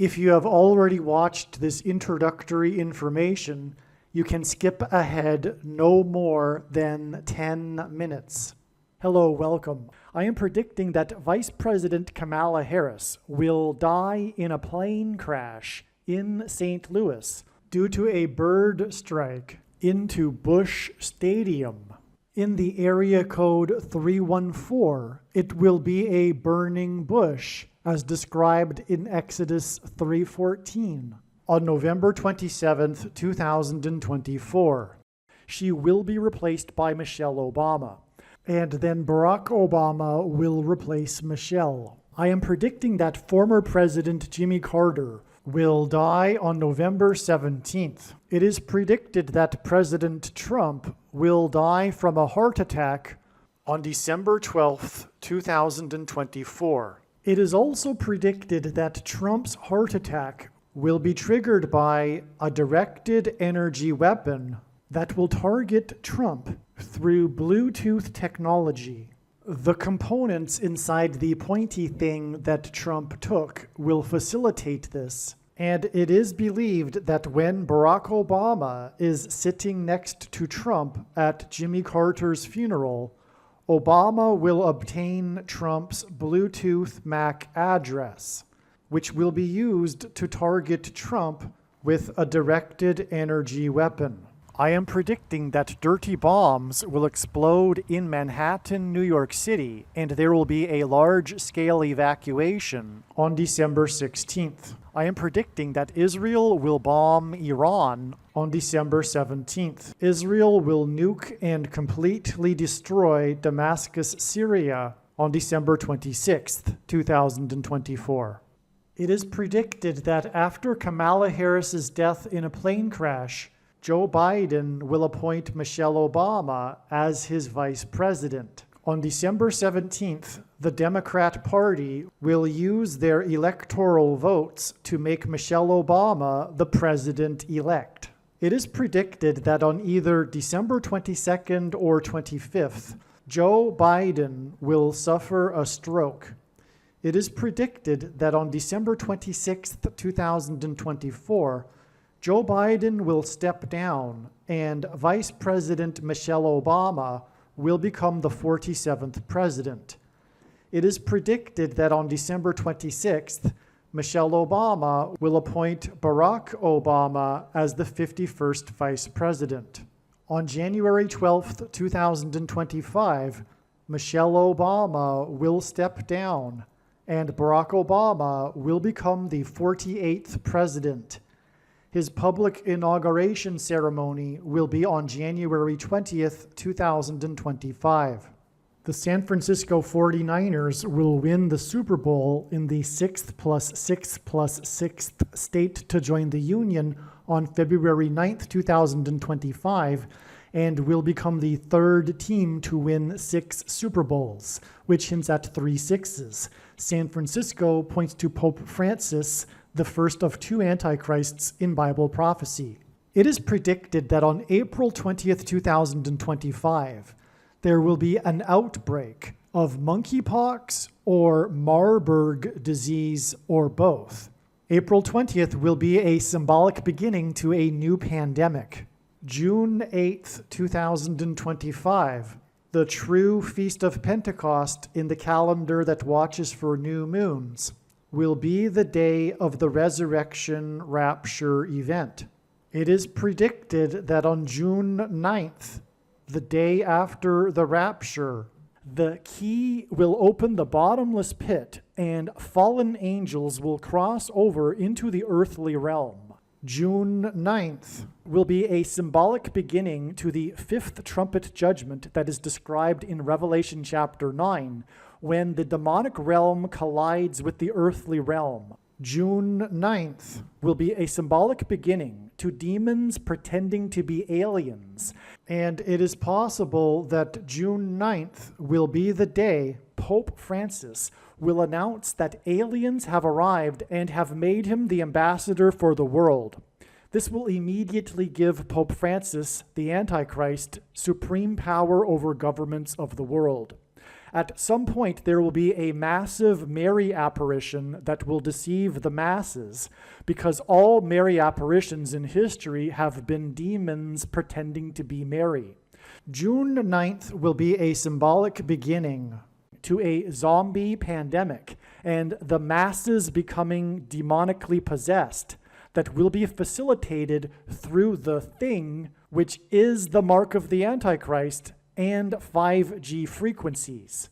If you have already watched this introductory information, you can skip ahead no more than 10 minutes. Hello, welcome. I am predicting that Vice President Kamala Harris will die in a plane crash in St. Louis due to a bird strike into Busch Stadium. In the area code 314, it will be a burning bush, as described in Exodus 3:14, on November 27, 2024. She will be replaced by Michelle Obama, and then Barack Obama will replace Michelle. I am predicting that former President Jimmy Carter will die on November 17th. It is predicted that President Trump will die from a heart attack on December 12th, 2024. It is also predicted that Trump's heart attack will be triggered by a directed energy weapon that will target Trump through Bluetooth technology. The components inside the pointy thing that Trump took will facilitate this, and it is believed that when Barack Obama is sitting next to Trump at Jimmy Carter's funeral, Obama will obtain Trump's Bluetooth MAC address, which will be used to target Trump with a directed energy weapon. I am predicting that dirty bombs will explode in Manhattan, New York City, and there will be a large-scale evacuation on December 16th. I am predicting that Israel will bomb Iran on December 17th. Israel will nuke and completely destroy Damascus, Syria on December 26th, 2024. It is predicted that after Kamala Harris's death in a plane crash, Joe Biden will appoint Michelle Obama as his vice president. On December 17th, the Democrat Party will use their electoral votes to make Michelle Obama the president-elect. It is predicted that on either December 22nd or 25th, Joe Biden will suffer a stroke. It is predicted that on December 26th, 2024, Joe Biden will step down and Vice President Michelle Obama will become the 47th president. It is predicted that on December 26th, Michelle Obama will appoint Barack Obama as the 51st vice president. On January 12th, 2025, Michelle Obama will step down and Barack Obama will become the 48th president. His public inauguration ceremony will be on January 20th, 2025. The San Francisco 49ers will win the Super Bowl in the 6th plus 6th plus 6th state to join the Union on February 9th, 2025, and will become the third team to win 6 Super Bowls, which hints at 3 sixes. San Francisco points to Pope Francis, the first of 2 antichrists in Bible prophecy. It is predicted that on April 20th, 2025, there will be an outbreak of monkeypox or Marburg disease or both. April 20th will be a symbolic beginning to a new pandemic. June 8th, 2025, the true Feast of Pentecost in the calendar that watches for new moons, will be the day of the resurrection rapture event. It is predicted that on June 9th, the day after the rapture, the key will open the bottomless pit and fallen angels will cross over into the earthly realm. June 9th will be a symbolic beginning to the 5th trumpet judgment that is described in Revelation chapter 9, when the demonic realm collides with the earthly realm. June 9th will be a symbolic beginning to demons pretending to be aliens, and it is possible that June 9th will be the day Pope Francis will announce that aliens have arrived and have made him the ambassador for the world. This will immediately give Pope Francis, the Antichrist, supreme power over governments of the world. At some point, there will be a massive Mary apparition that will deceive the masses, because all Mary apparitions in history have been demons pretending to be Mary. June 9th will be a symbolic beginning to a zombie pandemic and the masses becoming demonically possessed that will be facilitated through the thing, which is the mark of the Antichrist and 5G frequencies.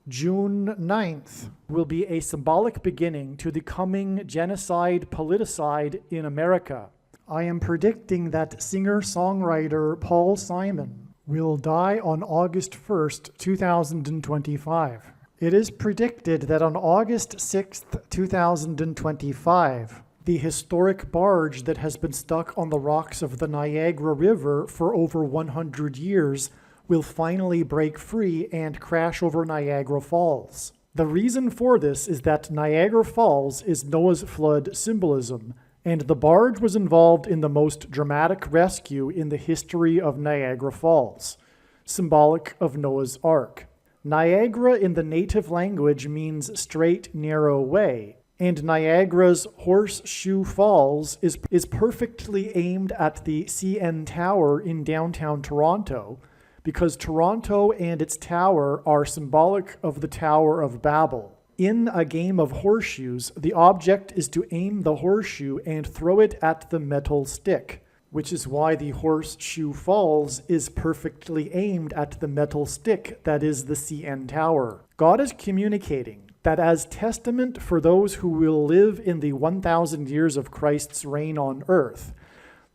June 9th will be a symbolic beginning to the coming genocide politicide in America. I am predicting that singer-songwriter Paul Simon will die on August 1st, 2025. It is predicted that on August 6th, 2025, the historic barge that has been stuck on the rocks of the Niagara River for over 100 years will finally break free and crash over Niagara Falls. The reason for this is that Niagara Falls is Noah's flood symbolism, and the barge was involved in the most dramatic rescue in the history of Niagara Falls, symbolic of Noah's Ark. Niagara in the native language means straight, narrow way, and Niagara's Horseshoe Falls is perfectly aimed at the CN Tower in downtown Toronto, because Toronto and its tower are symbolic of the Tower of Babel. In a game of horseshoes, the object is to aim the horseshoe and throw it at the metal stick, which is why the Horseshoe Falls is perfectly aimed at the metal stick that is the CN Tower. God is communicating that as testament for those who will live in the 1,000 years of Christ's reign on earth,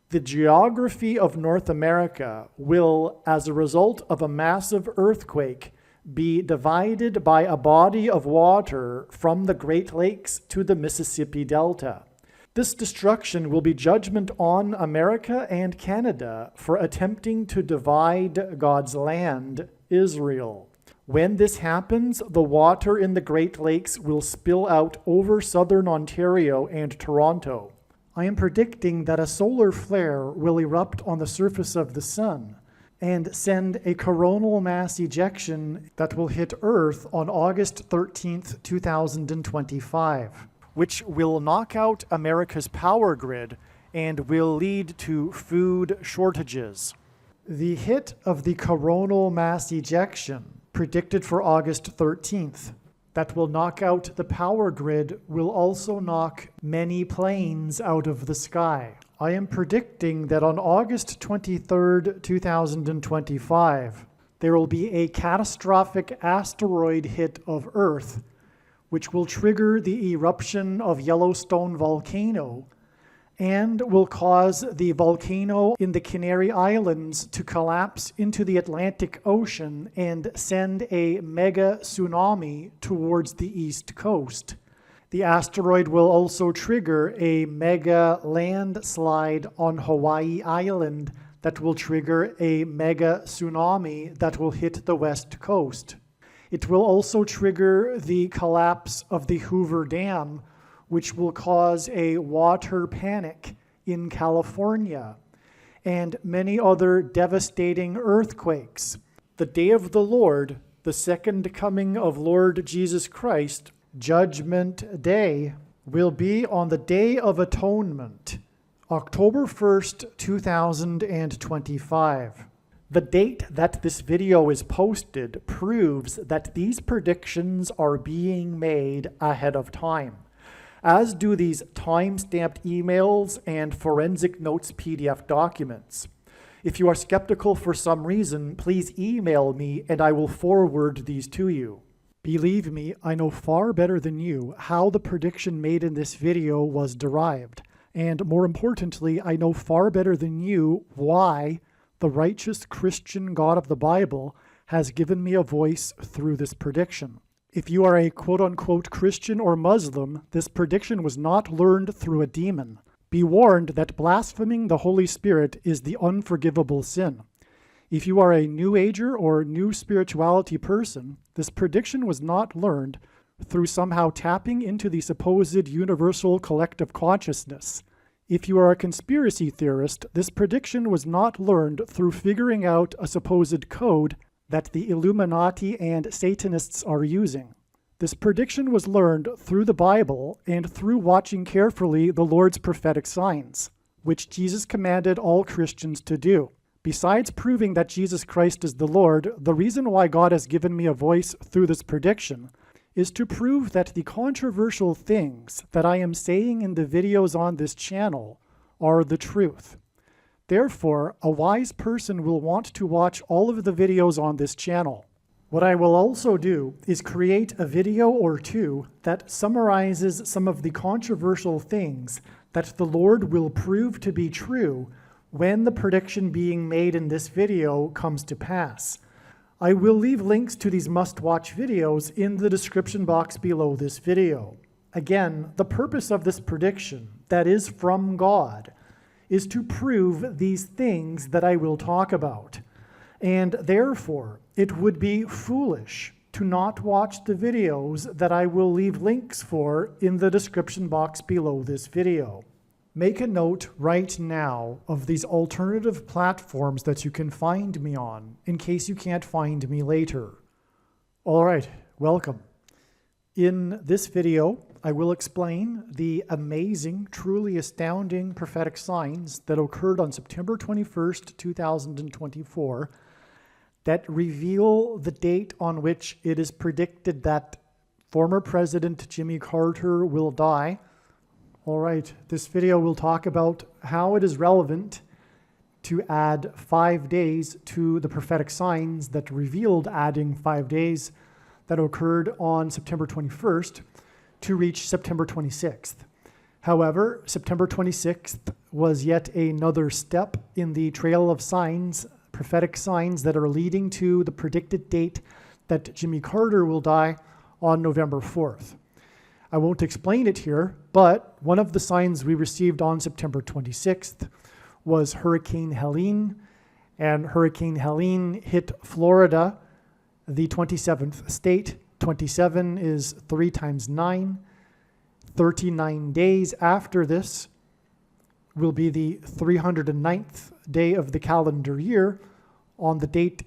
the geography of North America will, as a result of a massive earthquake, be divided by a body of water from the Great Lakes to the Mississippi Delta. This destruction will be judgment on America and Canada for attempting to divide God's land, Israel. When this happens, the water in the Great Lakes will spill out over southern Ontario and Toronto. I am predicting that a solar flare will erupt on the surface of the sun and send a coronal mass ejection that will hit Earth on August 13th, 2025, which will knock out America's power grid and will lead to food shortages. The hit of the coronal mass ejection, predicted for August 13th, that will knock out the power grid will also knock many planes out of the sky. I am predicting that on August 23rd, 2025, there will be a catastrophic asteroid hit of Earth, which will trigger the eruption of Yellowstone volcano and will cause the volcano in the Canary Islands to collapse into the Atlantic Ocean and send a mega tsunami towards the east coast. The asteroid will also trigger a mega landslide on Hawaii Island that will trigger a mega tsunami that will hit the west coast. It will also trigger the collapse of the Hoover Dam, which will cause a water panic in California, and many other devastating earthquakes. The day of the Lord, the second coming of Lord Jesus Christ, Judgment Day, will be on the Day of Atonement, October 1st, 2025. The date that this video is posted proves that these predictions are being made ahead of time, as do these time-stamped emails and forensic notes PDF documents. If you are skeptical for some reason, please email me and I will forward these to you. Believe me, I know far better than you how the prediction made in this video was derived. And more importantly, I know far better than you why the righteous Christian God of the Bible has given me a voice through this prediction. If you are a quote-unquote Christian or Muslim, this prediction was not learned through a demon. Be warned that blaspheming the Holy Spirit is the unforgivable sin. If you are a New Ager or New Spirituality person, this prediction was not learned through somehow tapping into the supposed universal collective consciousness. If you are a conspiracy theorist, this prediction was not learned through figuring out a supposed code that the Illuminati and Satanists are using. This prediction was learned through the Bible and through watching carefully the Lord's prophetic signs, which Jesus commanded all Christians to do. Besides proving that Jesus Christ is the Lord, the reason why God has given me a voice through this prediction is to prove that the controversial things that I am saying in the videos on this channel are the truth. Therefore, a wise person will want to watch all of the videos on this channel. What I will also do is create a video or two that summarizes some of the controversial things that the Lord will prove to be true when the prediction being made in this video comes to pass. I will leave links to these must-watch videos in the description box below this video. Again, the purpose of this prediction, that is from God, is to prove these things that I will talk about. And therefore, it would be foolish to not watch the videos that I will leave links for in the description box below this video. Make a note right now of these alternative platforms that you can find me on, in case you can't find me later. All right, welcome. In this video, I will explain the amazing, truly astounding prophetic signs that occurred on September 21st, 2024, that reveal the date on which it is predicted that former President Jimmy Carter will die. All right, this video will talk about how it is relevant to add 5 days to the prophetic signs that revealed adding 5 days that occurred on September 21st to reach September 26th. However, September 26th was yet another step in the trail of signs, prophetic signs that are leading to the predicted date that Jimmy Carter will die on November 4th. I won't explain it here, but one of the signs we received on September 26th was Hurricane Helene, and Hurricane Helene hit Florida, the 27th state. 27 is 3 times 9. 39 days after this will be the 309th day of the calendar year, on the date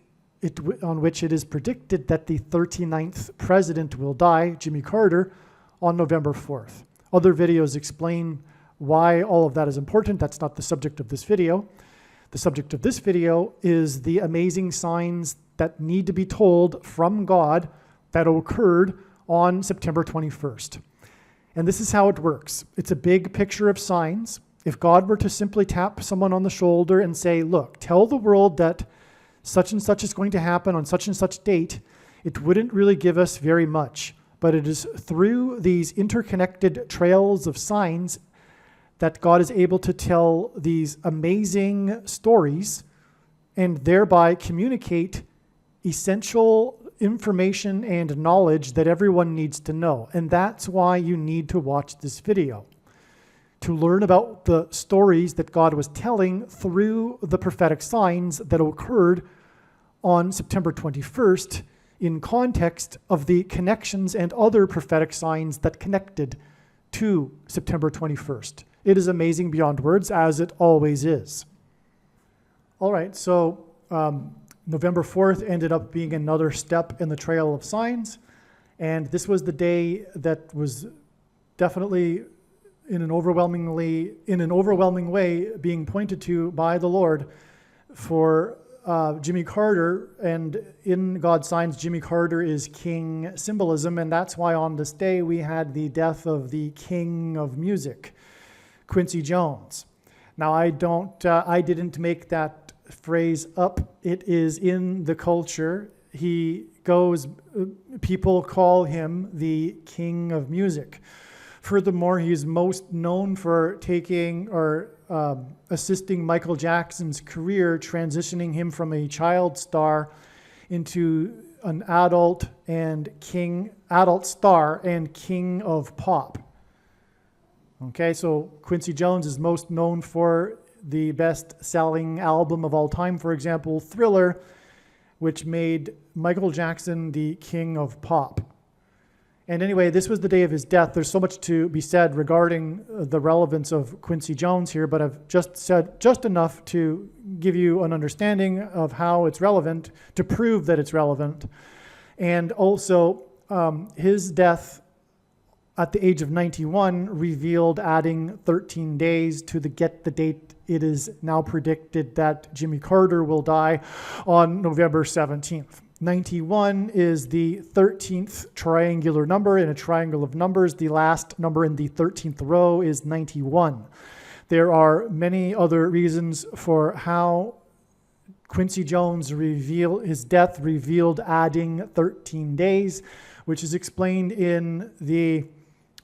on which it is predicted that the 39th president will die, Jimmy Carter, on November 4th. Other videos explain why all of that is important. That's not the subject of this video. The subject of this video is the amazing signs that need to be told from God that occurred on September 21st. And this is how it works. It's a big picture of signs. If God were to simply tap someone on the shoulder and say, look, tell the world that such and such is going to happen on such and such date, it wouldn't really give us very much. But it is through these interconnected trails of signs that God is able to tell these amazing stories and thereby communicate essential information and knowledge that everyone needs to know. And that's why you need to watch this video, to learn about the stories that God was telling through the prophetic signs that occurred on September 21st in context of the connections and other prophetic signs that connected to September 21st. It is amazing beyond words, as it always is. All right, so November 4th ended up being another step in the trail of signs, and this was the day that was definitely in an overwhelming way being pointed to by the Lord for Jimmy Carter. And in God's signs, Jimmy Carter is king symbolism, and that's why on this day we had the death of the king of music, Quincy Jones. Now, I didn't make that phrase up. It is in the culture. People call him the king of music. Furthermore, he is most known for taking or assisting Michael Jackson's career, transitioning him from a child star into an adult star and king of pop. Okay, so Quincy Jones is most known for the best-selling album of all time, for example, Thriller, which made Michael Jackson the king of pop. And anyway, this was the day of his death. There's so much to be said regarding the relevance of Quincy Jones here, but I've just said just enough to give you an understanding of how it's relevant, to prove that it's relevant. And also, his death at the age of 91 revealed adding 13 days to the date. It is now predicted that Jimmy Carter will die on November 17th. 91 is the 13th triangular number in a triangle of numbers. The last number in the 13th row is 91. There are many other reasons for how Quincy Jones his death revealed adding 13 days, which is explained in the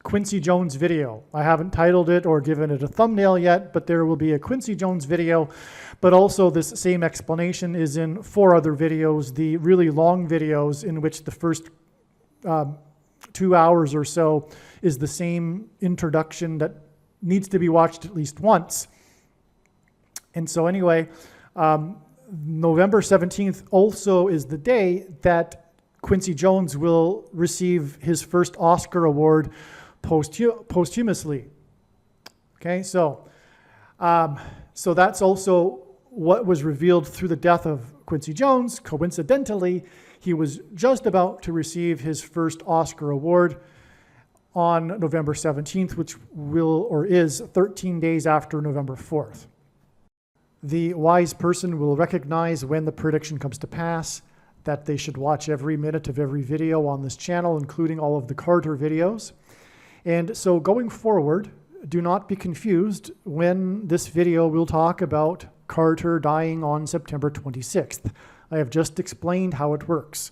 Quincy Jones video. I haven't titled it or given it a thumbnail yet, but there will be a Quincy Jones video. But also this same explanation is in 4 other videos, the really long videos in which the first 2 hours or so is the same introduction that needs to be watched at least once. And so anyway, November 17th also is the day that Quincy Jones will receive his first Oscar award posthumously. Okay, so that's also what was revealed through the death of Quincy Jones. Coincidentally, he was just about to receive his first Oscar award on November 17th, which is 13 days after November 4th. The wise person will recognize when the prediction comes to pass that they should watch every minute of every video on this channel, including all of the Carter videos. And so going forward, do not be confused when this video will talk about Carter dying on September 26th. I have just explained how it works.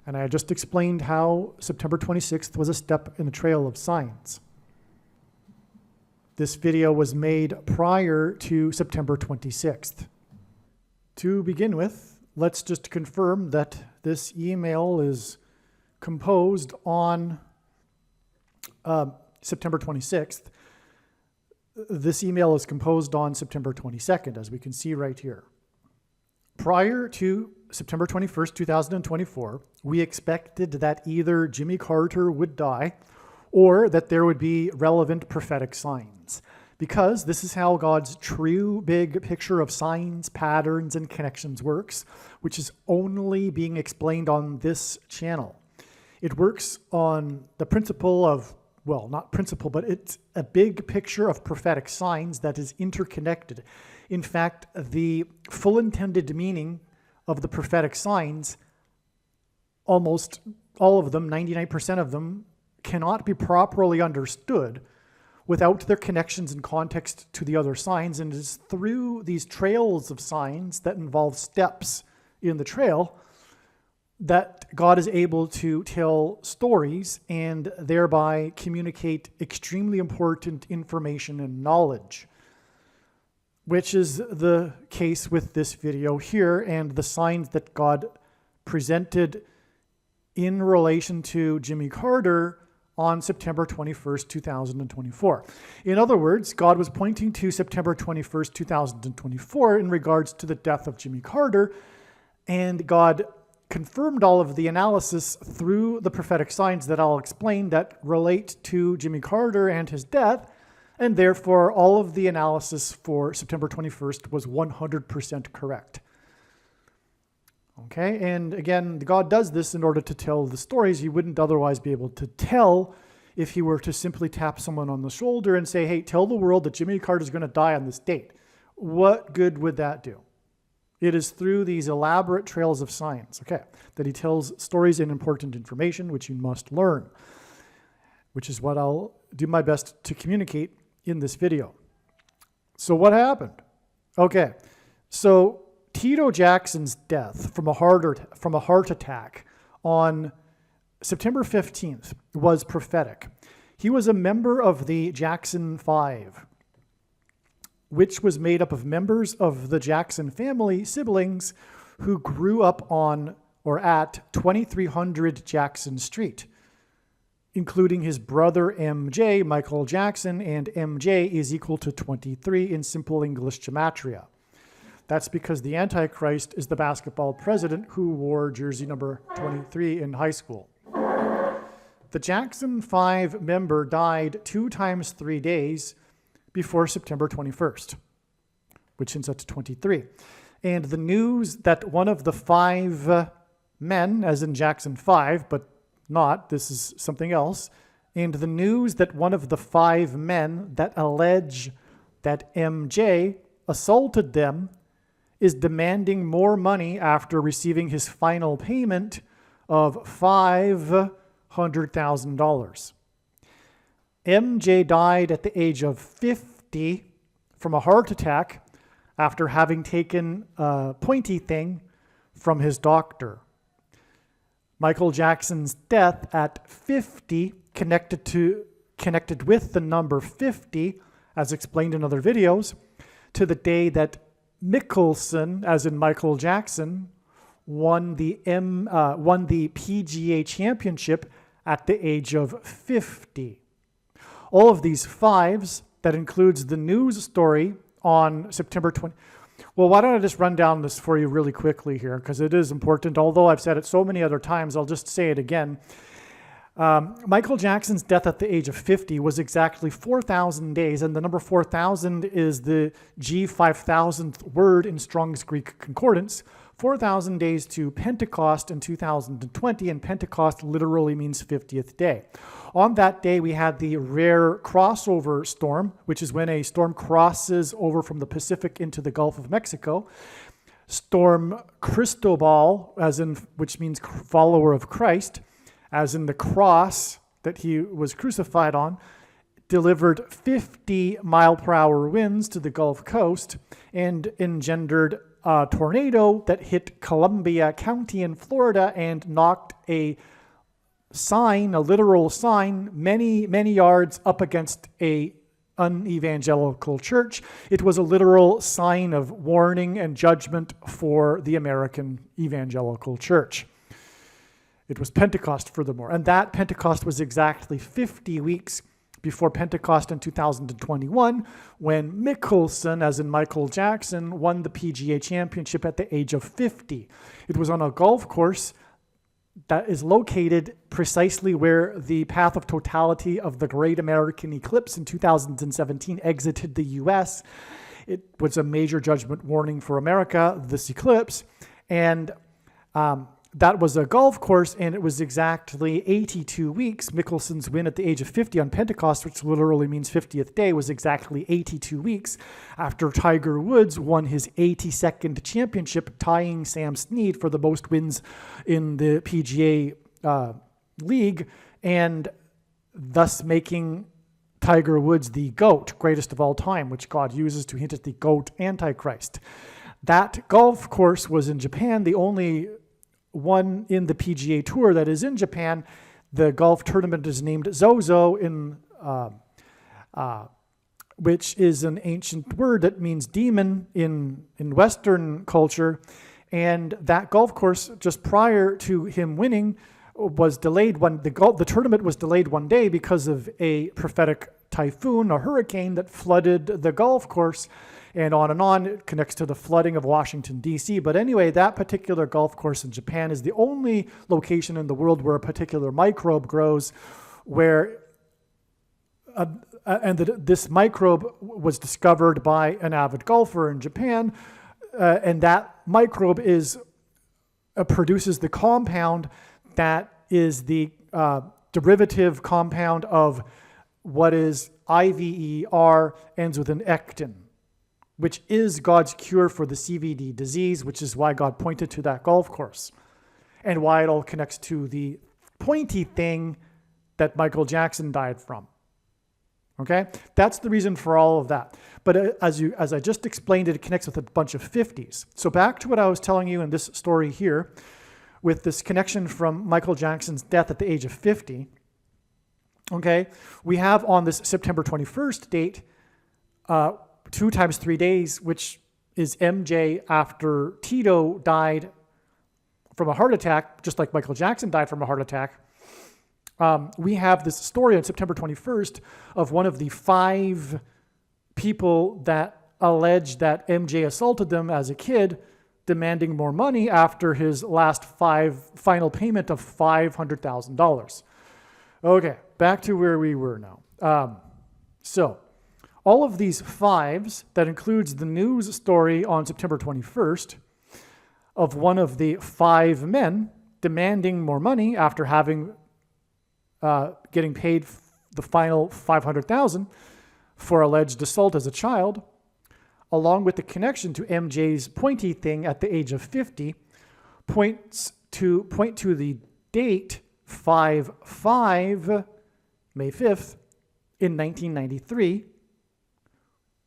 And I have just explained how September 26th was a step in the trail of science. This video was made prior to September 26th. To begin with, let's just confirm that this email is composed on September 26th. This email is composed on September 22nd, as we can see right here. Prior to September 21st, 2024, we expected that either Jimmy Carter would die or that there would be relevant prophetic signs, because this is how God's true big picture of signs, patterns, and connections works, which is only being explained on this channel. It works on the principle of, well, not principle, but it's a big picture of prophetic signs that is interconnected. In fact, the full intended meaning of the prophetic signs, almost all of them, 99% of them, cannot be properly understood without their connections and context to the other signs. And it is through these trails of signs that involve steps in the trail that God is able to tell stories and thereby communicate extremely important information and knowledge, which is the case with this video here and the signs that God presented in relation to Jimmy Carter on September 21st, 2024. In other words, God was pointing to September 21st, 2024 in regards to the death of Jimmy Carter, and God confirmed all of the analysis through the prophetic signs that I'll explain that relate to Jimmy Carter and his death, and therefore all of the analysis for September 21st was 100% correct. Okay, and again, God does this in order to tell the stories he wouldn't otherwise be able to tell if he were to simply tap someone on the shoulder and say, hey, tell the world that Jimmy Carter is going to die on this date. What good would that do? It is through these elaborate trails of science, okay, that he tells stories and important information which you must learn, which is what I'll do my best to communicate in this video. So what happened? Okay, so Tito Jackson's death from a heart attack on September 15th was prophetic. He was a member of the Jackson Five, which was made up of members of the Jackson family siblings who grew up on or at 2300 Jackson Street, including his brother MJ, Michael Jackson, and MJ is equal to 23 in simple English gematria. That's because the Antichrist is the basketball president who wore jersey number 23 in high school. the Jackson 5 member died 2 times 3 days before September 21st, which ends up to 23. And the news that one of the 5 men, as in Jackson 5, but not, this is something else, and the news that one of the 5 men that allege that MJ assaulted them is demanding more money after receiving his final payment of $500,000. MJ died at the age of 50 from a heart attack after having taken a pointy thing from his doctor. Michael Jackson's death at 50 connected with the number 50, as explained in other videos, to the day that Mickelson, as in Michael Jackson, won the PGA Championship at the age of 50. All of these 5s, that includes the news story on September 20. Well, why don't I just run down this for you really quickly here, because it is important. Although I've said it so many other times, I'll just say it again. Michael Jackson's death at the age of 50 was exactly 4,000 days, and the number 4,000 is the G5000th word in Strong's Greek Concordance. 4,000 days to Pentecost in 2020, and Pentecost literally means 50th day. On that day, we had the rare crossover storm, which is when a storm crosses over from the Pacific into the Gulf of Mexico. Storm Cristobal, which means follower of Christ, as in the cross that he was crucified on, delivered 50-mile-per-hour winds to the Gulf Coast and engendered a tornado that hit Columbia County in Florida and knocked a literal sign, many, many yards up against a unevangelical church. It was a literal sign of warning and judgment for the American evangelical church. It was Pentecost, furthermore, and that Pentecost was exactly 50 weeks before Pentecost in 2021, when Mickelson, as in Michael Jackson, won the PGA Championship at the age of 50. It was on a golf course that is located precisely where the path of totality of the Great American Eclipse in 2017 exited the U.S. It was a major judgment warning for America, this eclipse, and that was a golf course, and it was exactly 82 weeks. Mickelson's win at the age of 50 on Pentecost, which literally means 50th day, was exactly 82 weeks after Tiger Woods won his 82nd championship, tying Sam Snead for the most wins in the PGA league, and thus making Tiger Woods the GOAT, greatest of all time, which God uses to hint at the GOAT Antichrist. That golf course was in Japan, the only one in the PGA Tour that is in Japan. The golf tournament is named Zozo, which is an ancient word that means demon in Western culture. And that golf course, just prior to him winning, was delayed. The tournament was delayed one day because of a prophetic typhoon, a hurricane that flooded the golf course. And on. It connects to the flooding of Washington, D.C. But anyway, that particular golf course in Japan is the only location in the world where a particular microbe grows, this microbe was discovered by an avid golfer in Japan, and that microbe produces the compound that is the derivative compound of what is IVER, ends with an ectin, which is God's cure for the CVD disease, which is why God pointed to that golf course and why it all connects to the pointy thing that Michael Jackson died from. Okay? That's the reason for all of that. But as I just explained, it connects with a bunch of 50s. So back to what I was telling you in this story here, with this connection from Michael Jackson's death at the age of 50. Okay? We have on this September 21st date, 2 times 3 days, which is MJ after Tito died from a heart attack, just like Michael Jackson died from a heart attack. We have this story on September 21st of one of the 5 people that allege that MJ assaulted them as a kid, demanding more money after his last final payment of $500,000. Okay, back to where we were now. So, all of these fives, that includes the news story on September 21st of one of the 5 men demanding more money after having getting paid the final $500,000 for alleged assault as a child, along with the connection to MJ's pointy thing at the age of 50, point to the date 5/5, May 5th, in 1993,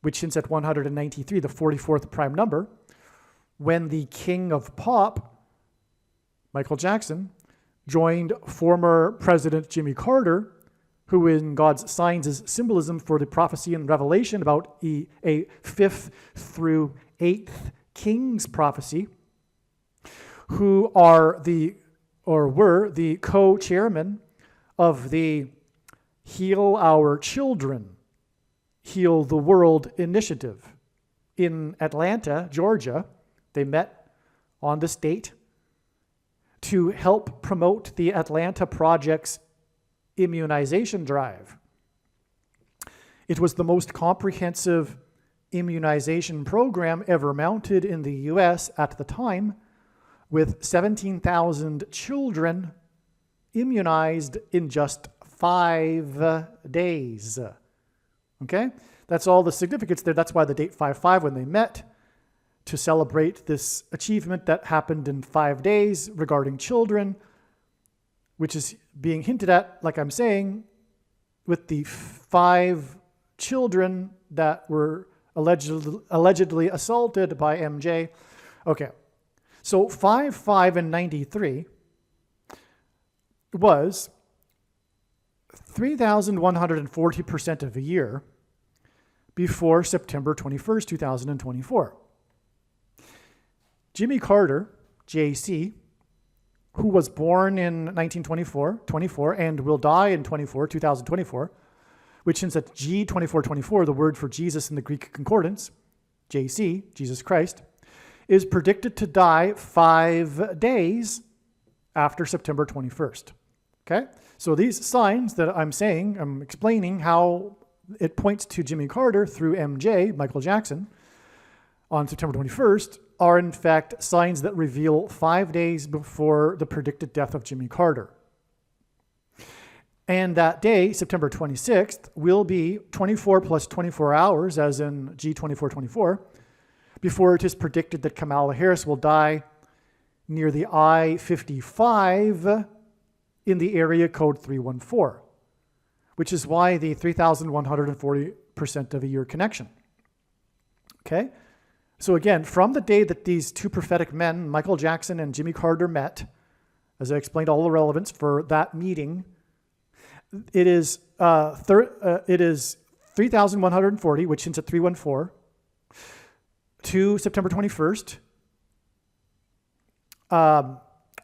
which hints at 193, the 44th prime number, when the king of pop, Michael Jackson, joined former President Jimmy Carter, who in God's signs is symbolism for the prophecy and revelation about a 5th through 8th king's prophecy, who were the co-chairmen of the Heal Our Children, Heal the World initiative in Atlanta, Georgia. They met on this date to help promote the Atlanta Project's immunization drive. It was the most comprehensive immunization program ever mounted in the U.S. at the time, with 17,000 children immunized in just 5 days. Okay? That's all the significance there. That's why the date 5/5, when they met to celebrate this achievement that happened in 5 days regarding children, which is being hinted at, like I'm saying, with the 5 children that were allegedly assaulted by MJ. Okay, so 5/5 in 93 was 3,140% of a year before September 21st, 2024. Jimmy Carter, JC, who was born in 1924 and will die in 2024, which hints at G2424, the word for Jesus in the Greek concordance, JC, Jesus Christ, is predicted to die 5 days after September 21st. Okay? So these signs that I'm saying, I'm explaining how it points to Jimmy Carter through MJ, Michael Jackson, on September 21st, are in fact signs that reveal 5 days before the predicted death of Jimmy Carter. And that day, September 26th, will be 24 plus 24 hours, as in G2424, before it is predicted that Kamala Harris will die near the I-55 in the area code 314, which is why the 3,140% of a year connection. Okay? So again, from the day that these 2 prophetic men, Michael Jackson and Jimmy Carter, met, as I explained all the relevance for that meeting, it is 3,140, which hints at 314, to September 21st,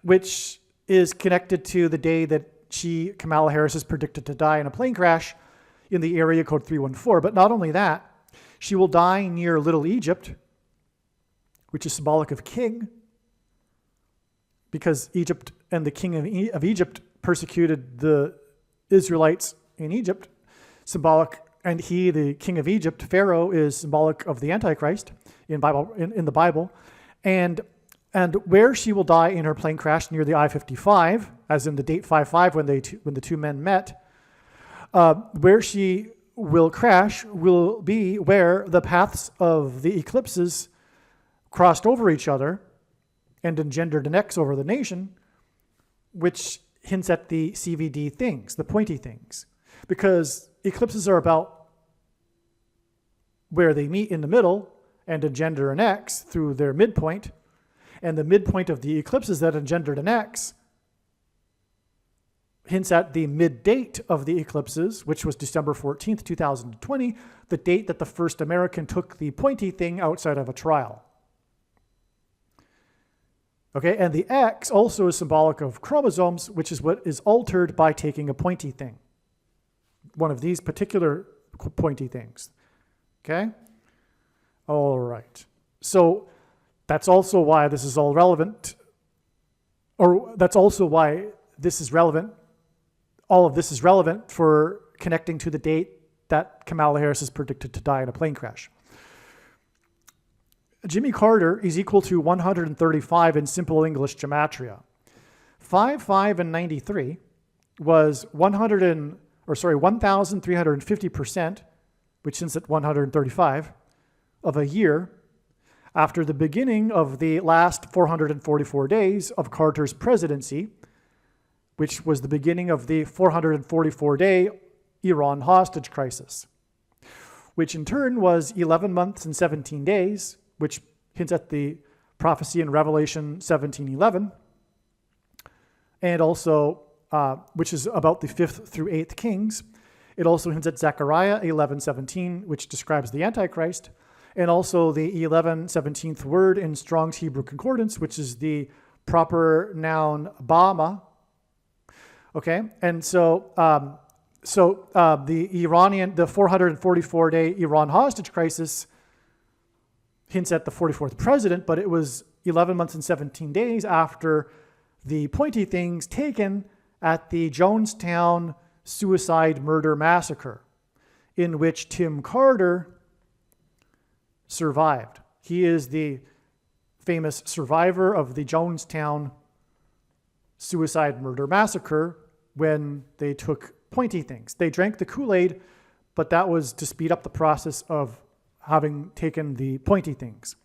which is connected to the day that Kamala Harris, is predicted to die in a plane crash in the area code 314. But not only that, she will die near Little Egypt, which is symbolic of king, because Egypt and the king of Egypt persecuted the Israelites in Egypt, symbolic, and he, the king of Egypt, Pharaoh, is symbolic of the Antichrist in the Bible, and where she will die in her plane crash near the I-55, as in the date 5/5 when the 2 men met, where she will crash will be where the paths of the eclipses crossed over each other and engendered an X over the nation, which hints at the CVD things, the pointy things. Because eclipses are about where they meet in the middle and engender an X through their midpoint, and the midpoint of the eclipses that engendered an X hints at the mid-date of the eclipses, which was December 14th, 2020, the date that the first American took the pointy thing outside of a trial. Okay, and the X also is symbolic of chromosomes, which is what is altered by taking a pointy thing. One of these particular pointy things. Okay? All right. So that's also why this is all relevant, or that's also why this is relevant all of this is relevant for connecting to the date that Kamala Harris is predicted to die in a plane crash. Jimmy Carter is equal to 135 in simple English gematria. 5, 5, and 93 was 1,350%, which hints at 135, of a year after the beginning of the last 444 days of Carter's presidency, which was the beginning of the 444-day Iran hostage crisis, which in turn was 11 months and 17 days, which hints at the prophecy in Revelation 17:11, and also, which is about the 5th through 8th kings. It also hints at Zechariah 11:17, which describes the Antichrist, and also the 17th word in Strong's Hebrew Concordance, which is the proper noun Bama. Okay, and so the 444-day Iran hostage crisis hints at the 44th president, but it was 11 months and 17 days after the pointy things taken at the Jonestown suicide murder massacre, in which Tim Carter survived. He is the famous survivor of the Jonestown suicide murder massacre when they took pointy things. They drank the Kool-Aid, but that was to speed up the process of having taken the pointy things.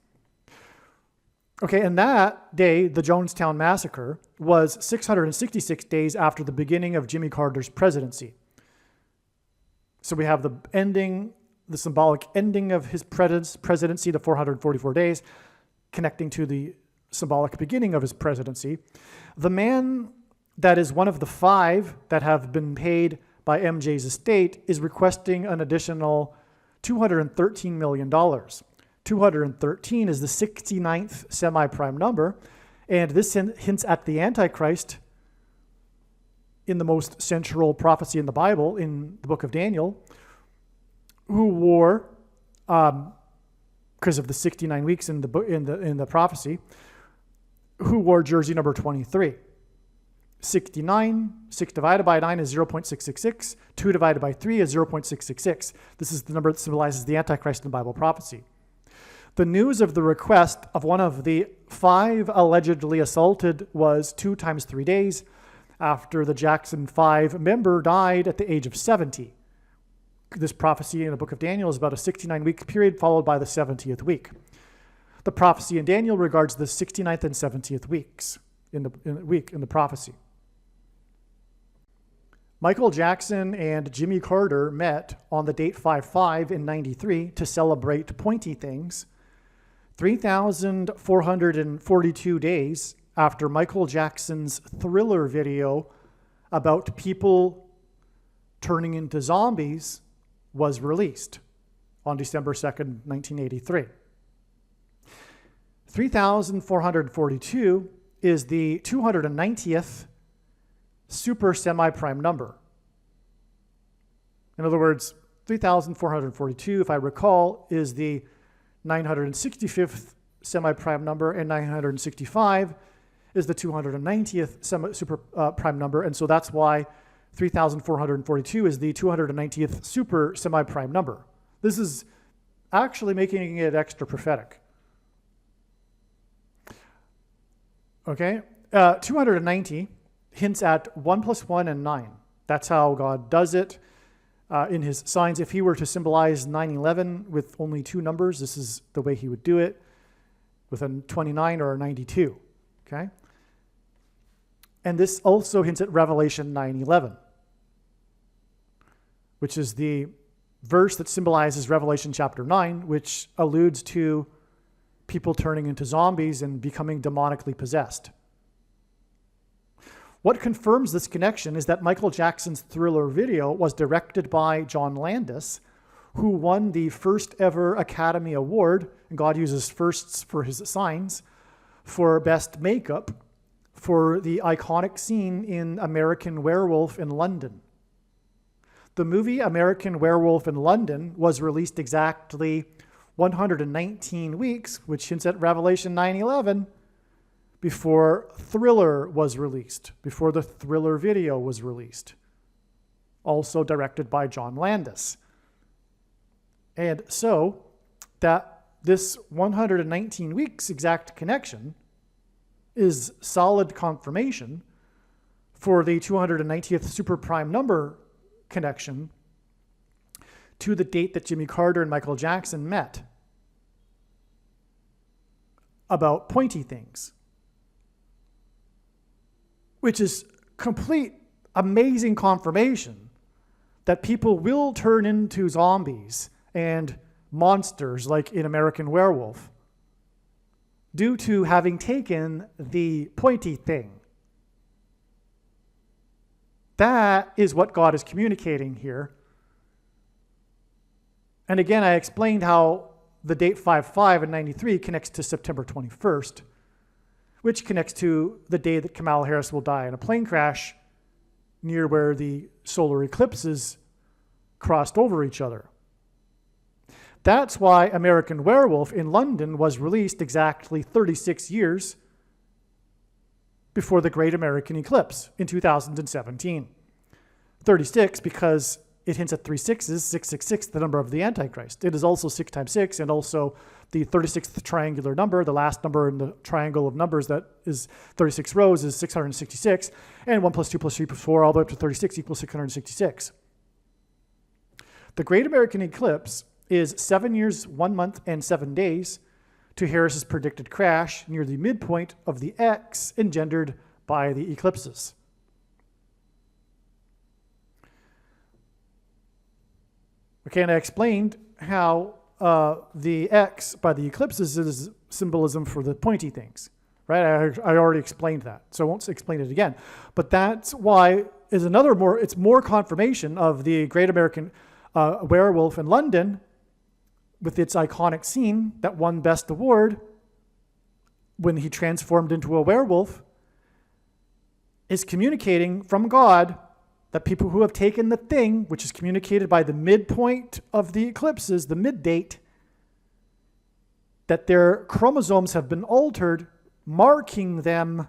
Okay, and that day, the Jonestown Massacre, was 666 days after the beginning of Jimmy Carter's presidency. So we have the symbolic ending of his presidency, the 444 days, connecting to the symbolic beginning of his presidency. The man that is one of the 5 that have been paid by MJ's estate is requesting an additional $213 million. 213 is the 69th semi-prime number, and this hints at the Antichrist in the most central prophecy in the Bible, in the book of Daniel, who wore, because of the 69 weeks in the prophecy, who wore jersey number 23. 69, 6 divided by 9 is 0.666, 2 divided by 3 is 0.666. This is the number that symbolizes the Antichrist in Bible prophecy. The news of the request of one of the 5 allegedly assaulted was 2 times 3 days after the Jackson 5 member died at the age of 70. This prophecy in the book of Daniel is about a 69-week period followed by the 70th week. The prophecy in Daniel regards the 69th and 70th weeks in the prophecy. Michael Jackson and Jimmy Carter met on the date 5/5 in 93 to celebrate pointy things, 3,442 days after Michael Jackson's Thriller video about people turning into zombies was released on December 2nd, 1983. 3,442 is the 290th super semi-prime number. In other words, 3,442, if I recall, is the 965th semi-prime number, and 965 is the 290th super prime number, and so that's why 3,442 is the 290th super semi-prime number. This is actually making it extra prophetic. Okay, 290 hints at 1 + 1 and 9. That's how God does it in his signs. If he were to symbolize 9/11 with only 2 numbers, this is the way he would do it, with a 29 or a 92. Okay, and this also hints at Revelation 9:11, which is the verse that symbolizes Revelation chapter 9, which alludes to people turning into zombies and becoming demonically possessed. What confirms this connection is that Michael Jackson's Thriller video was directed by John Landis, who won the first ever Academy Award, and God uses firsts for his signs, for best makeup for the iconic scene in American Werewolf in London. The movie American Werewolf in London was released exactly 119 weeks, which hints at Revelation 9:11, before Thriller was released, before the Thriller video was released. also directed by John Landis. And so that this 119 weeks exact connection is solid confirmation for the 290th superprime number connection to the date that Jimmy Carter and Michael Jackson met about pointy things, which is complete amazing confirmation that people will turn into zombies and monsters like in American Werewolf due to having taken the pointy thing. That is what God is communicating here. And again, I explained how the date 5/5 in 93 connects to September 21st, which connects to the day that Kamala Harris will die in a plane crash near where the solar eclipses crossed over each other. That's why American Werewolf in London was released exactly 36 years before the Great American Eclipse in 2017. 36 because it hints at 3 6s, 666, the number of the Antichrist. It is also 6 times 6 and also the 36th triangular number. The last number in the triangle of numbers that is 36 rows is 666. And 1 plus 2 plus 3 plus 4 all the way up to 36 equals 666. The Great American Eclipse is 7 years, 1 month, and 7 days to Harris's predicted crash near the midpoint of the X engendered by the eclipses. Okay, and I explained how the X by the eclipses is symbolism for the pointy things, right? I already explained that, so I won't explain it again. But that's why it's more confirmation of the Great American Werewolf in London with its iconic scene that won Best Award when he transformed into a werewolf, is communicating from God that people who have taken the thing, which is communicated by the midpoint of the eclipses, the mid-date, that their chromosomes have been altered, marking them,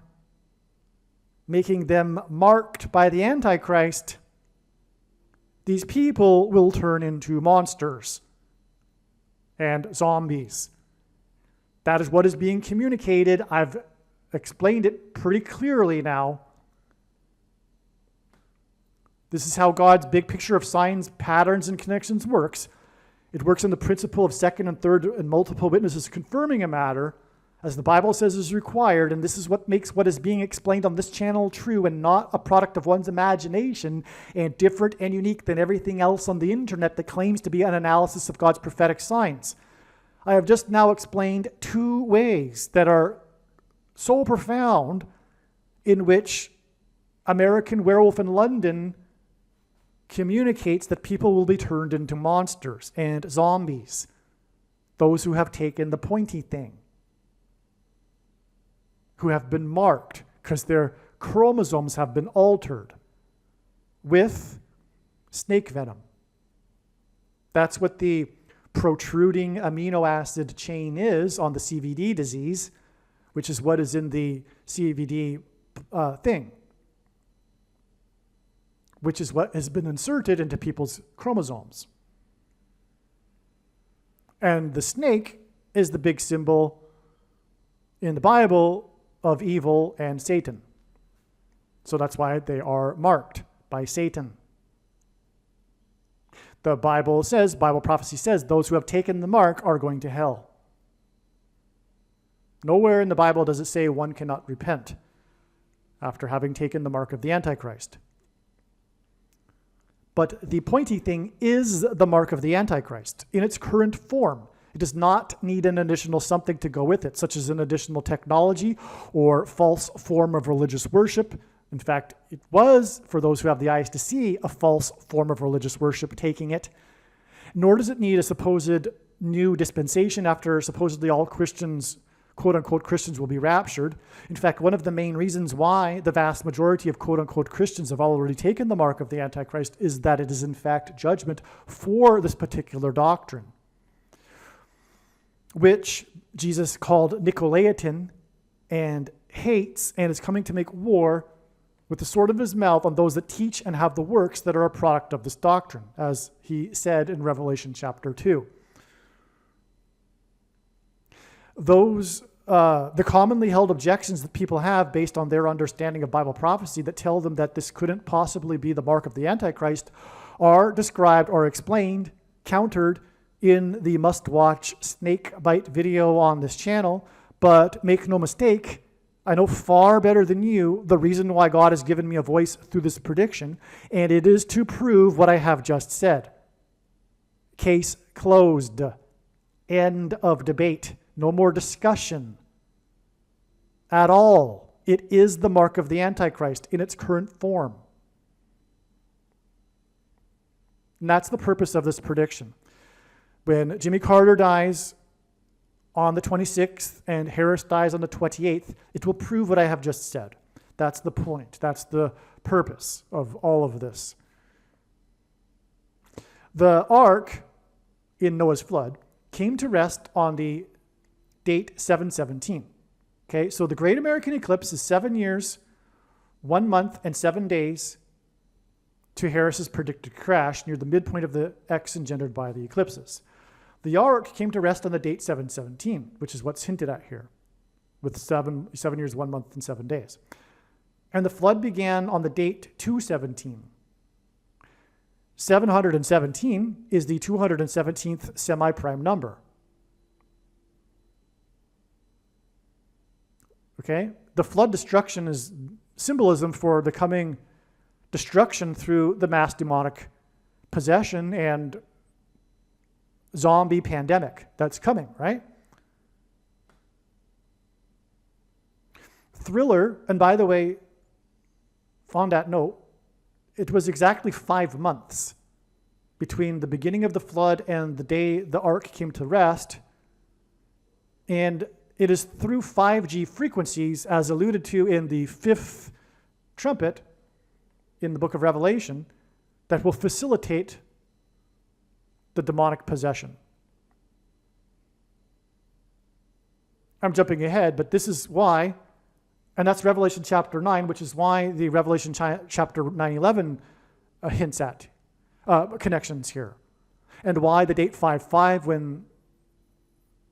making them marked by the Antichrist. These people will turn into monsters and zombies. That is what is being communicated. I've explained it pretty clearly now. This is how God's big picture of signs, patterns, and connections works. It works on the principle of second and third and multiple witnesses confirming a matter, as the Bible says is required, and this is what makes what is being explained on this channel true and not a product of one's imagination and different and unique than everything else on the internet that claims to be an analysis of God's prophetic signs. I have just now explained 2 ways that are so profound in which American Werewolf in London communicates that people will be turned into monsters and zombies, those who have taken the pointy thing, who have been marked because their chromosomes have been altered with snake venom. That's what the protruding amino acid chain is on the CVD disease, which is what is in the CVD thing, which is what has been inserted into people's chromosomes. And the snake is the big symbol in the Bible of evil and Satan. So that's why they are marked by Satan. The Bible says, Bible prophecy says, those who have taken the mark are going to hell. Nowhere in the Bible does it say one cannot repent after having taken the mark of the Antichrist. But the pointy thing is the mark of the Antichrist in its current form. It does not need an additional something to go with it, such as an additional technology or false form of religious worship. In fact, it was, for those who have the eyes to see, a false form of religious worship taking it. Nor does it need a supposed new dispensation after supposedly all Christians, quote-unquote Christians, will be raptured. In fact, one of the main reasons why the vast majority of quote-unquote Christians have already taken the mark of the Antichrist is that it is in fact judgment for this particular doctrine, which Jesus called Nicolaitan and hates and is coming to make war with the sword of his mouth on those that teach and have the works that are a product of this doctrine, as he said in Revelation chapter 2. The commonly held objections that people have based on their understanding of Bible prophecy that tell them that this couldn't possibly be the mark of the Antichrist are described or explained, countered in the must-watch snake bite video on this channel. But make no mistake, I know far better than you the reason why God has given me a voice through this prediction, and it is to prove what I have just said. Case closed. End of debate. No more discussion at all. It is the mark of the Antichrist in its current form. And that's the purpose of this prediction. When Jimmy Carter dies on the 26th and Harris dies on the 28th, it will prove what I have just said. That's the point. That's the purpose of all of this. The ark in Noah's flood came to rest on the date 7/17. Okay, so the Great American Eclipse is 7 years, 1 month, and 7 days to Harris's predicted crash near the midpoint of the X engendered by the eclipses. The ark came to rest on the date 7/17, which is what's hinted at here, with 7 years, 1 month, and 7 days. And the flood began on the date 2/17. 717 is the 217th semi-prime number. Okay? The flood destruction is symbolism for the coming destruction through the mass demonic possession and zombie pandemic that's coming, right? Thriller, and by the way, on that note, it was exactly 5 months between the beginning of the flood and the day the ark came to rest. And it is through 5G frequencies, as alluded to in the 5th trumpet in the book of Revelation, that will facilitate the demonic possession. I'm jumping ahead, but this is why, and that's Revelation chapter 9, which is why the Revelation chapter 9:11 hints at connections here. And why the date 5/5, when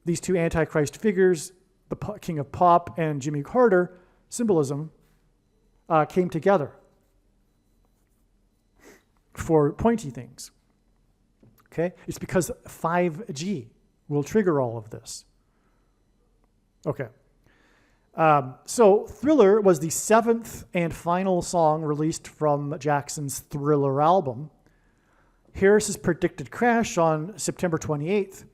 these two Antichrist figures, the King of Pop and Jimmy Carter, symbolism, came together for pointy things. Okay? It's because 5G will trigger all of this. Okay. So Thriller was the 7th and final song released from Jackson's Thriller album. Harris's predicted crash on September 28th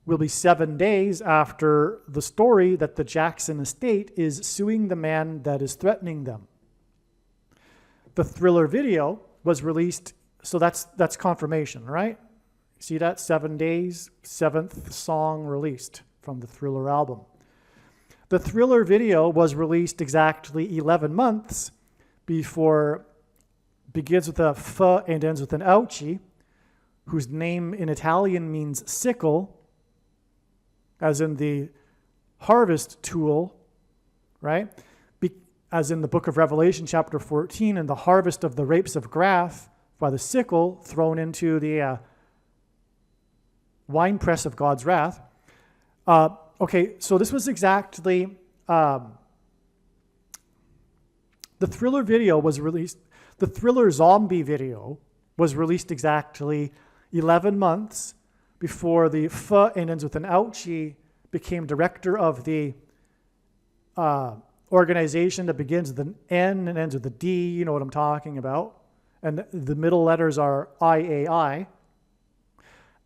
will be 7 days after the story that the Jackson estate is suing the man that is threatening them. The Thriller video was released, so that's confirmation, right? See that? 7 days, 7th song released from the Thriller album. The Thriller video was released exactly 11 months before, begins with a F and ends with an ouchie, whose name in Italian means sickle, as in the harvest tool, right? As in the book of Revelation chapter 14, and the harvest of the grapes of wrath by the sickle thrown into the winepress of God's wrath. Okay, so this was exactly, the Thriller video was released, the Thriller zombie video was released exactly 11 months before the F and ends with an ouchie became director of the organization that begins with an N and ends with a D, you know what I'm talking about. And the middle letters are IAI.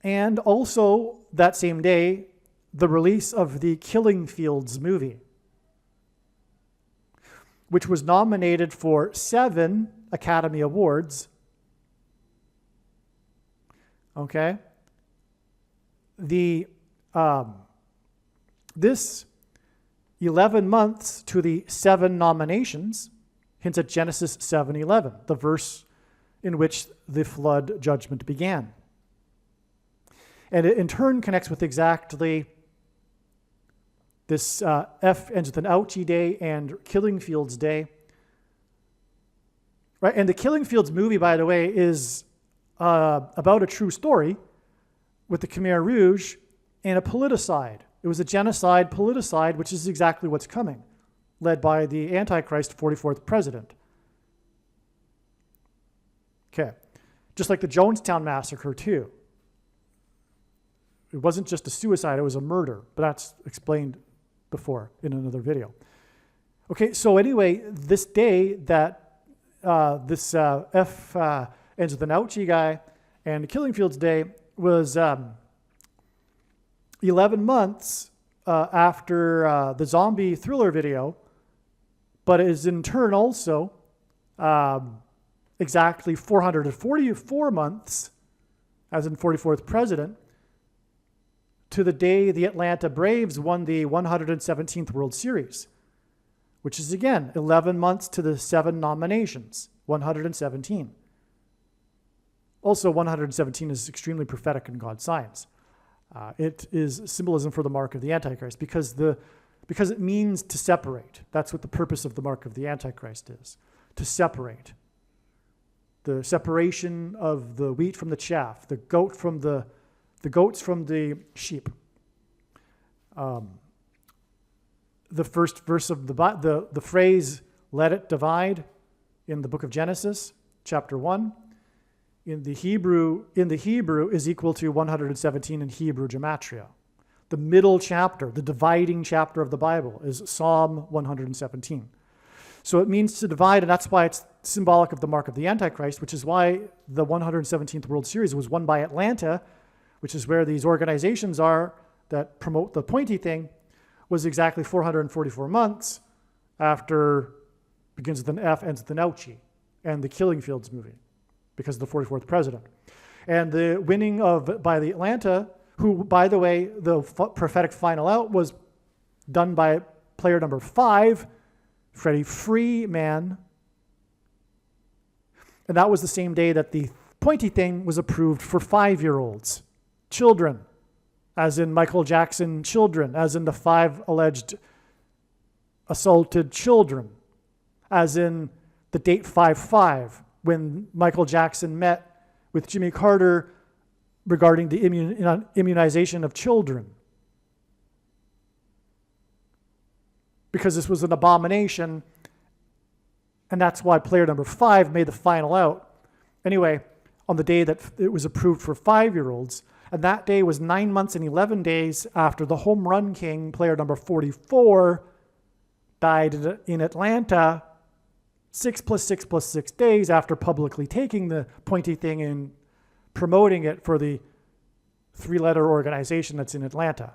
And also that same day, the release of the Killing Fields movie, which was nominated for 7 Academy Awards. Okay? This 11 months to the 7 nominations hints at Genesis 7:11, the verse in which the flood judgment began. And it in turn connects with exactly this F ends with an ouchie day and Killing Fields day, right? And the Killing Fields movie, by the way, is about a true story with the Khmer Rouge and a politicide. It was a genocide politicide, which is exactly what's coming, led by the Antichrist 44th president. Okay. Just like the Jonestown Massacre, too. It wasn't just a suicide, it was a murder, but that's explained before in another video. Okay, so anyway, this day that this F. Ends with an Ouchie guy and the Killing Fields Day was 11 months after the zombie thriller video, but it is in turn also exactly 444 months, as in 44th president, to the day the Atlanta Braves won the 117th World Series, which is again 11 months to the 7 nominations, 117. Also, 117 is extremely prophetic in God's science. It is symbolism for the mark of the Antichrist because it means to separate. That's what the purpose of the mark of the Antichrist is, to separate. The separation of the wheat from the chaff, the goats from the sheep. The first verse of the phrase "let it divide" in the book of Genesis, chapter 1. In the Hebrew is equal to 117 in Hebrew gematria. The middle chapter, the dividing chapter of the Bible, is Psalm 117. So it means to divide, and that's why it's symbolic of the mark of the Antichrist, which is why the 117th World Series was won by Atlanta, which is where these organizations are that promote the pointy thing, was exactly 444 months after begins with an F, ends with an Ouchie, and the Killing Fields movie, because of the 44th president. And the winning by the Atlanta, who, by the way, the prophetic final out was done by player number 5, Freddie Freeman. And that was the same day that the pointy thing was approved for 5-year-olds, children, as in Michael Jackson children, as in the 5 alleged assaulted children, as in the date 5/5, when Michael Jackson met with Jimmy Carter regarding the immunization of children. Because this was an abomination, and that's why player number 5 made the final out. Anyway, on the day that it was approved for 5-year-olds, and that day was 9 months and 11 days after the home run king, player number 44, died in Atlanta, 6 + 6 + 6 days after publicly taking the pointy thing and promoting it for the 3-letter organization that's in Atlanta.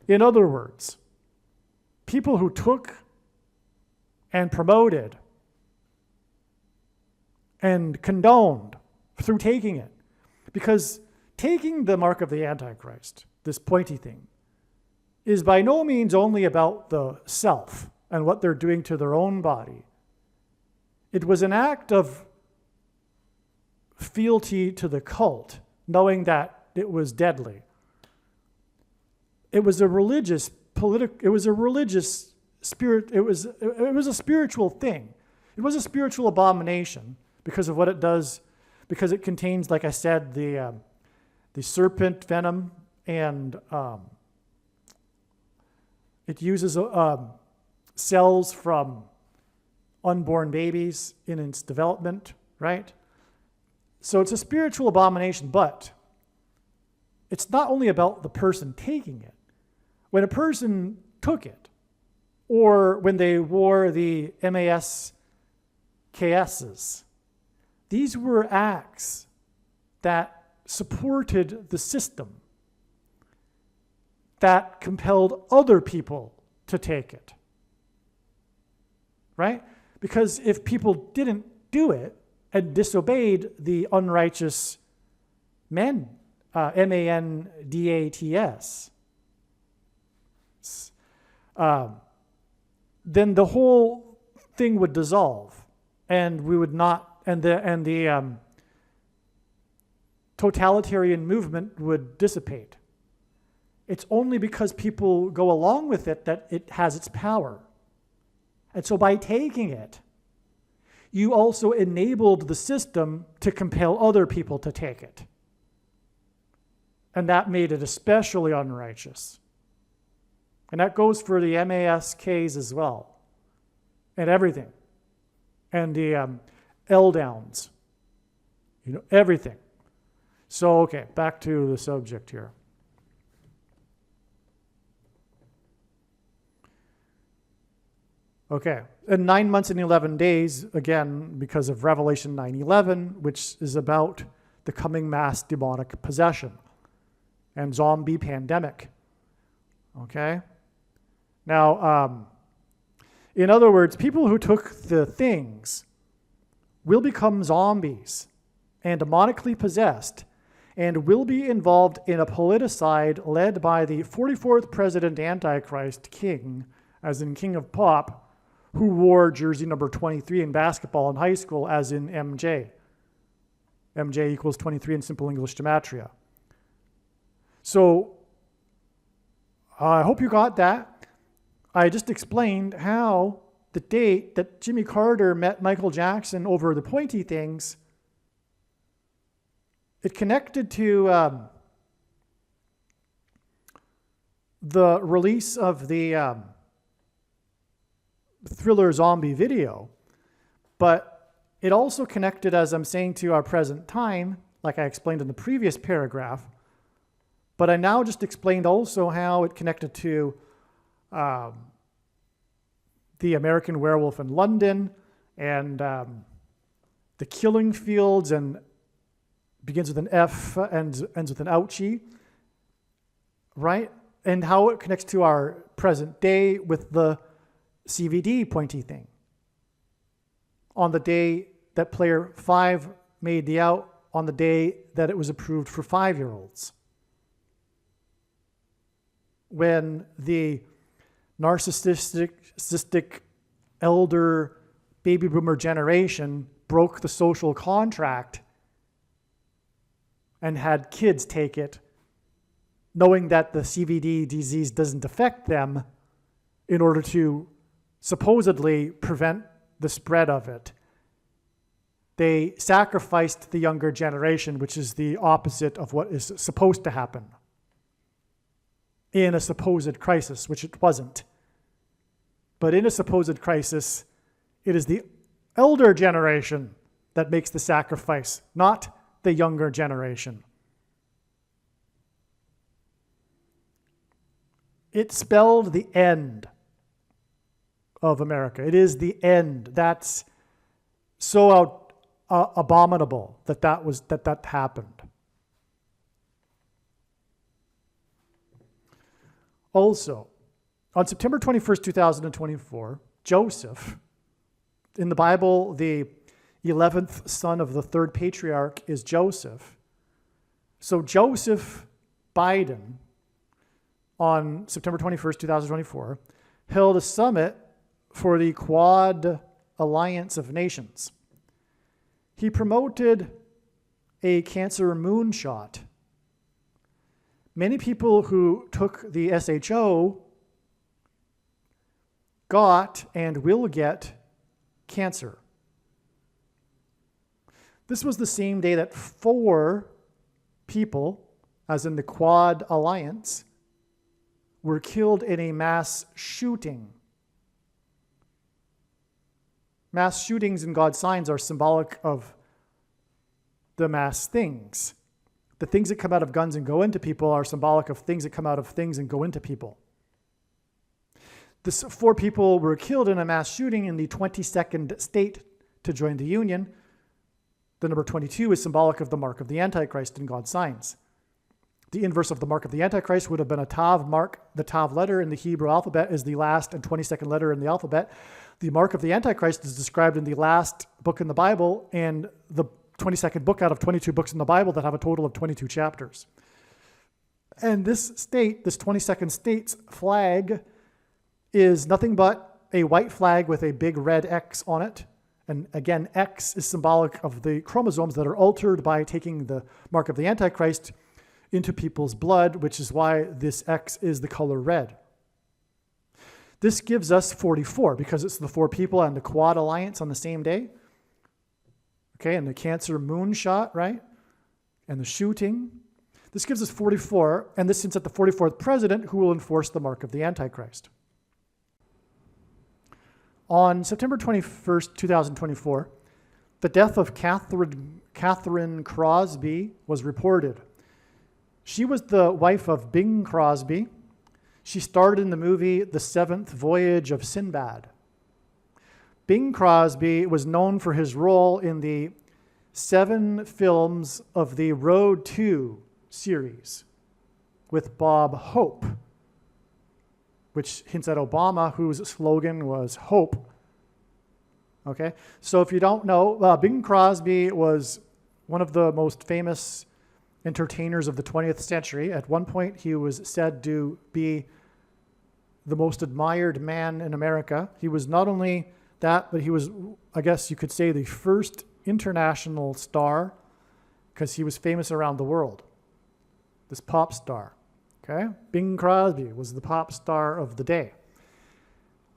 In other words, people who took and promoted and condoned through taking it, because taking the mark of the Antichrist, this pointy thing, is by no means only about the self and what they're doing to their own body. It was an act of fealty to the cult, knowing that it was deadly. It was a religious spirit. It was a spiritual thing. It was a spiritual abomination because of what it does, because it contains, like I said, the serpent venom, and it uses cells from unborn babies in its development, right? So it's a spiritual abomination, but it's not only about the person taking it. When a person took it, or when they wore the MASKSs, these were acts that supported the system, that compelled other people to take it, right? Because if people didn't do it and disobeyed the unrighteous men, MANDATS, then the whole thing would dissolve, and we would not, and the totalitarian movement would dissipate. It's only because people go along with it that it has its power. And so by taking it, you also enabled the system to compel other people to take it. And that made it especially unrighteous. And that goes for the MASKs as well, and everything. And the L-downs, everything. So, okay, back to the subject here. Okay, in 9 months and 11 days, again, because of Revelation 9:11, which is about the coming mass demonic possession and zombie pandemic. Okay? Now, in other words, people who took the things will become zombies and demonically possessed and will be involved in a politicide led by the 44th president Antichrist king, as in King of Pop, who wore jersey number 23 in basketball in high school, as in MJ. MJ equals 23 in simple English gematria. So, I hope you got that. I just explained how the date that Jimmy Carter met Michael Jackson over the pointy things, it connected to the release of the Thriller zombie video, but it also connected, as I'm saying, to our present time, like I explained in the previous paragraph. But I now just explained also how it connected to the American Werewolf in London and the Killing Fields, and begins with an F and ends with an ouchie, right? And how it connects to our present day with the CVD pointy thing. On the day that player 5 made the out, on the day that it was approved for 5-year-olds. When the narcissistic elder baby boomer generation broke the social contract and had kids take it, knowing that the CVD disease doesn't affect them, in order to supposedly prevent the spread of it. They sacrificed the younger generation, which is the opposite of what is supposed to happen in a supposed crisis, which it wasn't. But in a supposed crisis, it is the elder generation that makes the sacrifice, not the younger generation. It spelled the end of America. It is the end. That's so abominable that happened. Also, on September 21st, 2024, Joseph, in the Bible, the 11th son of the third patriarch is Joseph. So Joseph Biden, on September 21st, 2024, held a summit for the Quad Alliance of Nations. He promoted a cancer moonshot. Many people who took the SHO got and will get cancer. This was the same day that 4 people, as in the Quad Alliance, were killed in a mass shooting. Mass shootings in God's signs are symbolic of the mass things. The things that come out of guns and go into people are symbolic of things that come out of things and go into people. This 4 people were killed in a mass shooting in the 22nd state to join the Union. The number 22 is symbolic of the mark of the Antichrist in God's signs. The inverse of the mark of the Antichrist would have been a Tav mark. The Tav letter in the Hebrew alphabet is the last and 22nd letter in the alphabet. The mark of the Antichrist is described in the last book in the Bible and the 22nd book out of 22 books in the Bible that have a total of 22 chapters. And this state, this 22nd state's flag, is nothing but a white flag with a big red X on it. And again, X is symbolic of the chromosomes that are altered by taking the mark of the Antichrist into people's blood, which is why this X is the color red. This gives us 44, because it's the 4 people and the Quad Alliance on the same day. Okay, and the Cancer moonshot, right? And the shooting. This gives us 44, and this hints at the 44th president who will enforce the mark of the Antichrist. On September 21st, 2024, the death of Catherine Crosby was reported. She was the wife of Bing Crosby. She starred in the movie The Seventh Voyage of Sinbad. Bing Crosby was known for his role in the 7 films of the Road to series with Bob Hope, which hints at Obama, whose slogan was Hope. Okay, so if you don't know, Bing Crosby was one of the most famous entertainers of the 20th century. At one point, he was said to be the most admired man in America. He was not only that, but he was, I guess you could say, the first international star, because he was famous around the world. This pop star. Okay, Bing Crosby was the pop star of the day.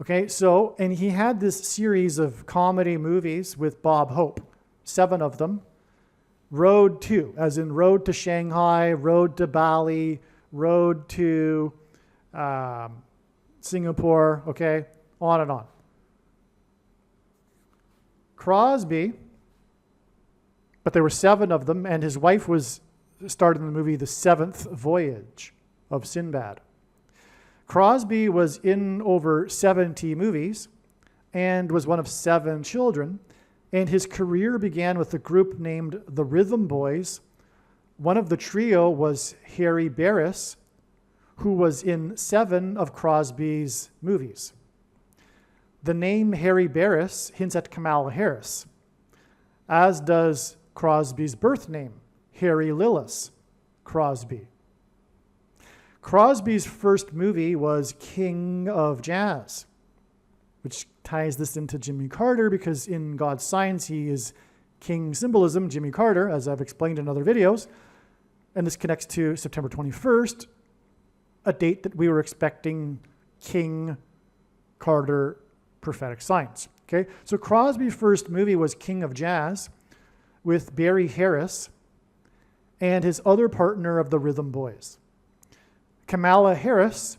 Okay, so, and he had this series of comedy movies with Bob Hope, 7 of them. Road to, as in Road to Shanghai, Road to Bali, Road to Singapore, okay, on and on. Crosby, but there were 7 of them, and his wife was starred in the movie The Seventh Voyage of Sinbad. Crosby was in over 70 movies and was one of 7 children, and his career began with a group named the Rhythm Boys. One of the trio was Harry Barris, who was in 7 of Crosby's movies. The name Harry Barris hints at Kamala Harris, as does Crosby's birth name, Harry Lillis Crosby. Crosby's first movie was King of Jazz, which ties this into Jimmy Carter, because in God's Signs, he is King symbolism, Jimmy Carter, as I've explained in other videos. And this connects to September 21st, a date that we were expecting King Carter prophetic signs. Okay, so Crosby's first movie was King of Jazz with Barry Harris and his other partner of the Rhythm Boys. Kamala Harris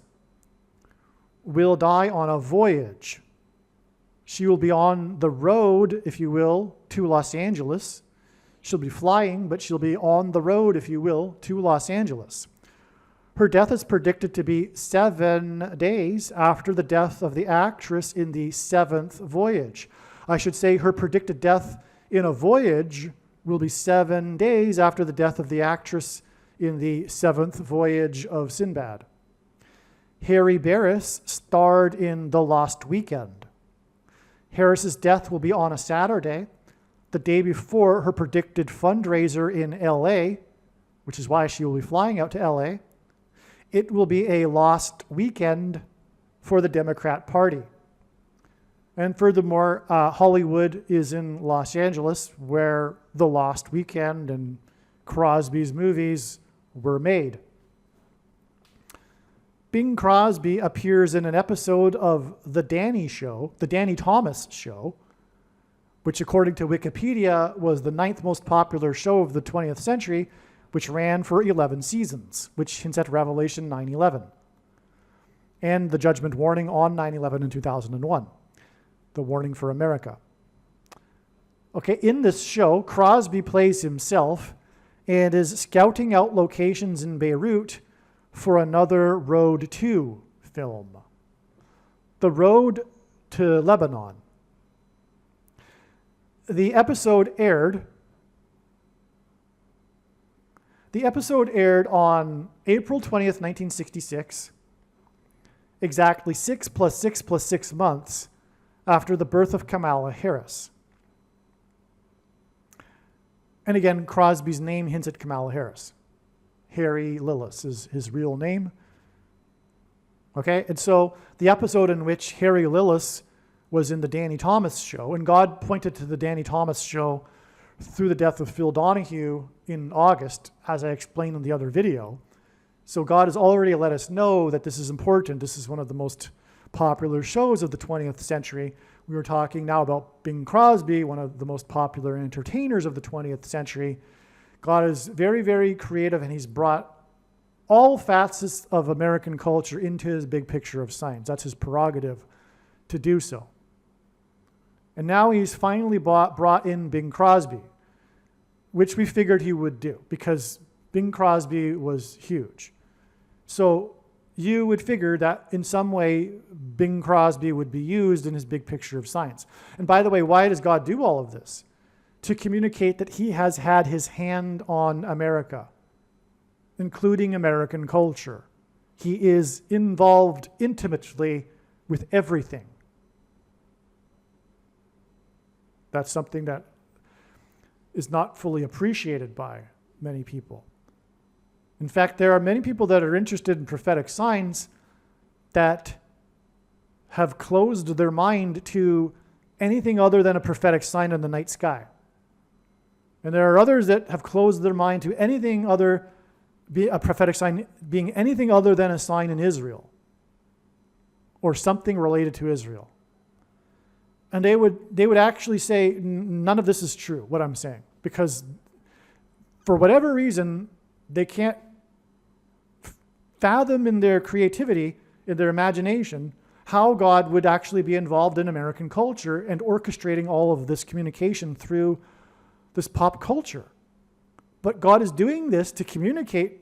will die on a voyage. She will be on the road, if you will, to Los Angeles. She'll be flying, but she'll be on the road, if you will, to Los Angeles. Her death is predicted to be 7 days after the death of the actress in the 7th voyage. I should say her predicted death in a voyage will be 7 days after the death of the actress in the 7th voyage of Sinbad. Harry Barris starred in The Lost Weekend. Harris's death will be on a Saturday, the day before her predicted fundraiser in LA, which is why she will be flying out to LA. It will be a lost weekend for the Democrat Party. And furthermore, Hollywood is in Los Angeles, where The Lost Weekend and Crosby's movies were made. Bing Crosby appears in an episode of The Danny Show, The Danny Thomas Show, which according to Wikipedia was the 9th most popular show of the 20th century, which ran for 11 seasons, which hints at Revelation 9/11, and the judgment warning on 9/11 in 2001, the warning for America. Okay, in this show, Crosby plays himself and is scouting out locations in Beirut for another Road to film, The Road to Lebanon. The episode aired on April 20th, 1966, exactly 6 + 6 + 6 months after the birth of Kamala Harris. And again, Crosby's name hints at Kamala Harris. Harry Lillis is his real name. Okay, and so the episode in which Harry Lillis was in the Danny Thomas Show, and God pointed to the Danny Thomas Show through the death of Phil Donahue in August, as I explained in the other video. So God has already let us know that this is important. This is one of the most popular shows of the 20th century, We were talking now about Bing Crosby, one of the most popular entertainers of the 20th century. God is very, very creative, and he's brought all facets of American culture into his big picture of science. That's his prerogative to do so. And now he's finally brought in Bing Crosby, which we figured he would do because Bing Crosby was huge. So you would figure that in some way Bing Crosby would be used in his big picture of science. And by the way, why does God do all of this? To communicate that he has had his hand on America, including American culture. He is involved intimately with everything. That's something that is not fully appreciated by many people. In fact, there are many people that are interested in prophetic signs that have closed their mind to anything other than a prophetic sign in the night sky. And there are others that have closed their mind to anything other, a prophetic sign being anything other than a sign in Israel or something related to Israel. And they would actually say, none of this is true, what I'm saying, because for whatever reason, they can't fathom in their creativity, in their imagination, how God would actually be involved in American culture and orchestrating all of this communication through this pop culture. But God is doing this to communicate,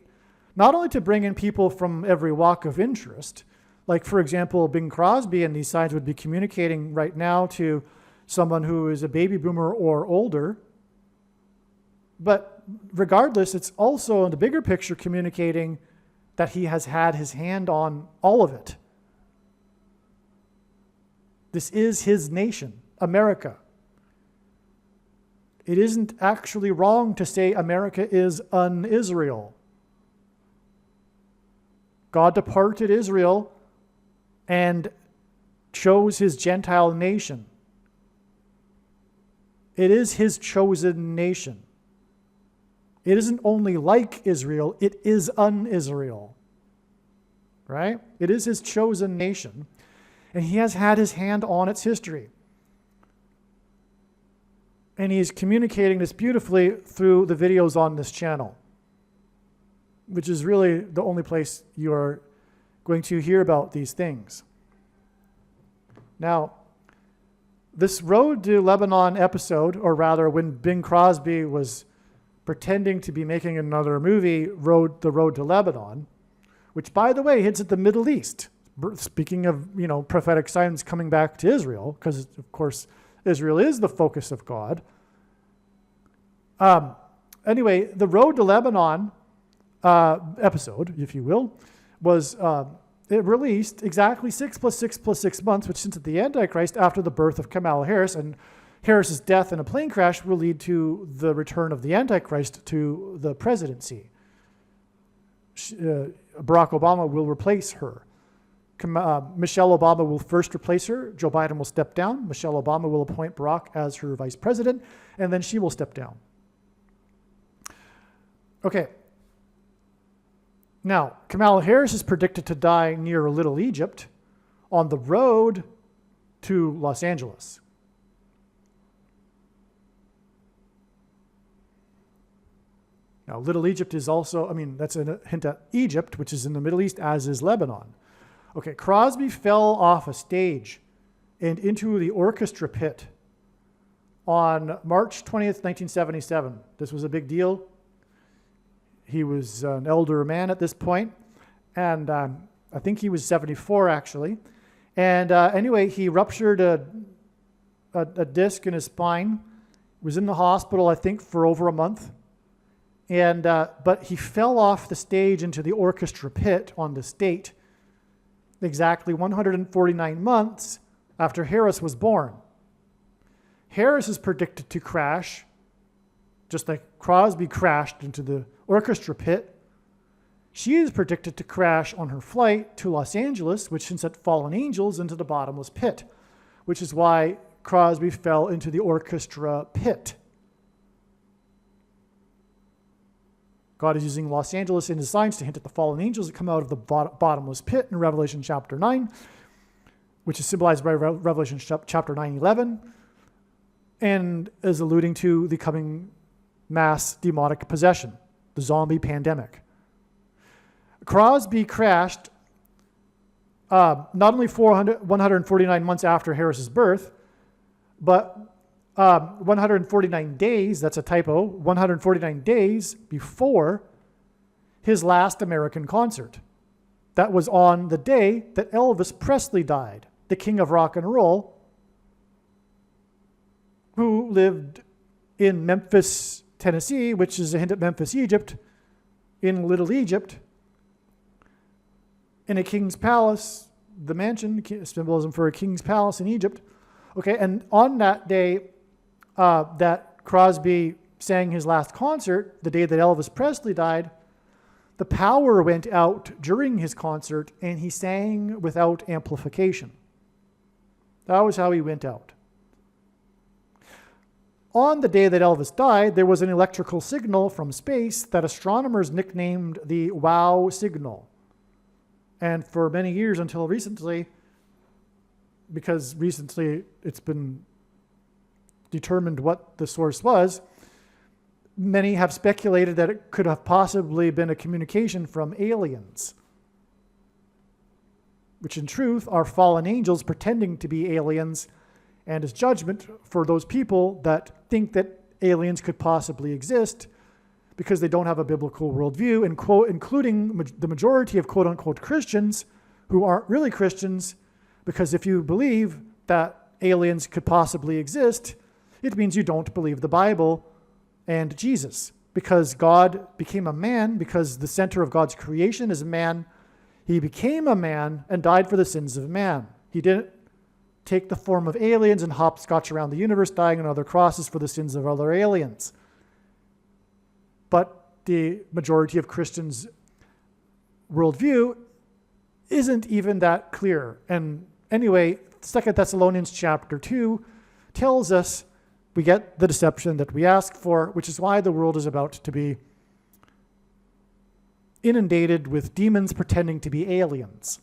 not only to bring in people from every walk of interest, like, for example, Bing Crosby and these signs would be communicating right now to someone who is a baby boomer or older. But regardless, it's also in the bigger picture communicating that he has had his hand on all of it. This is his nation, America. It isn't actually wrong to say America is un-Israel. God departed Israel and chose his Gentile nation. It is his chosen nation. It isn't only like Israel, it is un-Israel. Right? It is his chosen nation. And he has had his hand on its history. And he's communicating this beautifully through the videos on this channel, which is really the only place you're going to hear about these things. Now, this Road to Lebanon episode, or rather when Bing Crosby was pretending to be making another movie, The Road to Lebanon, which, by the way, hits at the Middle East. Speaking of, prophetic signs coming back to Israel, because, of course, Israel is the focus of God. Anyway, the Road to Lebanon episode, if you will, was it released exactly 6 + 6 + 6 months, which since the Antichrist, after the birth of Kamala Harris, and Harris's death in a plane crash will lead to the return of the Antichrist to the presidency. Barack Obama will replace her. Michelle Obama will first replace her. Joe Biden will step down. Michelle Obama will appoint Barack as her vice president, and then she will step down. Okay. Now, Kamala Harris is predicted to die near Little Egypt on the road to Los Angeles. Now, Little Egypt is also, that's a hint at Egypt, which is in the Middle East, as is Lebanon. Okay, Crosby fell off a stage and into the orchestra pit on March 20th, 1977. This was a big deal. He was an elder man at this point, and I think he was 74, actually. And anyway, he ruptured a disc in his spine. Was in the hospital, I think, for over a month. And but he fell off the stage into the orchestra pit on the state exactly 149 months after Harris was born. Harris is predicted to crash, just like Crosby crashed into the orchestra pit. She is predicted to crash on her flight to Los Angeles, which sent fallen angels into the bottomless pit, which is why Crosby fell into the orchestra pit. God is using Los Angeles in his signs to hint at the fallen angels that come out of the bottomless pit in Revelation chapter 9. which is symbolized by Revelation chapter 9:11, and is alluding to the coming mass demonic possession, the zombie pandemic. Crosby crashed not only 149 months after Harris's birth, but 149 days, that's a typo, 149 days before his last American concert. That was on the day that Elvis Presley died, the king of rock and roll, who lived in Memphis, Tennessee, which is a hint at Memphis, Egypt, in Little Egypt, in a king's palace, the mansion, symbolism for a king's palace in Egypt. Okay, and on that day that Crosby sang his last concert, the day that Elvis Presley died, the power went out during his concert and he sang without amplification. That was how he went out. On the day that Elvis died, there was an electrical signal from space that astronomers nicknamed the WOW signal. And for many years until recently, because recently it's been determined what the source was, many have speculated that it could have possibly been a communication from aliens, which in truth are fallen angels pretending to be aliens, and as judgment for those people that think that aliens could possibly exist because they don't have a biblical worldview, including the majority of quote-unquote Christians who aren't really Christians, because if you believe that aliens could possibly exist, it means you don't believe the Bible and Jesus, because God became a man, because the center of God's creation is man. He became a man and died for the sins of man. He didn't take the form of aliens and hopscotch around the universe, dying on other crosses for the sins of other aliens. But the majority of Christians' worldview isn't even that clear. And anyway, 2 Thessalonians chapter 2 tells us we get the deception that we ask for, which is why the world is about to be inundated with demons pretending to be aliens.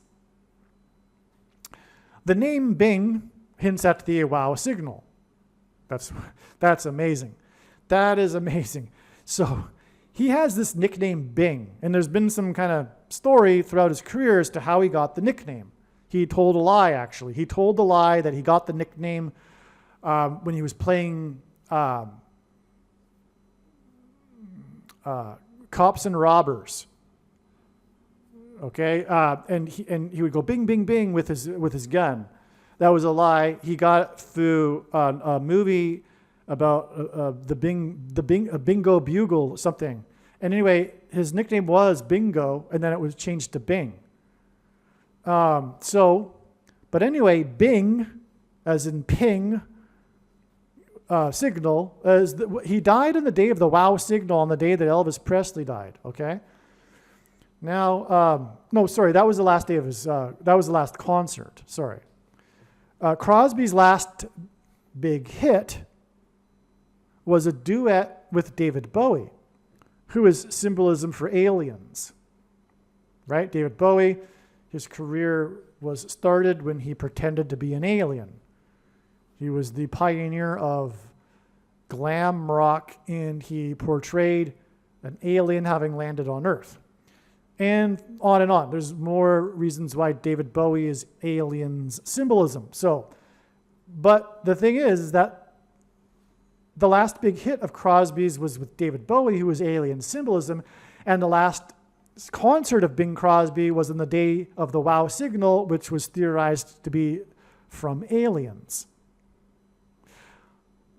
The name Bing hints at the WOW signal. That's amazing. That is amazing. So he has this nickname Bing, and there's been some kind of story throughout his career as to how he got the nickname. He told a lie, actually. He told the lie that he got the nickname when he was playing cops and robbers. Okay, and he would go bing, bing, bing with his gun. That was a lie. He got it through a movie about the Bingo Bugle something. And anyway, his nickname was Bingo, and then it was changed to Bing. But anyway, Bing, as in ping, signal, he died on the day of the WOW signal, on the day that Elvis Presley died. Okay. Now, that was the last day of his. That was the last concert. Sorry. Crosby's last big hit was a duet with David Bowie, who is symbolism for aliens. Right? David Bowie, his career was started when he pretended to be an alien. He was the pioneer of glam rock, and he portrayed an alien having landed on Earth. And on and on. There's more reasons why David Bowie is aliens symbolism. But the thing is that the last big hit of Crosby's was with David Bowie, who was alien symbolism, and the last concert of Bing Crosby was on the day of the WOW signal, which was theorized to be from aliens.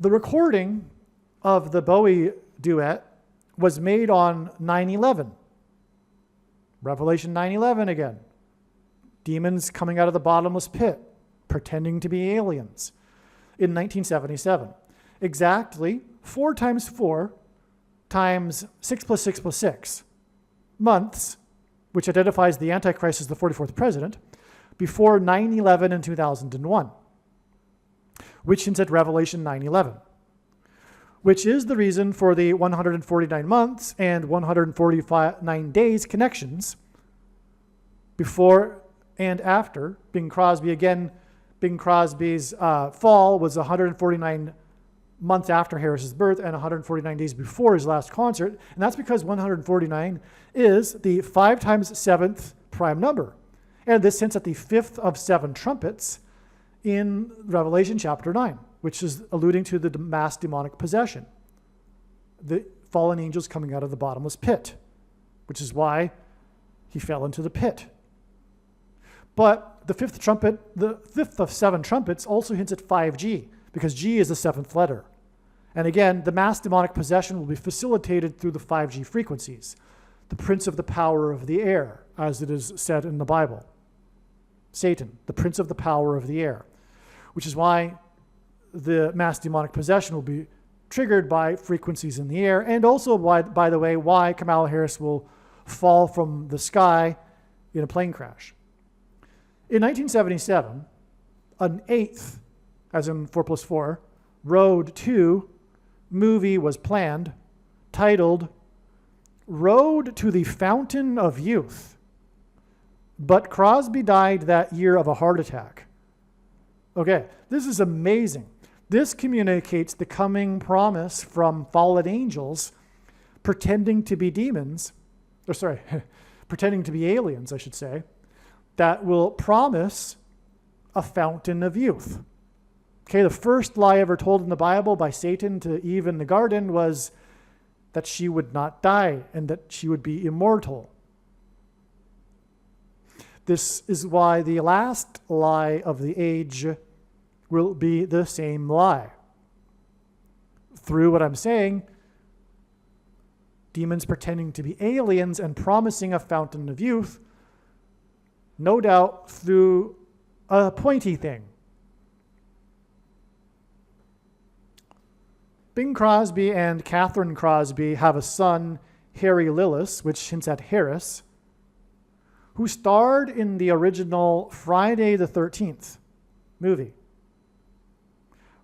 The recording of the Bowie duet was made on 9/11. Revelation 9/11 again. Demons coming out of the bottomless pit, pretending to be aliens, in 1977. Exactly 4 times 4 times 6 plus 6 plus 6 months, which identifies the Antichrist as the 44th president, before 9/11 in 2001, which hints at Revelation 9/11, which is the reason for the 149 months and 149 days connections before and after Bing Crosby again Bing Crosby's fall was 149 months after Harris's birth and 149 days before his last concert. And that's because 149 is the 5 times 7th prime number. And this hints at the 5th of 7 trumpets in Revelation chapter 9, which is alluding to the mass demonic possession. The fallen angels coming out of the bottomless pit, which is why he fell into the pit. But the 5th trumpet, the 5th of 7 trumpets also hints at 5G, because G is the 7th letter. And again, the mass demonic possession will be facilitated through the 5G frequencies, the prince of the power of the air, as it is said in the Bible. Satan, the prince of the power of the air, which is why the mass demonic possession will be triggered by frequencies in the air, and also, by the way, why Kamala Harris will fall from the sky in a plane crash. In 1977, an 8th, as in 4 plus 4, Road 2 movie was planned, titled Road to the Fountain of Youth. But Crosby died that year of a heart attack. Okay, this is amazing. This communicates the coming promise from fallen angels pretending to be demons, pretending to be aliens, I should say, that will promise a fountain of youth. Okay, the first lie ever told in the Bible by Satan to Eve in the garden was that she would not die and that she would be immortal. This is why the last lie of the age will be the same lie. Through what I'm saying, demons pretending to be aliens and promising a fountain of youth, no doubt through a pointy thing. Bing Crosby and Catherine Crosby have a son, Harry Lillis, which hints at Harris, who starred in the original Friday the 13th movie.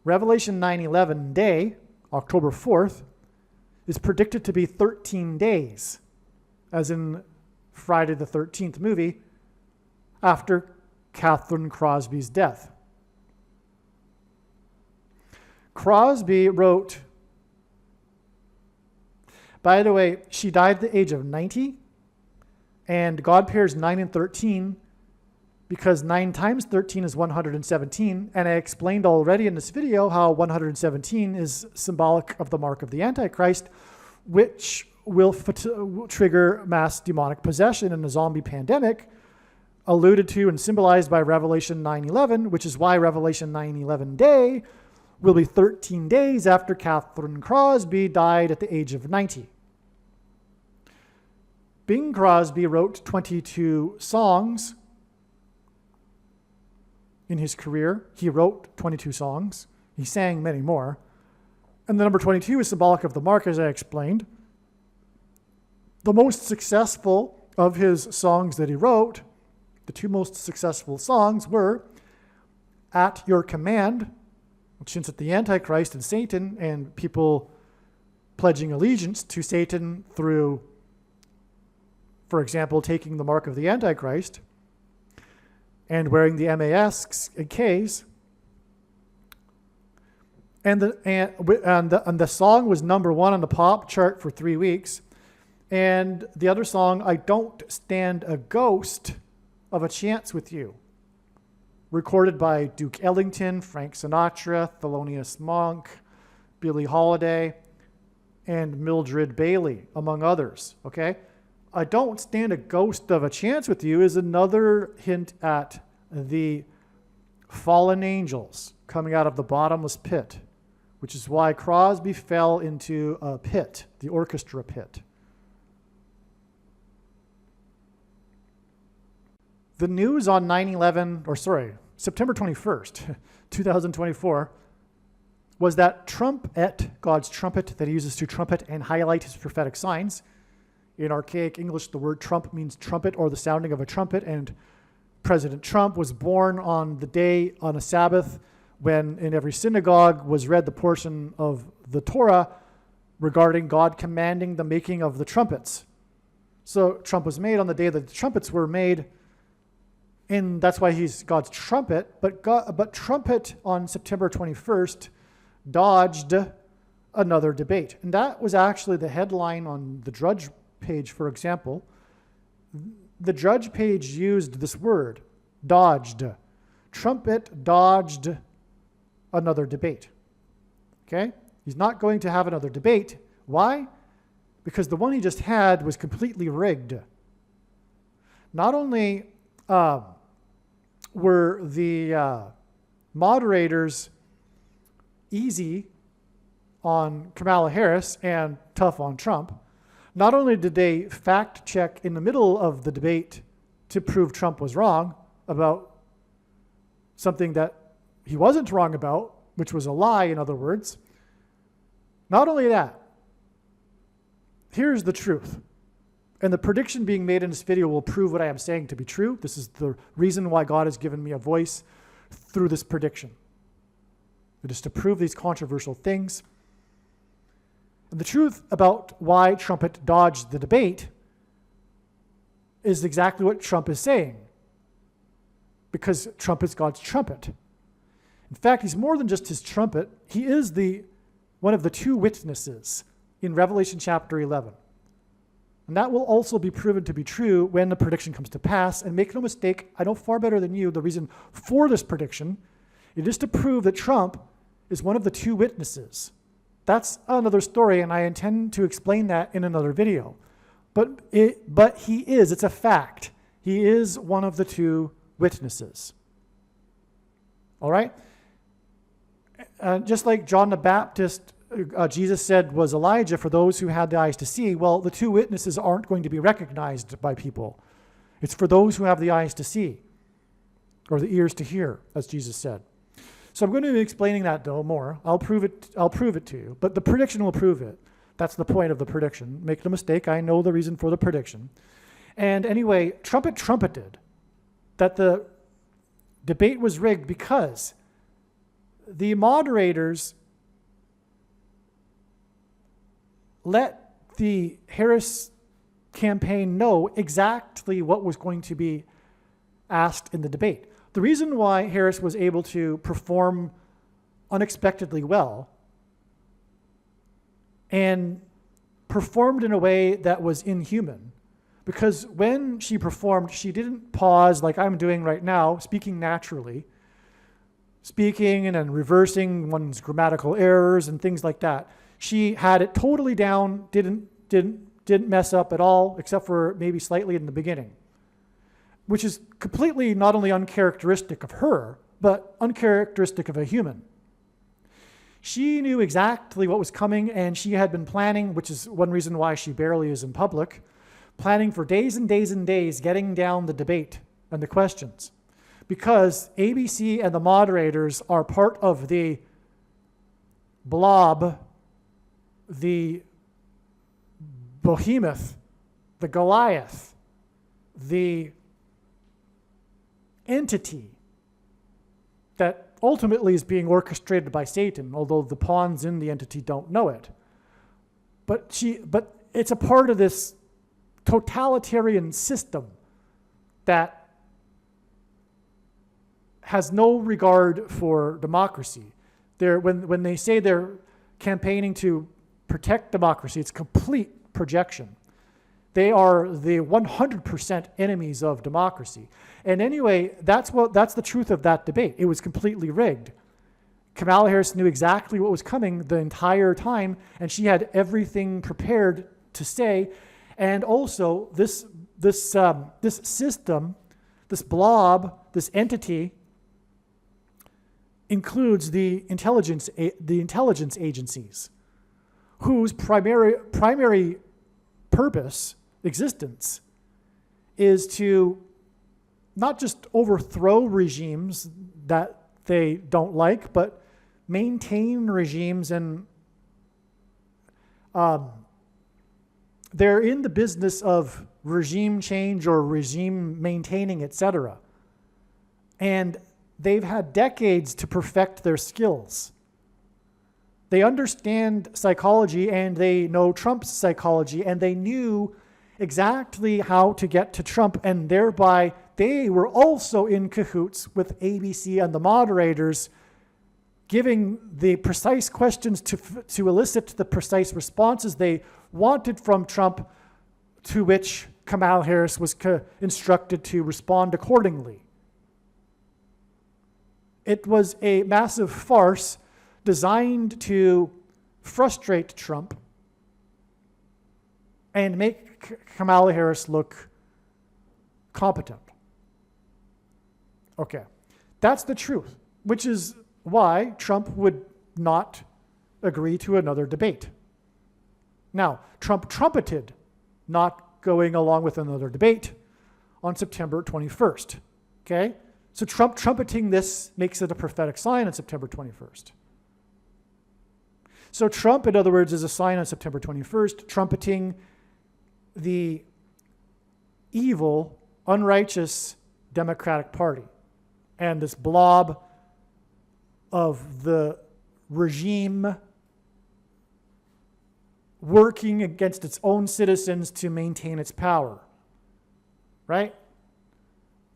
Revelation 9/11 day, October 4th, is predicted to be 13 days, as in Friday the 13th movie, after Catherine Crosby's death. Crosby wrote, by the way, she died at the age of 90, and God pairs 9 and 13 because 9 times 13 is 117, and I explained already in this video how 117 is symbolic of the mark of the Antichrist, which will trigger mass demonic possession in a zombie pandemic, alluded to and symbolized by Revelation 9:11, which is why Revelation 9:11 day will be 13 days after Catherine Crosby died at the age of 90. Bing Crosby wrote 22 songs in his career. He wrote 22 songs. He sang many more. And the number 22 is symbolic of the mark, as I explained. The most successful of his songs that he wrote, the 2 most successful songs were At Your Command, which hints at the Antichrist and Satan and people pledging allegiance to Satan through, for example, taking the mark of the Antichrist and wearing the MAS and Ks. And the song was number 1 on the pop chart for 3 weeks. And the other song, I Don't Stand a Ghost of a Chance with You, recorded by Duke Ellington, Frank Sinatra, Thelonious Monk, Billie Holiday, and Mildred Bailey, among others. Okay? I Don't Stand a Ghost of a Chance with You is another hint at the fallen angels coming out of the bottomless pit, which is why Crosby fell into a pit, the orchestra pit. The news on September 21st, 2024, was that trumpet, God's trumpet that he uses to trumpet and highlight his prophetic signs. In archaic English, the word trump means trumpet or the sounding of a trumpet, and President Trump was born on the day on a Sabbath when in every synagogue was read the portion of the Torah regarding God commanding the making of the trumpets. So Trump was made on the day that the trumpets were made, and that's why he's God's trumpet. But trumpet on September 21st dodged another debate. And that was actually the headline on the Drudge page, for example. The Drudge page used this word, dodged. Trumpet dodged another debate. Okay? He's not going to have another debate. Why? Because the one he just had was completely rigged. Not only were the moderators easy on Kamala Harris and tough on Trump, not only did they fact check in the middle of the debate to prove Trump was wrong about something that he wasn't wrong about, which was a lie, in other words. Not only that, here's the truth. And the prediction being made in this video will prove what I am saying to be true. This is the reason why God has given me a voice through this prediction. It is to prove these controversial things. And the truth about why Trumpet dodged the debate is exactly what Trump is saying. Because Trump is God's trumpet. In fact, he's more than just his trumpet. He is one of the two witnesses in Revelation chapter 11. And that will also be proven to be true when the prediction comes to pass. And make no mistake, I know far better than you the reason for this prediction. It is to prove that Trump is one of the two witnesses. That's another story, and I intend to explain that in another video. But he is, it's a fact. He is one of the two witnesses. All right? Just like John the Baptist, Jesus said was Elijah for those who had the eyes to see. Well, the two witnesses aren't going to be recognized by people. It's for those who have the eyes to see, or the ears to hear, as Jesus said. So I'm going to be explaining that though more. I'll prove it to you, but the prediction will prove it. That's the point of the prediction. Make no mistake, I know the reason for the prediction. And anyway, trumpeted that the debate was rigged because the moderators let the Harris campaign know exactly what was going to be asked in the debate. The reason why Harris was able to perform unexpectedly well and performed in a way that was inhuman, because when she performed, she didn't pause like I'm doing right now, speaking naturally, speaking and then reversing one's grammatical errors and things like that. She had it totally down, didn't mess up at all, except for maybe slightly in the beginning, which is completely not only uncharacteristic of her, but uncharacteristic of a human. She knew exactly what was coming, and she had been planning, which is one reason why she barely is in public, planning for days and days and days, getting down the debate and the questions. Because ABC and the moderators are part of the blob, the behemoth, the Goliath, the entity that ultimately is being orchestrated by Satan, although the pawns in the entity don't know it. But it's a part of this totalitarian system that has no regard for democracy. When they say they're campaigning to protect democracy, it's complete projection. They are the 100% enemies of democracy. And anyway, that's the truth of that debate. It was completely rigged. Kamala Harris knew exactly what was coming the entire time, and she had everything prepared to say. And also, this system, this blob, this entity, includes the intelligence agencies, whose primary purpose, existence, is to not just overthrow regimes that they don't like, but maintain regimes, and they're in the business of regime change or regime maintaining, etc. And they've had decades to perfect their skills. They understand psychology, and they know Trump's psychology, and they knew exactly how to get to Trump and thereby they were also in cahoots with ABC and the moderators, giving the precise questions to elicit the precise responses they wanted from Trump, to which Kamala Harris was instructed to respond accordingly. It was a massive farce designed to frustrate Trump and make Kamala Harris look competent. Okay, that's the truth, which is why Trump would not agree to another debate. Now, Trump trumpeted not going along with another debate on September 21st. Okay? So Trump trumpeting this makes it a prophetic sign on September 21st. So Trump, in other words, is a sign on September 21st, trumpeting the evil, unrighteous Democratic Party and this blob of the regime working against its own citizens to maintain its power, right?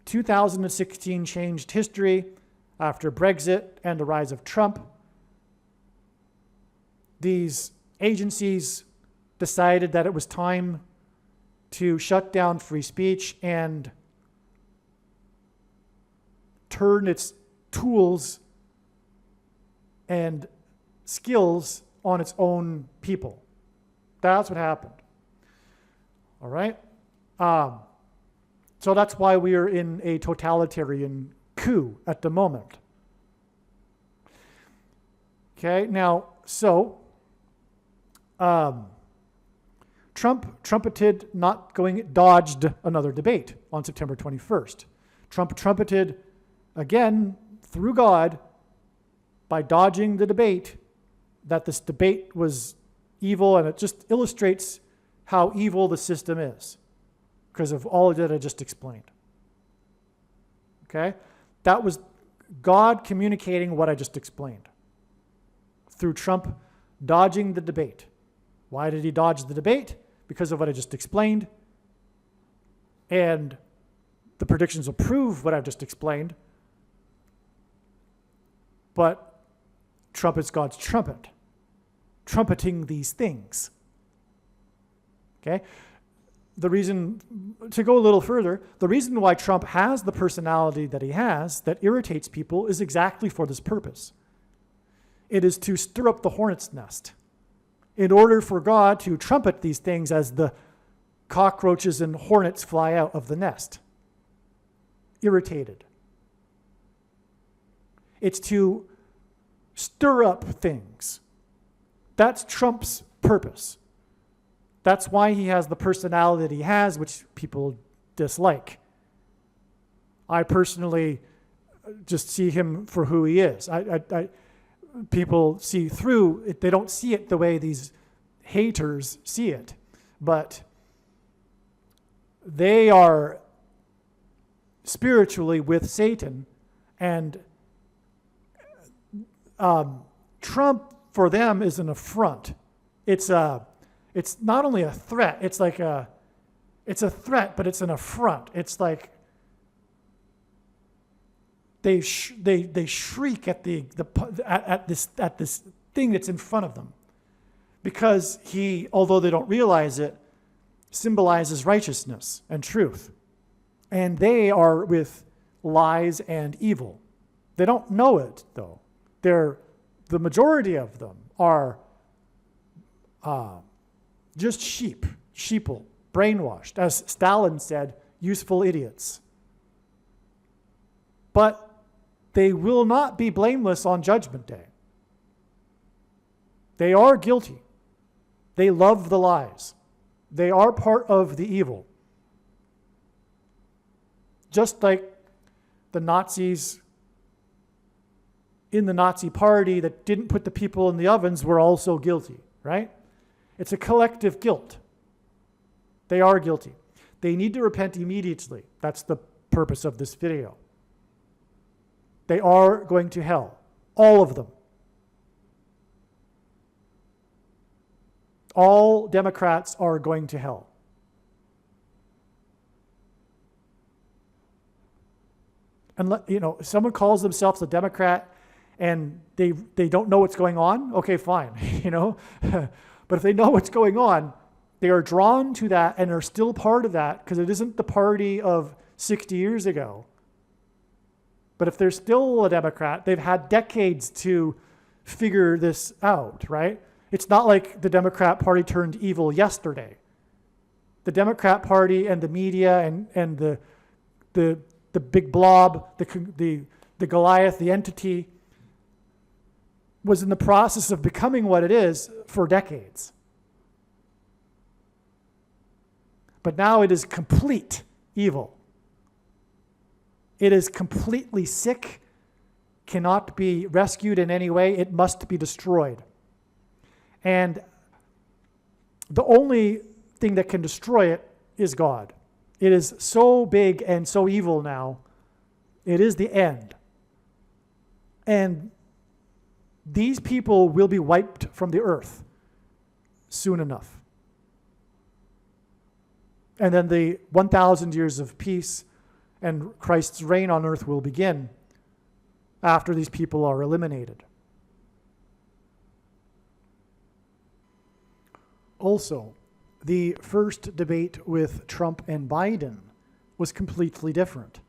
2016 changed history after Brexit and the rise of Trump. These agencies decided that it was time to shut down free speech and turn its tools and skills on its own people. That's what happened. All right? So that's why we are in a totalitarian coup at the moment. Okay, now, so Trump trumpeted dodged another debate on September 21st. Trump trumpeted again through God by dodging the debate that this debate was evil, and it just illustrates how evil the system is because of all that I just explained. Okay? That was God communicating what I just explained through Trump dodging the debate. Why did he dodge the debate? Because of what I just explained. And the predictions will prove what I've just explained. But Trump is God's trumpet, trumpeting these things. Okay? The reason, to go a little further, the reason why Trump has the personality that he has that irritates people is exactly for this purpose. It is to stir up the hornet's nest in order for God to trumpet these things as the cockroaches and hornets fly out of the nest. Irritated. It's to stir up things. That's Trump's purpose. That's why he has the personality that he has, which people dislike. I personally just see him for who he is. People see through it. They don't see it the way these haters see it. But they are spiritually with Satan. And Trump, for them, is an affront. It's not only a threat. It's a threat, but it's an affront. It's like they shriek at this thing that's in front of them, because he, although they don't realize it, symbolizes righteousness and truth, and they are with lies and evil. They don't know it though. The majority of them are just sheeple, brainwashed, as Stalin said, useful idiots. But they will not be blameless on Judgment Day. They are guilty. They love the lies. They are part of the evil. Just like the Nazis in the Nazi party that didn't put the people in the ovens were also guilty, right? It's a collective guilt. They are guilty. They need to repent immediately. That's the purpose of this video. They are going to hell. All of them. All Democrats are going to hell. And someone calls themselves a Democrat and they don't know what's going on, okay, fine, But if they know what's going on, they are drawn to that and are still part of that because it isn't the party of 60 years ago. But if they're still a Democrat, they've had decades to figure this out, right? It's not like the Democrat Party turned evil yesterday. The Democrat Party and the media and the big blob, the Goliath, the entity, was in the process of becoming what it is for decades. But now it is complete evil. It is completely sick, cannot be rescued in any way. It must be destroyed. And the only thing that can destroy it is God. It is so big and so evil now. It is the end. And these people will be wiped from the earth soon enough. And then the 1,000 years of peace and Christ's reign on earth will begin after these people are eliminated. Also, the first debate with Trump and Biden was completely different.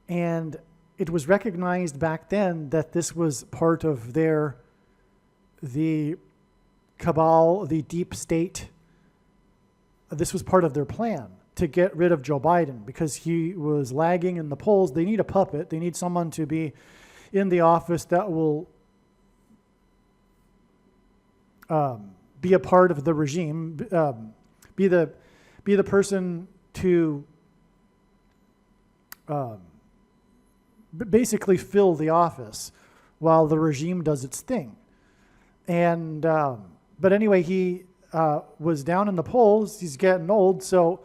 And it was recognized back then that this was part of the cabal, the deep state. This was part of their plan to get rid of Joe Biden because he was lagging in the polls. They need a puppet. They need someone to be in the office that will be a part of the regime, be the person to basically fill the office while the regime does its thing. And but anyway, he was down in the polls. He's getting old, so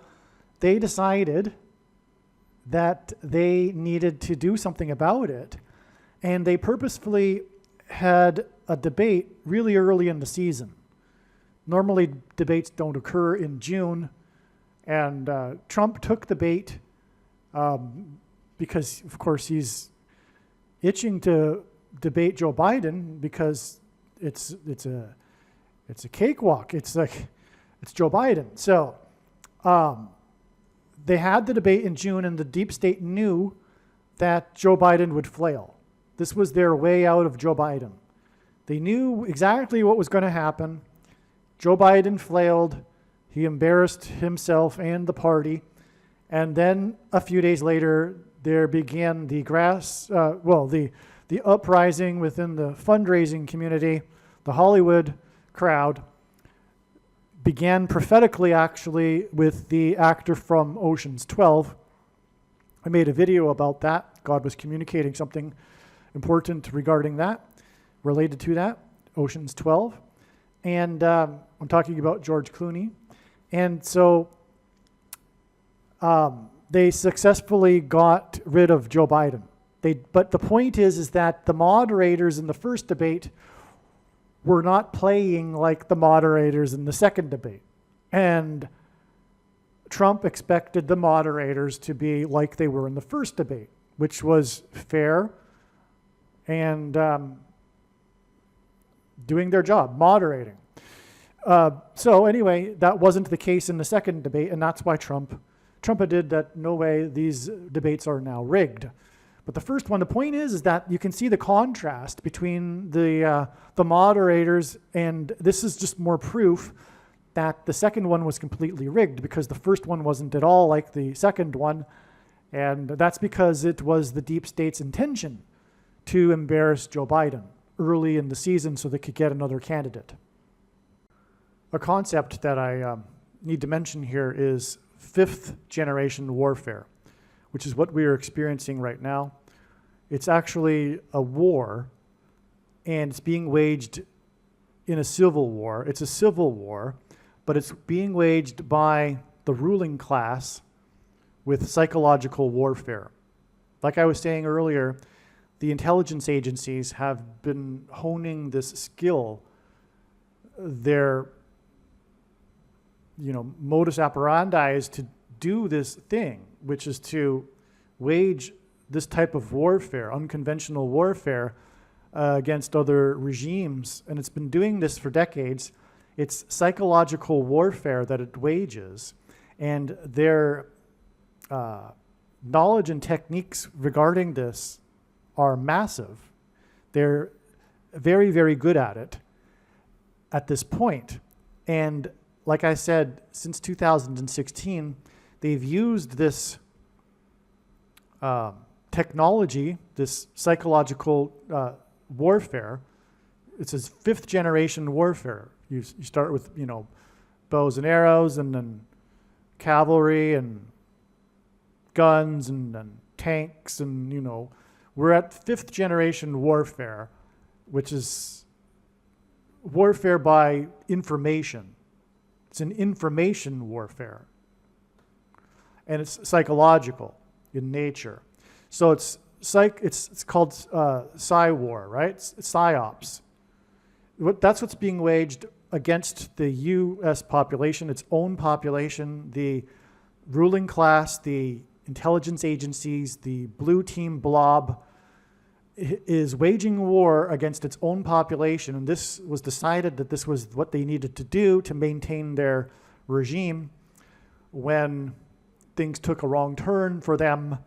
they decided that they needed to do something about it, and they purposefully had a debate really early in the season. Normally, debates don't occur in June, and Trump took the bait because, of course, he's itching to debate Joe Biden because it's a cakewalk. It's Joe Biden. So they had the debate in June, and the deep state knew that Joe Biden would flail. This was their way out of Joe Biden. They knew exactly what was going to happen. Joe Biden flailed. He embarrassed himself and the party. And then a few days later, there began the uprising within the fundraising community. The Hollywood crowd began prophetically, actually, with the actor from Ocean's 12. I made a video about that. God was communicating something important regarding that, related to that, Ocean's 12. And I'm talking about George Clooney. And so they successfully got rid of Joe Biden. But the point is that the moderators in the first debate were not playing like the moderators in the second debate. And Trump expected the moderators to be like they were in the first debate, which was fair and doing their job, moderating. So anyway, that wasn't the case in the second debate, and that's why Trump did that. No way, these debates are now rigged. But the first one, the point is that you can see the contrast between the moderators, and this is just more proof that the second one was completely rigged because the first one wasn't at all like the second one, and that's because it was the deep state's intention to embarrass Joe Biden early in the season so they could get another candidate. A concept that I need to mention here is fifth generation warfare, which is what we are experiencing right now. It's actually a war, and it's being waged in a civil war. It's a civil war, but it's being waged by the ruling class with psychological warfare. Like I was saying earlier, the intelligence agencies have been honing this skill. Their modus operandi is to do this thing, which is to wage this type of warfare, unconventional warfare, against other regimes, and it's been doing this for decades. It's psychological warfare that it wages, and their knowledge and techniques regarding this are massive. They're very, very good at it at this point. And like I said, since 2016, they've used this technology, this psychological warfare. It's a fifth generation warfare. You start with, bows and arrows, and then cavalry and guns, and then tanks, and we're at fifth generation warfare, which is warfare by information. It's an information warfare, and it's psychological in nature. So it's called psy-war, right? It's psyops. That's what's being waged against the U.S. population, its own population, the ruling class, the intelligence agencies, the blue team blob is waging war against its own population. And this was decided that this was what they needed to do to maintain their regime when things took a wrong turn for them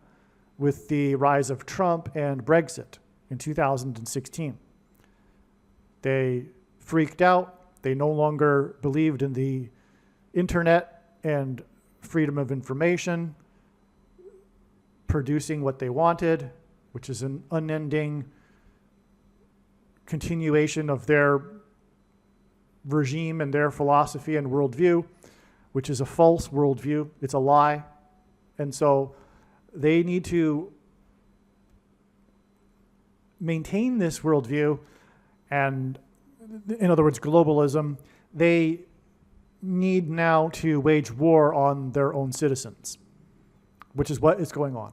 with the rise of Trump and Brexit in 2016. They freaked out. They no longer believed in the internet and freedom of information, producing what they wanted, which is an unending continuation of their regime and their philosophy and worldview, which is a false worldview. It's a lie. And so they need to maintain this worldview, and in other words, globalism. They need now to wage war on their own citizens, which is what is going on.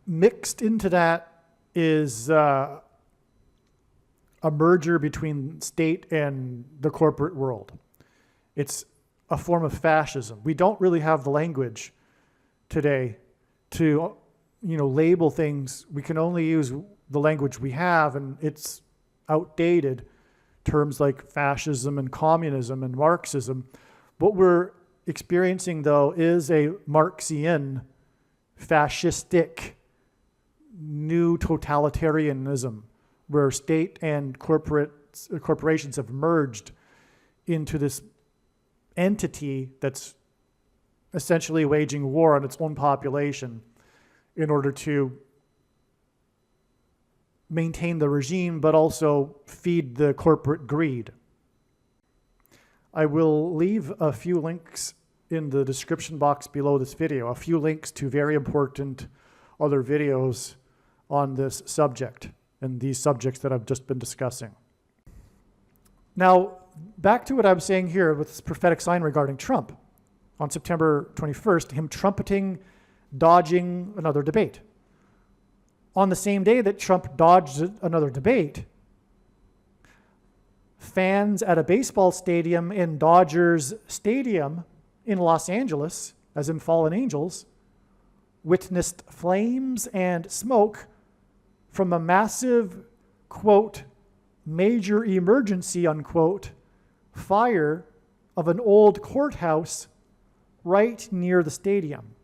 Mixed into that is a merger between state and the corporate world. It's a form of fascism. We don't really have the language today to label things. We can only use the language we have, and it's outdated. Terms like fascism and communism and Marxism. What we're experiencing, though, is a Marxian, fascistic, new totalitarianism, where state and corporations have merged into this entity that's essentially waging war on its own population in order to maintain the regime, but also feed the corporate greed. I will leave a few links in the description box below this video, a few links to very important other videos on this subject and these subjects that I've just been discussing. Now, back to what I'm saying here with this prophetic sign regarding Trump. On September 21st, him trumpeting, dodging another debate. On the same day that Trump dodged another debate, fans at a baseball stadium in Dodgers Stadium in Los Angeles, as in Fallen Angels, witnessed flames and smoke from a massive, quote, major emergency, unquote, fire of an old courthouse right near the stadium.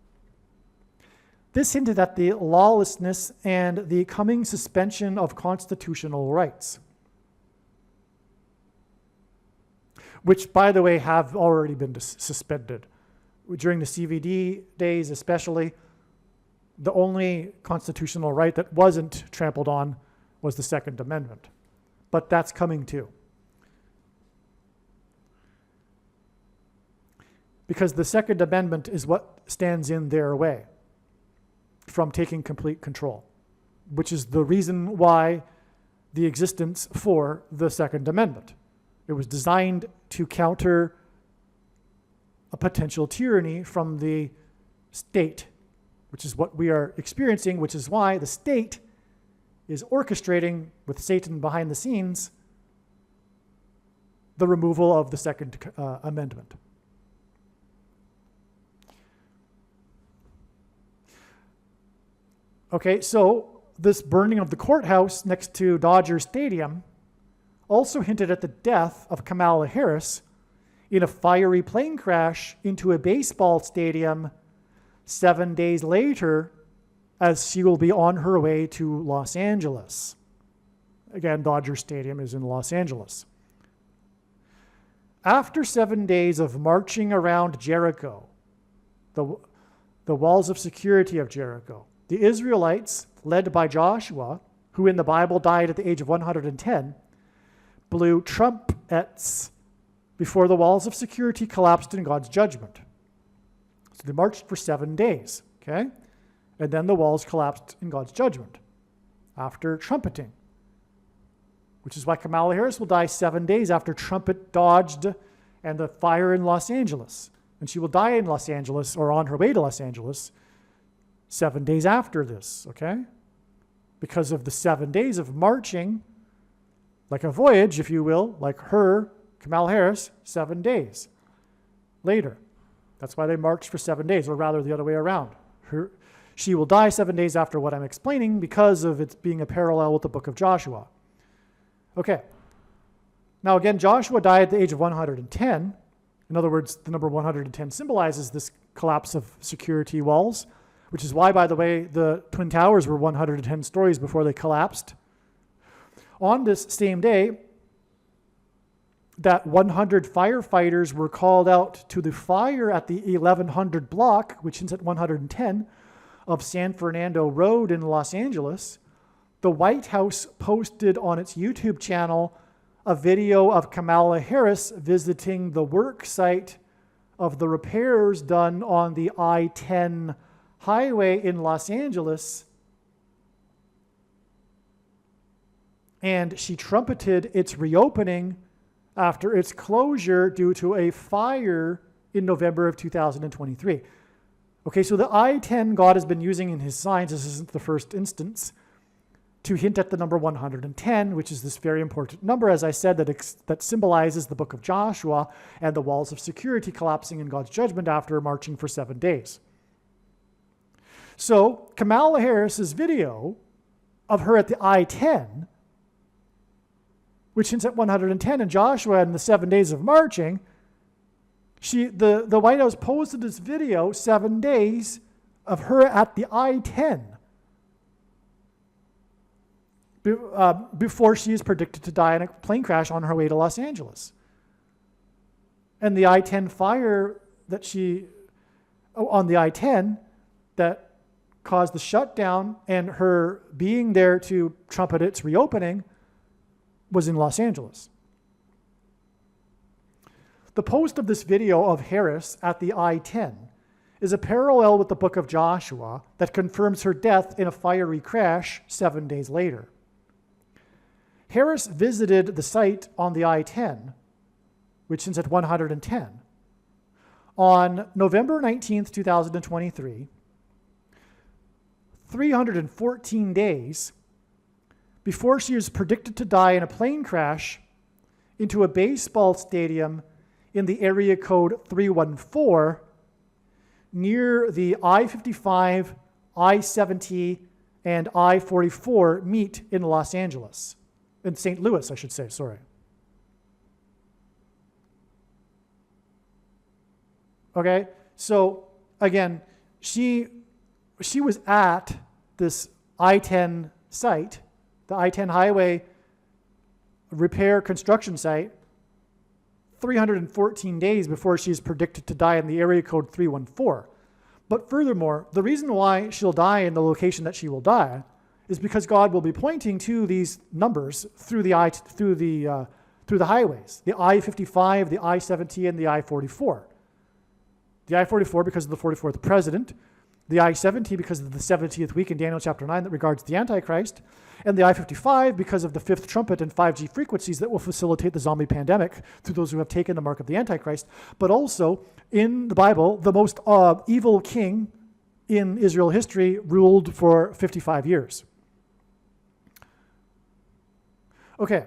This hinted at the lawlessness and the coming suspension of constitutional rights, which, by the way, have already been suspended. During the CVD days especially, the only constitutional right that wasn't trampled on was the Second Amendment. But that's coming too. Because the Second Amendment is what stands in their way from taking complete control, which is the reason why the existence for the Second Amendment. It was designed to counter a potential tyranny from the state, which is what we are experiencing, which is why the state is orchestrating, with Satan behind the scenes, the removal of the Second Amendment. Okay, so this burning of the courthouse next to Dodger Stadium also hinted at the death of Kamala Harris in a fiery plane crash into a baseball stadium 7 days later, as she will be on her way to Los Angeles. Again, Dodger Stadium is in Los Angeles. After 7 days of marching around Jericho, the walls of security of Jericho, the Israelites, led by Joshua, who in the Bible died at the age of 110, blew trumpets before the walls of security collapsed in God's judgment. So they marched for 7 days, okay? And then the walls collapsed in God's judgment after trumpeting, which is why Kamala Harris will die 7 days after trumpet dodged and the fire in Los Angeles. And she will die in Los Angeles or on her way to Los Angeles 7 days after this, okay? Because of the 7 days of marching, like a voyage, if you will, like her, Kamala Harris, 7 days later. That's why they marched for 7 days, or rather the other way around. She will die 7 days after what I'm explaining because of it being a parallel with the book of Joshua. Okay. Now again, Joshua died at the age of 110. In other words, the number 110 symbolizes this collapse of security walls, which is why, by the way, the Twin Towers were 110 stories before they collapsed. On this same day, that 100 firefighters were called out to the fire at the 1100 block, which is at 110, of San Fernando Road in Los Angeles. The White House posted on its YouTube channel a video of Kamala Harris visiting the work site of the repairs done on the I-10 highway in Los Angeles. And she trumpeted its reopening after its closure due to a fire in November of 2023. Okay, so the I-10 God has been using in his signs, this isn't the first instance, to hint at the number 110, which is this very important number, as I said, that symbolizes the book of Joshua and the walls of security collapsing in God's judgment after marching for 7 days. So Kamala Harris's video of her at the I-10, which hints at 110, and Joshua and the 7 days of marching, the White House posted this video 7 days of her at the I-10 before she is predicted to die in a plane crash on her way to Los Angeles. And the I-10 fire on the I-10 that caused the shutdown and her being there to trumpet its reopening was in Los Angeles. The post of this video of Harris at the I-10 is a parallel with the book of Joshua that confirms her death in a fiery crash 7 days later. Harris visited the site on the I-10, which is at 110, on November 19th, 2023, 314 days before she was predicted to die in a plane crash into a baseball stadium in the area code 314 near the I-55, I-70, and I-44 meet in Los Angeles. In St. Louis, I should say, sorry. Okay, so again, she was at this I-10 site, the I-10 highway repair construction site, 314 days before she's predicted to die in the area code 314. But furthermore, the reason why she'll die in the location that she will die is because God will be pointing to these numbers through the highways, the I-55, the I-70, and the I-44. The I-44 because of the 44th president, the I-70 because of the 70th week in Daniel chapter 9 that regards the Antichrist, and the I-55 because of the fifth trumpet and 5G frequencies that will facilitate the zombie pandemic through those who have taken the mark of the Antichrist. But also, in the Bible, the most evil king in Israel history ruled for 55 years. Okay,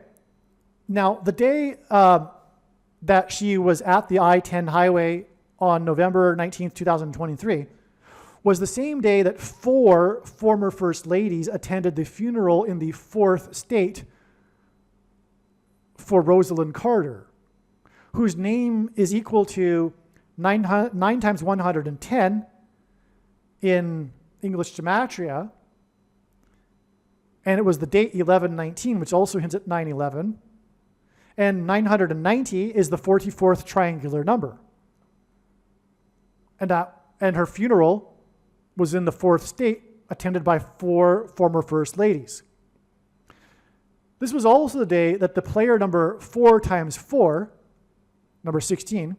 now the day that she was at the I-10 highway on November 19th, 2023, was the same day that 4 former First Ladies attended the funeral in the 4th state for Rosalind Carter, whose name is equal to 9 times 110 in English gematria. And it was the date 1119, which also hints at 9/11. And 990 is the 44th triangular number. And her funeral was in the 4th state, attended by 4 former First Ladies. This was also the day that the player number 4 times 4, number 16,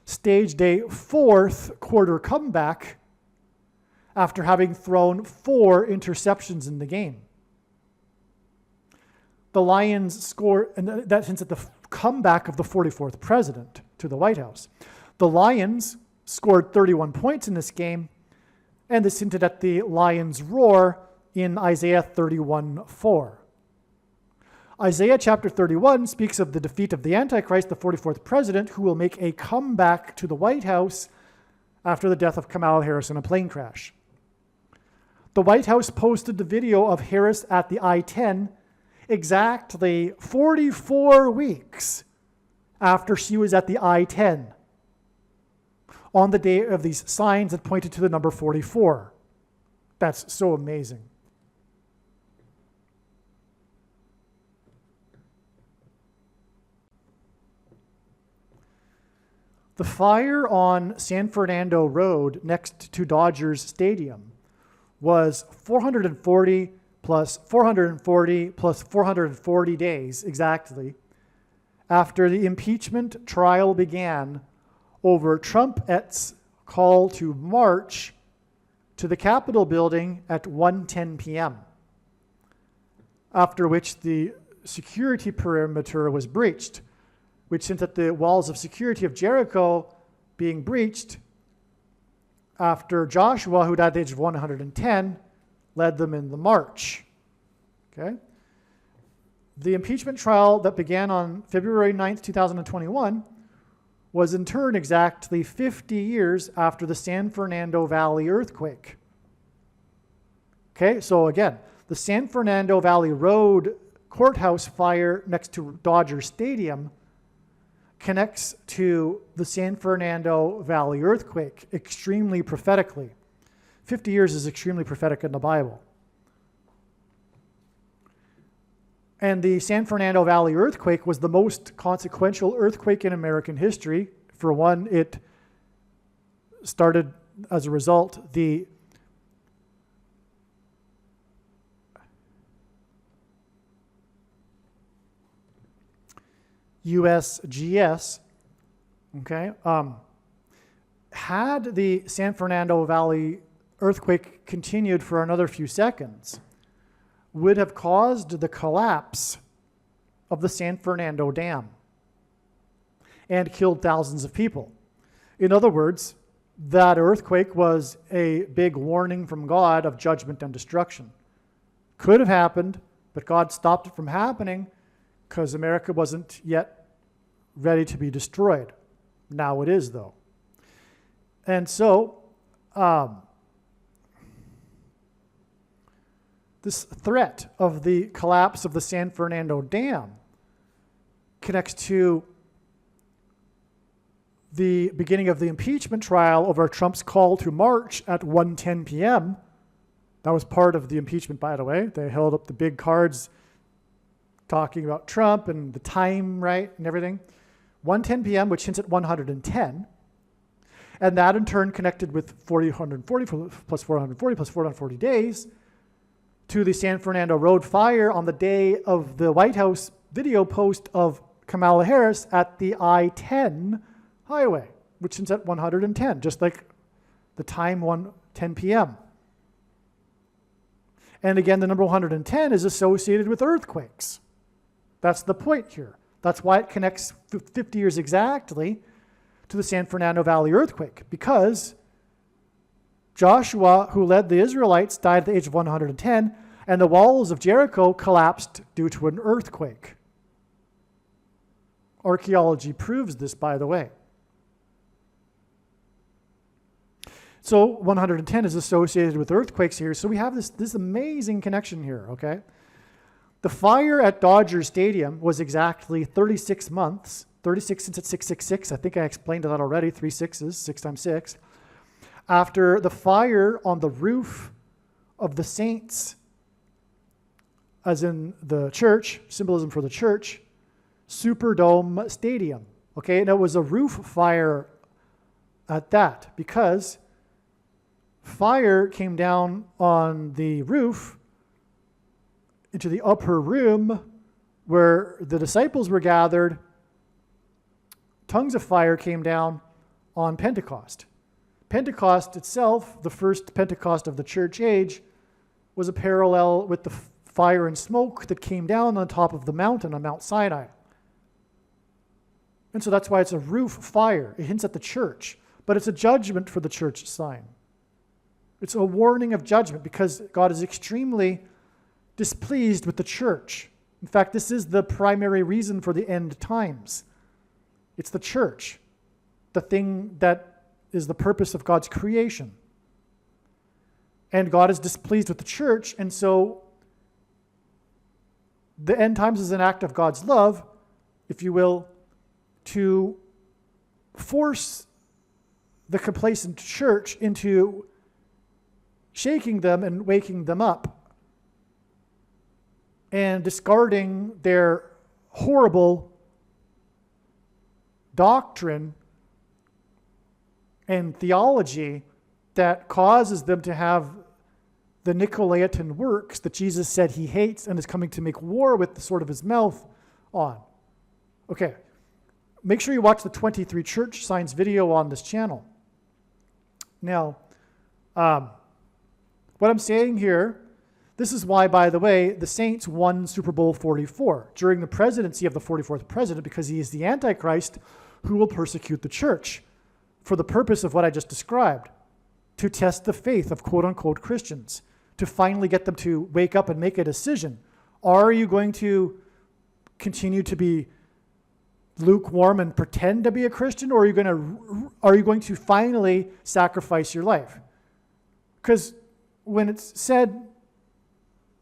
staged a 4th quarter comeback after having thrown 4 interceptions in the game. The Lions scored, and that hints at the comeback of the 44th president to the White House. The Lions scored 31 points in this game, and this hinted at the Lions' roar in Isaiah 31:4. Isaiah chapter 31 speaks of the defeat of the Antichrist, the 44th president, who will make a comeback to the White House after the death of Kamala Harris in a plane crash. The White House posted the video of Harris at the I-10 exactly 44 weeks after she was at the I-10 on the day of these signs that pointed to the number 44. That's so amazing. The fire on San Fernando Road next to Dodgers Stadium was 440 plus 440 plus 440 days exactly after the impeachment trial began over Trump's call to march to the Capitol building at 1:10 p.m., after which the security perimeter was breached, which hinted at the walls of security of Jericho being breached after Joshua, who died at the age of 110, led them in the march. Okay? The impeachment trial that began on February 9th, 2021 was in turn exactly 50 years after the San Fernando Valley earthquake. Okay, so again, the San Fernando Valley Road courthouse fire next to Dodger Stadium connects to the San Fernando Valley earthquake extremely prophetically. 50 years is extremely prophetic in the Bible. And the San Fernando Valley earthquake was the most consequential earthquake in American history. For one, it started as a result the USGS, okay, had the San Fernando Valley earthquake continued for another few seconds, would have caused the collapse of the San Fernando Dam and killed thousands of people. In other words, that earthquake was a big warning from God of judgment and destruction. Could have happened, but God stopped it from happening because America wasn't yet ready to be destroyed. Now it is, though. And so, this threat of the collapse of the San Fernando Dam connects to the beginning of the impeachment trial over Trump's call to march at 1:10 p.m. That was part of the impeachment, by the way. They held up the big cards talking about Trump and the time, right, and everything. 1:10 p.m., which hints at 110. And that in turn connected with 440 plus 440 plus 440 days to the San Fernando Road fire on the day of the White House video post of Kamala Harris at the I-10 highway, which is at 110, just like the time 1:10 p.m. And again, the number 110 is associated with earthquakes. That's the point here. That's why it connects 50 years exactly to the San Fernando Valley earthquake, because Joshua, who led the Israelites, died at the age of 110, and the walls of Jericho collapsed due to an earthquake. Archaeology proves this, by the way. So 110 is associated with earthquakes here. So we have this amazing connection here, okay? The fire at Dodger Stadium was exactly 36 months. 36 since it's 666. I think I explained that already. 3 6s, 6 times 6. After the fire on the roof of the saints, as in the church, symbolism for the church, Superdome Stadium. Okay, and it was a roof fire at that because fire came down on the roof into the upper room where the disciples were gathered. Tongues of fire came down on Pentecost. Pentecost itself, the first Pentecost of the church age, was a parallel with the fire and smoke that came down on top of the mountain on Mount Sinai. And so that's why it's a roof fire. It hints at the church, but it's a judgment for the church sign. It's a warning of judgment because God is extremely displeased with the church. In fact, this is the primary reason for the end times. It's the church, the thing that is the purpose of God's creation. And God is displeased with the church, and so the end times is an act of God's love, if you will, to force the complacent church into shaking them and waking them up and discarding their horrible doctrine and theology that causes them to have the Nicolaitan works that Jesus said he hates and is coming to make war with the sword of his mouth on. Okay, make sure you watch the 23 church signs video on this channel. Now, what I'm saying here, this is why, by the way, the Saints won Super Bowl 44 during the presidency of the 44th president, because he is the Antichrist who will persecute the church for the purpose of what I just described, to test the faith of quote-unquote Christians, to finally get them to wake up and make a decision. Are you going to continue to be lukewarm and pretend to be a Christian, or are you going to finally sacrifice your life? Because when it's said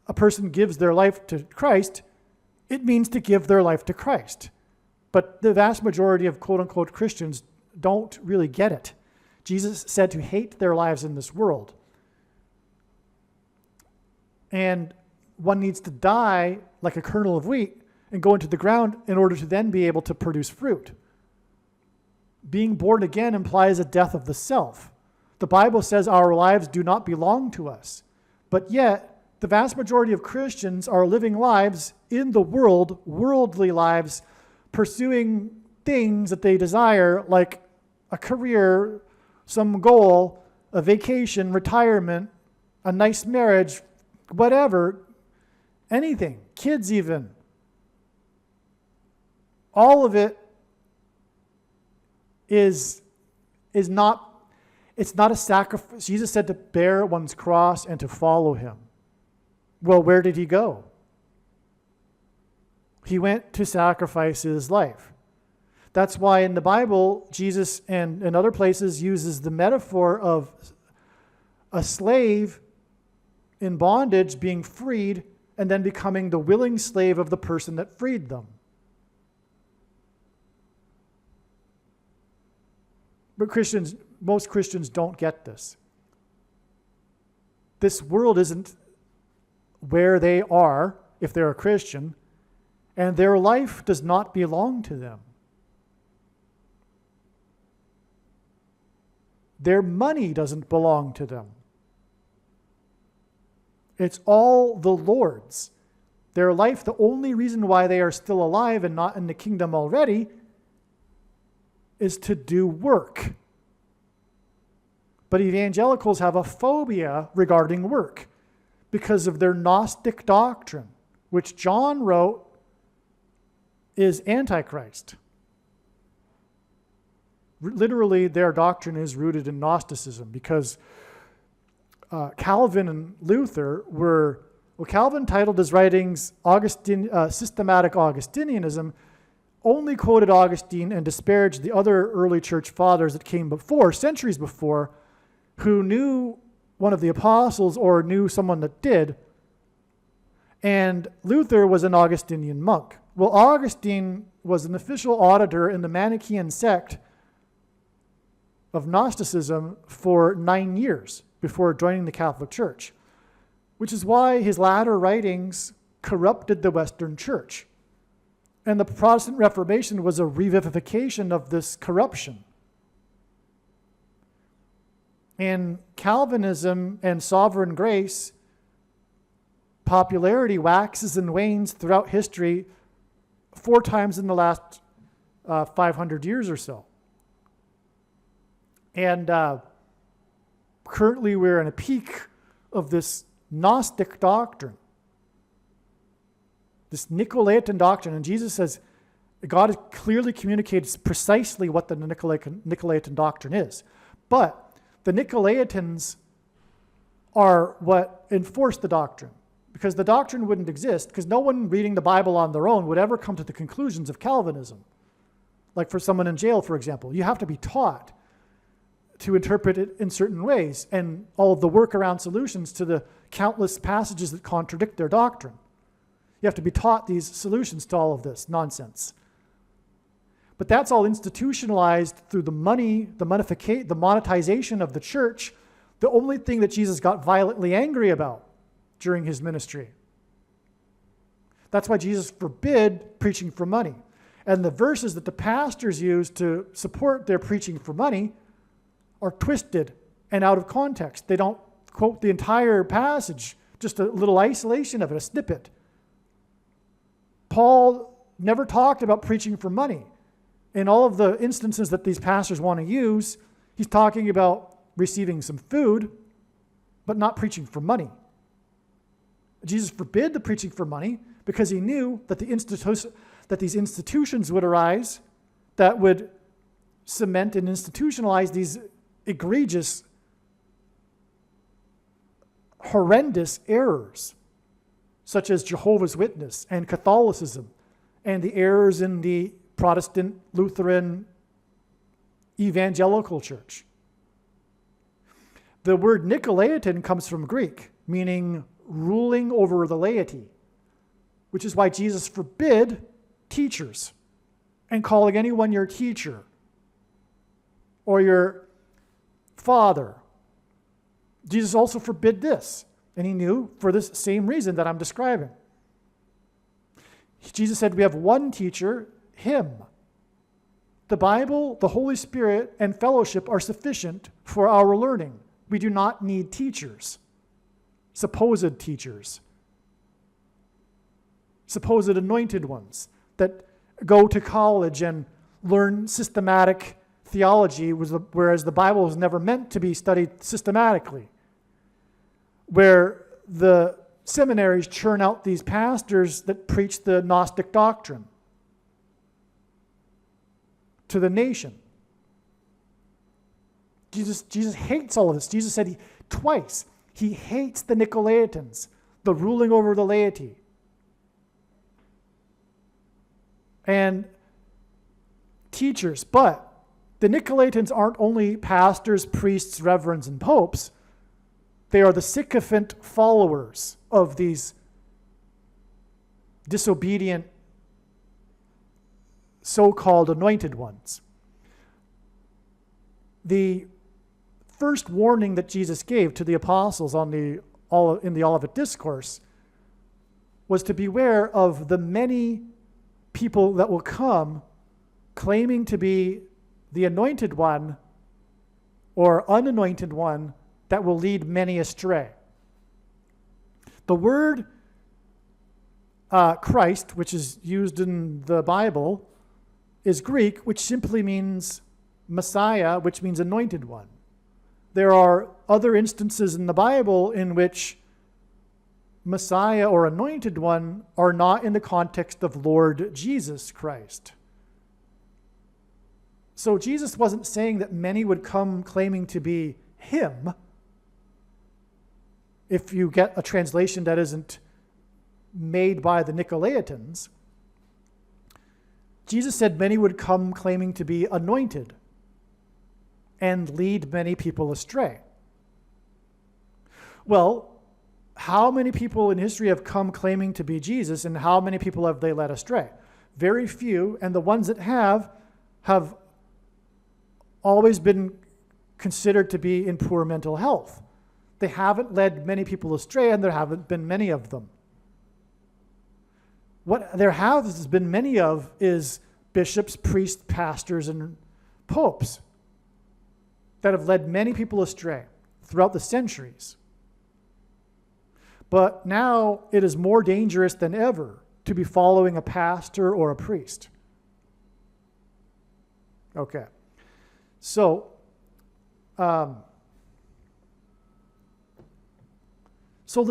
a person gives their life to Christ, it means to give their life to Christ. But the vast majority of quote-unquote Christians don't really get it. Jesus said to hate their lives in this world. And one needs to die like a kernel of wheat and go into the ground in order to then be able to produce fruit. Being born again implies a death of the self. The Bible says our lives do not belong to us. But yet, the vast majority of Christians are living lives in the world, worldly lives, pursuing things that they desire, like a career, some goal, a vacation, retirement, a nice marriage, whatever, anything, kids even. All of it is not, it's not a sacrifice. Jesus said to bear one's cross and to follow him. Well, where did he go? He went to sacrifice his life. That's why in the Bible, Jesus and in other places uses the metaphor of a slave in bondage being freed and then becoming the willing slave of the person that freed them. But most Christians don't get this. This world isn't where they are if they're a Christian, and their life does not belong to them. Their money doesn't belong to them. It's all the Lord's. Their life, the only reason why they are still alive and not in the kingdom already, is to do work. But evangelicals have a phobia regarding work because of their Gnostic doctrine, which John wrote is Antichrist. Literally, their doctrine is rooted in Gnosticism because Calvin and Luther Calvin titled his writings Systematic Augustinianism, only quoted Augustine and disparaged the other early church fathers that came before, centuries before, who knew one of the apostles or knew someone that did, and Luther was an Augustinian monk. Well, Augustine was an official auditor in the Manichaean sect of Gnosticism for 9 years before joining the Catholic Church, which is why his latter writings corrupted the Western Church. And the Protestant Reformation was a revivification of this corruption. In Calvinism and sovereign grace, popularity waxes and wanes throughout history 4 times in the last 500 years or so. And currently we're in a peak of this Gnostic doctrine, this Nicolaitan doctrine. And Jesus says, God clearly communicates precisely what the Nicolaitan doctrine is. But the Nicolaitans are what enforce the doctrine, because the doctrine wouldn't exist, because no one reading the Bible on their own would ever come to the conclusions of Calvinism. Like for someone in jail, for example, you have to be taught to interpret it in certain ways, and all of the workaround solutions to the countless passages that contradict their doctrine. You have to be taught these solutions to all of this nonsense. But that's all institutionalized through the money, the monetization of the church, the only thing that Jesus got violently angry about during his ministry. That's why Jesus forbid preaching for money. And the verses that the pastors use to support their preaching for money are twisted and out of context. They don't quote the entire passage, just a little isolation of it, a snippet. Paul never talked about preaching for money. In all of the instances that these pastors want to use, he's talking about receiving some food, but not preaching for money. Jesus forbid the preaching for money because he knew that these institutions would arise that would cement and institutionalize these egregious, horrendous errors, such as Jehovah's Witness and Catholicism, and the errors in the Protestant, Lutheran, evangelical church. The word Nicolaitan comes from Greek, meaning ruling over the laity, which is why Jesus forbid teachers and calling anyone your teacher or your father. Jesus also forbid this, and he knew for this same reason that I'm describing. Jesus said we have one teacher, him. The Bible, the Holy Spirit, and fellowship are sufficient for our learning. We do not need teachers, supposed teachers, supposed anointed ones that go to college and learn systematic theology, whereas the Bible was never meant to be studied systematically, where the seminaries churn out these pastors that preach the Gnostic doctrine to the nation. Jesus hates all of this. Jesus said twice, he hates the Nicolaitans, the ruling over the laity. And teachers, but the Nicolaitans aren't only pastors, priests, reverends, and popes. They are the sycophant followers of these disobedient so-called anointed ones. The first warning that Jesus gave to the apostles in the Olivet Discourse was to beware of the many people that will come claiming to be the anointed one or unanointed one that will lead many astray. The word Christ, which is used in the Bible, is Greek, which simply means Messiah, which means anointed one. There are other instances in the Bible in which Messiah or anointed one are not in the context of Lord Jesus Christ. So Jesus wasn't saying that many would come claiming to be him. If you get a translation that isn't made by the Nicolaitans, Jesus said many would come claiming to be anointed and lead many people astray. Well, how many people in history have come claiming to be Jesus, and how many people have they led astray? Very few, and the ones that have always been considered to be in poor mental health. They haven't led many people astray, and there haven't been many of them. What there has been many of is bishops, priests, pastors, and popes that have led many people astray throughout the centuries. But now it is more dangerous than ever to be following a pastor or a priest. Okay. So, the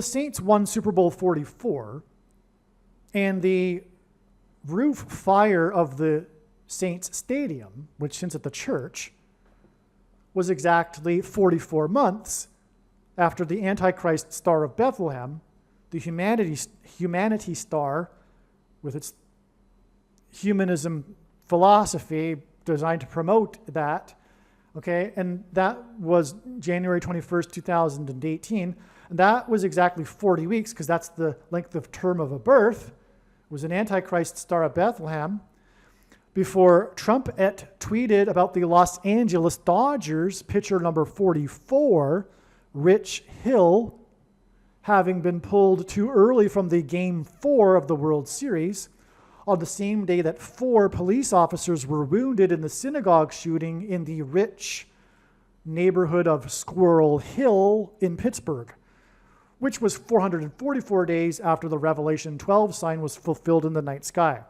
Saints won Super Bowl 44, and the roof fire of the Saints Stadium, which hints at the church, was exactly 44 months after the Antichrist Star of Bethlehem, the humanity star with its humanism philosophy designed to promote that, okay, and that was January 21st, 2018, and that was exactly 40 weeks, because that's the length of term of a birth. It was an Antichrist Star of Bethlehem, before Trump tweeted about the Los Angeles Dodgers pitcher number 44, Rich Hill, having been pulled too early from the Game 4 of the World Series, on the same day that 4 police officers were wounded in the synagogue shooting in the rich neighborhood of Squirrel Hill in Pittsburgh, which was 444 days after the Revelation 12 sign was fulfilled in the night sky,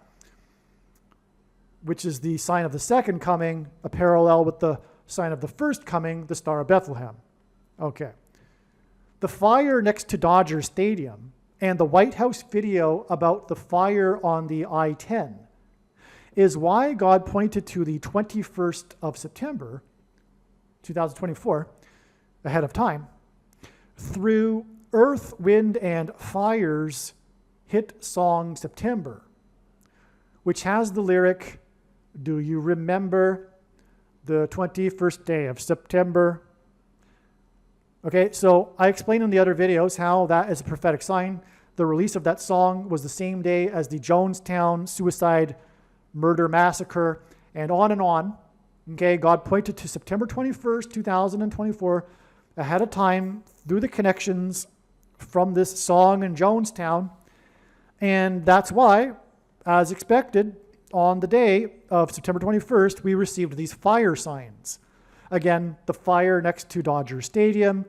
which is the sign of the second coming, a parallel with the sign of the first coming, the Star of Bethlehem. Okay. The fire next to Dodger Stadium and the White House video about the fire on the I-10 is why God pointed to the 21st of September, 2024, ahead of time, through Earth, Wind, and Fire's hit song September, which has the lyric, "Do you remember the 21st day of September?" Okay, so I explained in the other videos how that is a prophetic sign. The release of that song was the same day as the Jonestown suicide murder massacre, and on and on. Okay, God pointed to September 21st, 2024, ahead of time through the connections from this song in Jonestown. And that's why, as expected, on the day of September 21st, we received these fire signs. Again, the fire next to Dodger Stadium,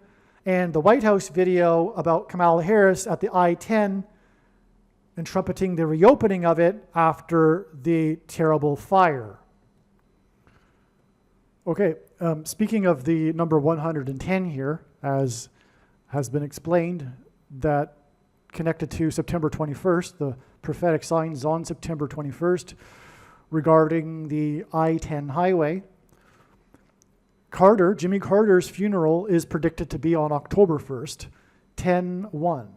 and the White House video about Kamala Harris at the I-10 and trumpeting the reopening of it after the terrible fire. Okay, speaking of the number 110 here, as has been explained, that connected to September 21st, the prophetic signs on September 21st regarding the I-10 highway. Jimmy Carter's funeral is predicted to be on October 1st, 10-1,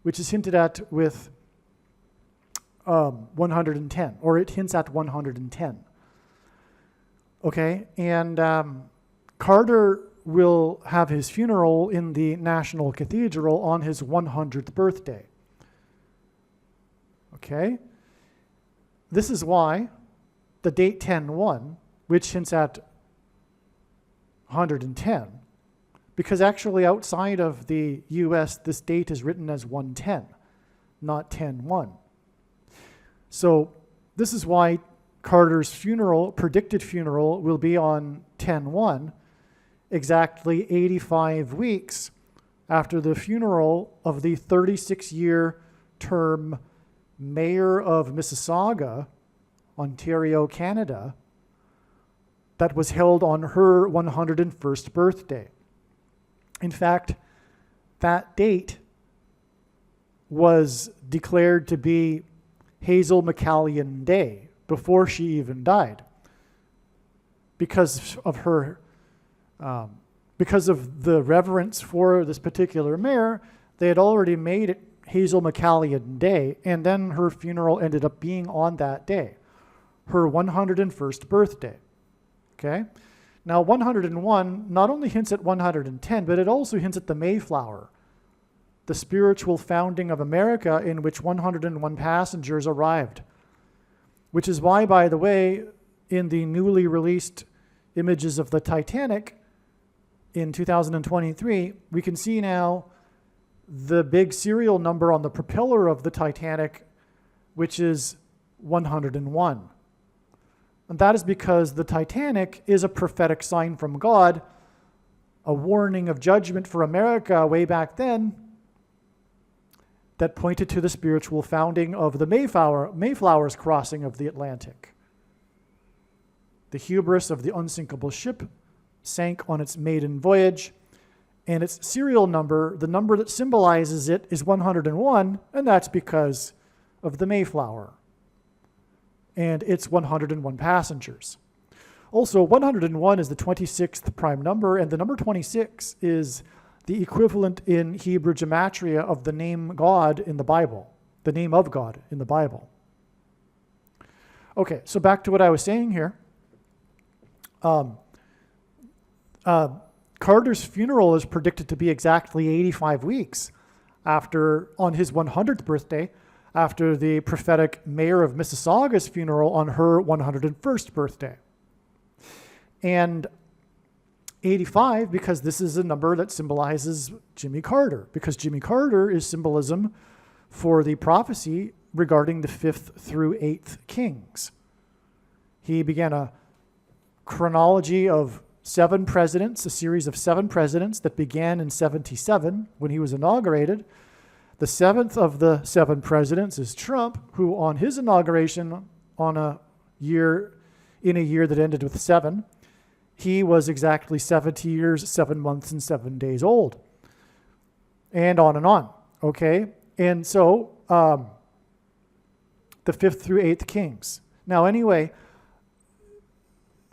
which is hinted at with 110, or it hints at 110. Okay, and Carter will have his funeral in the National Cathedral on his 100th birthday. Okay, this is why the date 10-1, which hints at 110, because actually outside of the US, this date is written as 110, not 10-1. So this is why Carter's predicted funeral, will be on 10-1, exactly 85 weeks after the funeral of the 36-year term mayor of Mississauga, Ontario, Canada, that was held on her 101st birthday. In fact, that date was declared to be Hazel McCallion Day before she even died, because of the reverence for this particular mayor. They had already made it Hazel McCallion Day, and then her funeral ended up being on that day, her 101st birthday. Okay? Now, 101 not only hints at 110, but it also hints at the Mayflower, the spiritual founding of America in which 101 passengers arrived. Which is why, by the way, in the newly released images of the Titanic in 2023, we can see now the big serial number on the propeller of the Titanic, which is 101. And that is because the Titanic is a prophetic sign from God, a warning of judgment for America way back then that pointed to the spiritual founding of the Mayflower's crossing of the Atlantic. The hubris of the unsinkable ship sank on its maiden voyage, and its serial number, the number that symbolizes it, is 101, and that's because of the Mayflower and its 101 passengers. Also, 101 is the 26th prime number, and the number 26 is the equivalent in Hebrew gematria of the name God in the Bible, the name of God in the Bible. Okay, so back to what I was saying here. Carter's funeral is predicted to be exactly 85 weeks on his 100th birthday, after the prophetic mayor of Mississauga's funeral on her 101st birthday. And 85, because this is a number that symbolizes Jimmy Carter, because Jimmy Carter is symbolism for the prophecy regarding the 5th through 8th kings. He began a chronology of 7 presidents, a series of 7 presidents that began in 77 when he was inaugurated. The 7th of the 7 presidents is Trump, who on his inauguration in a year that ended with 7, he was exactly 70 years, 7 months, and 7 days old. And on, okay? And so, the 5th through 8th kings. Now, anyway,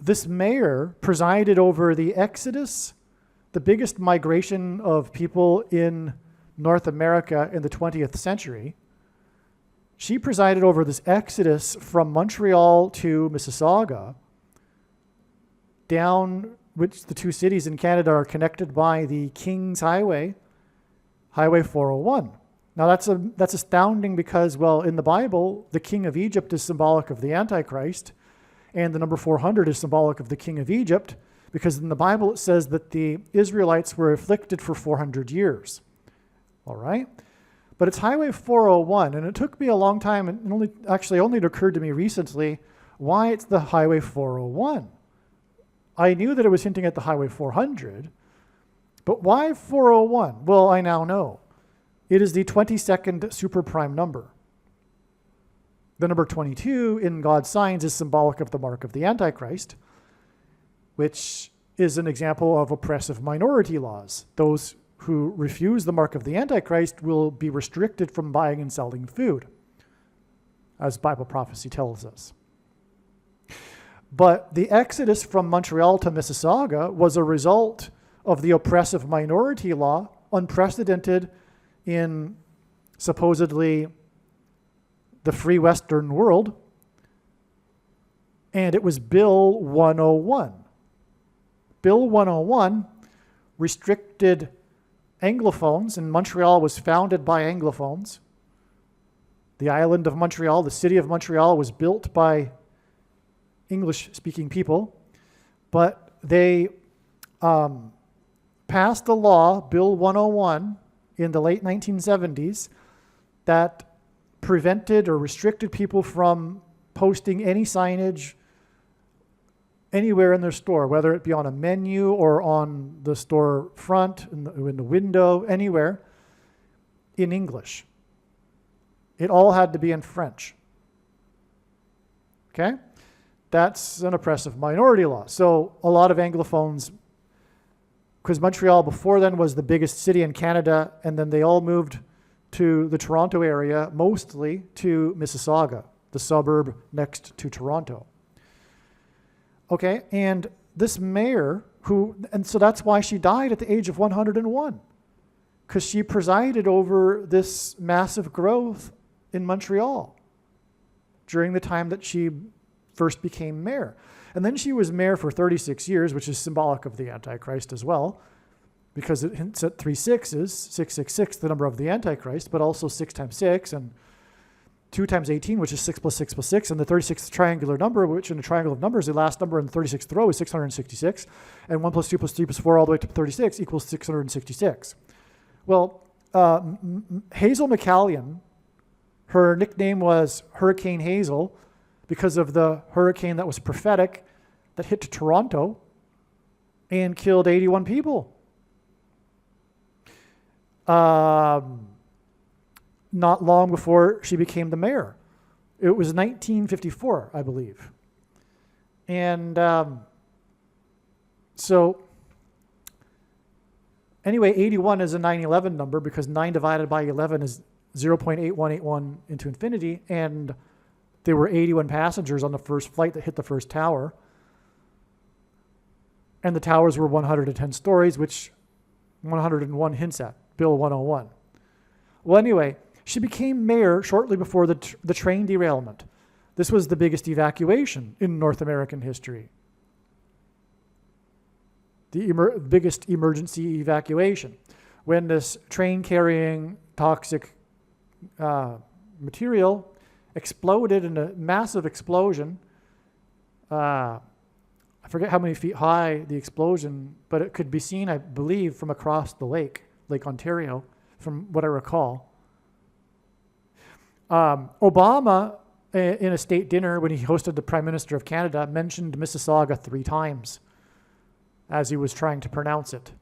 this mayor presided over the Exodus, the biggest migration of people in North America in the 20th century. She presided over this exodus from Montreal to Mississauga, down which the 2 cities in Canada are connected by the King's Highway, Highway 401. Now that's astounding because, well, in the Bible, the king of Egypt is symbolic of the Antichrist, and the number 400 is symbolic of the king of Egypt, because in the Bible it says that the Israelites were afflicted for 400 years. All right? But it's Highway 401, and it took me a long time, and only it occurred to me recently why it's the Highway 401. I knew that it was hinting at the Highway 400, but why 401? Well, I now know. It is the 22nd superprime number. The number 22 in God's signs is symbolic of the mark of the Antichrist, which is an example of oppressive minority laws. Those who refuse the mark of the Antichrist will be restricted from buying and selling food, as Bible prophecy tells us. But the exodus from Montreal to Mississauga was a result of the oppressive minority law, unprecedented in supposedly the free Western world, and it was Bill 101. Bill 101 restricted Anglophones, and Montreal was founded by Anglophones. The island of Montreal, the city of Montreal, was built by English-speaking people, but they passed a law, Bill 101, in the late 1970s that prevented or restricted people from posting any signage anywhere in their store, whether it be on a menu or on the store front, in the window, anywhere, in English. It all had to be in French. Okay? That's an oppressive minority law. So a lot of Anglophones, because Montreal before then was the biggest city in Canada, and then they all moved to the Toronto area, mostly to Mississauga, the suburb next to Toronto. Okay, and this mayor and so that's why she died at the age of 101, because she presided over this massive growth in Montreal during the time that she first became mayor. And then she was mayor for 36 years, which is symbolic of the Antichrist as well, because it hints at 3 6s, 666, the number of the Antichrist, but also 6 times 6, and 2 times 18, which is 6 plus 6 plus 6, and the 36th triangular number, which in a triangle of numbers, the last number in the 36th row is 666, and 1 plus 2 plus 3 plus 4 all the way to 36 equals 666. Well, Hazel McCallion, her nickname was Hurricane Hazel because of the hurricane that was prophetic that hit Toronto and killed 81 people. Not long before she became the mayor. It was 1954, I believe. And so anyway, 81 is a 9/11 number because 9 divided by 11 is 0.8181 into infinity, and there were 81 passengers on the first flight that hit the first tower. And the towers were 110 stories, which 101 hints at, Bill 101. Well, anyway, she became mayor shortly before the train derailment. This was the biggest evacuation in North American history. The biggest emergency evacuation. When this train carrying toxic material exploded in a massive explosion. I forget how many feet high the explosion, but it could be seen, I believe, from across the Lake Ontario, from what I recall. Obama, in a state dinner when he hosted the Prime Minister of Canada, mentioned Mississauga 3 times as he was trying to pronounce it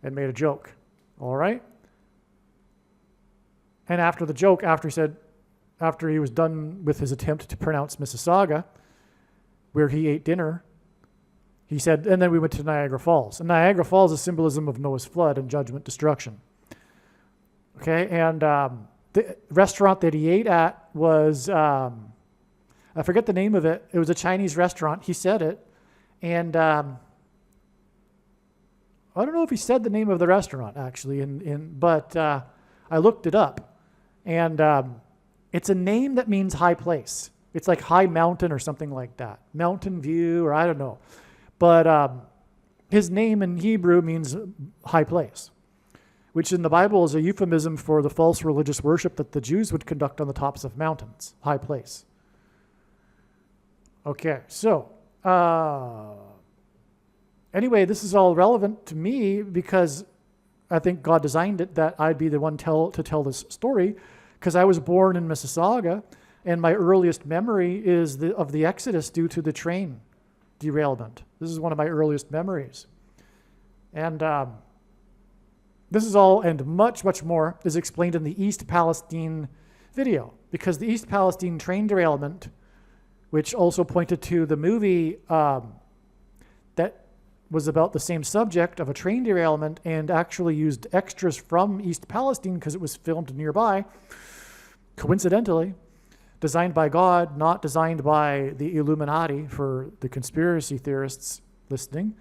and made a joke. All right? And after the joke, after he was done with his attempt to pronounce Mississauga, where he ate dinner, he said, and then we went to Niagara Falls. And Niagara Falls is symbolism of Noah's flood and judgment, destruction. Okay, and the restaurant that he ate at was, I forget the name of it. It was a Chinese restaurant. He said it. And I don't know if he said the name of the restaurant, actually, but I looked it up. And it's a name that means high place. It's like high mountain or something like that. Mountain view, or I don't know. But his name in Hebrew means high place, which in the Bible is a euphemism for the false religious worship that the Jews would conduct on the tops of mountains. High place. Okay, so anyway, this is all relevant to me because I think God designed it that I'd be the one to tell this story, because I was born in Mississauga, and my earliest memory is of the Exodus due to the train derailment. This is one of my earliest memories. And this is all and much, much more is explained in the East Palestine video, because the East Palestine train derailment, which also pointed to the movie that was about the same subject of a train derailment and actually used extras from East Palestine because it was filmed nearby, coincidentally, designed by God, not designed by the Illuminati for the conspiracy theorists listening.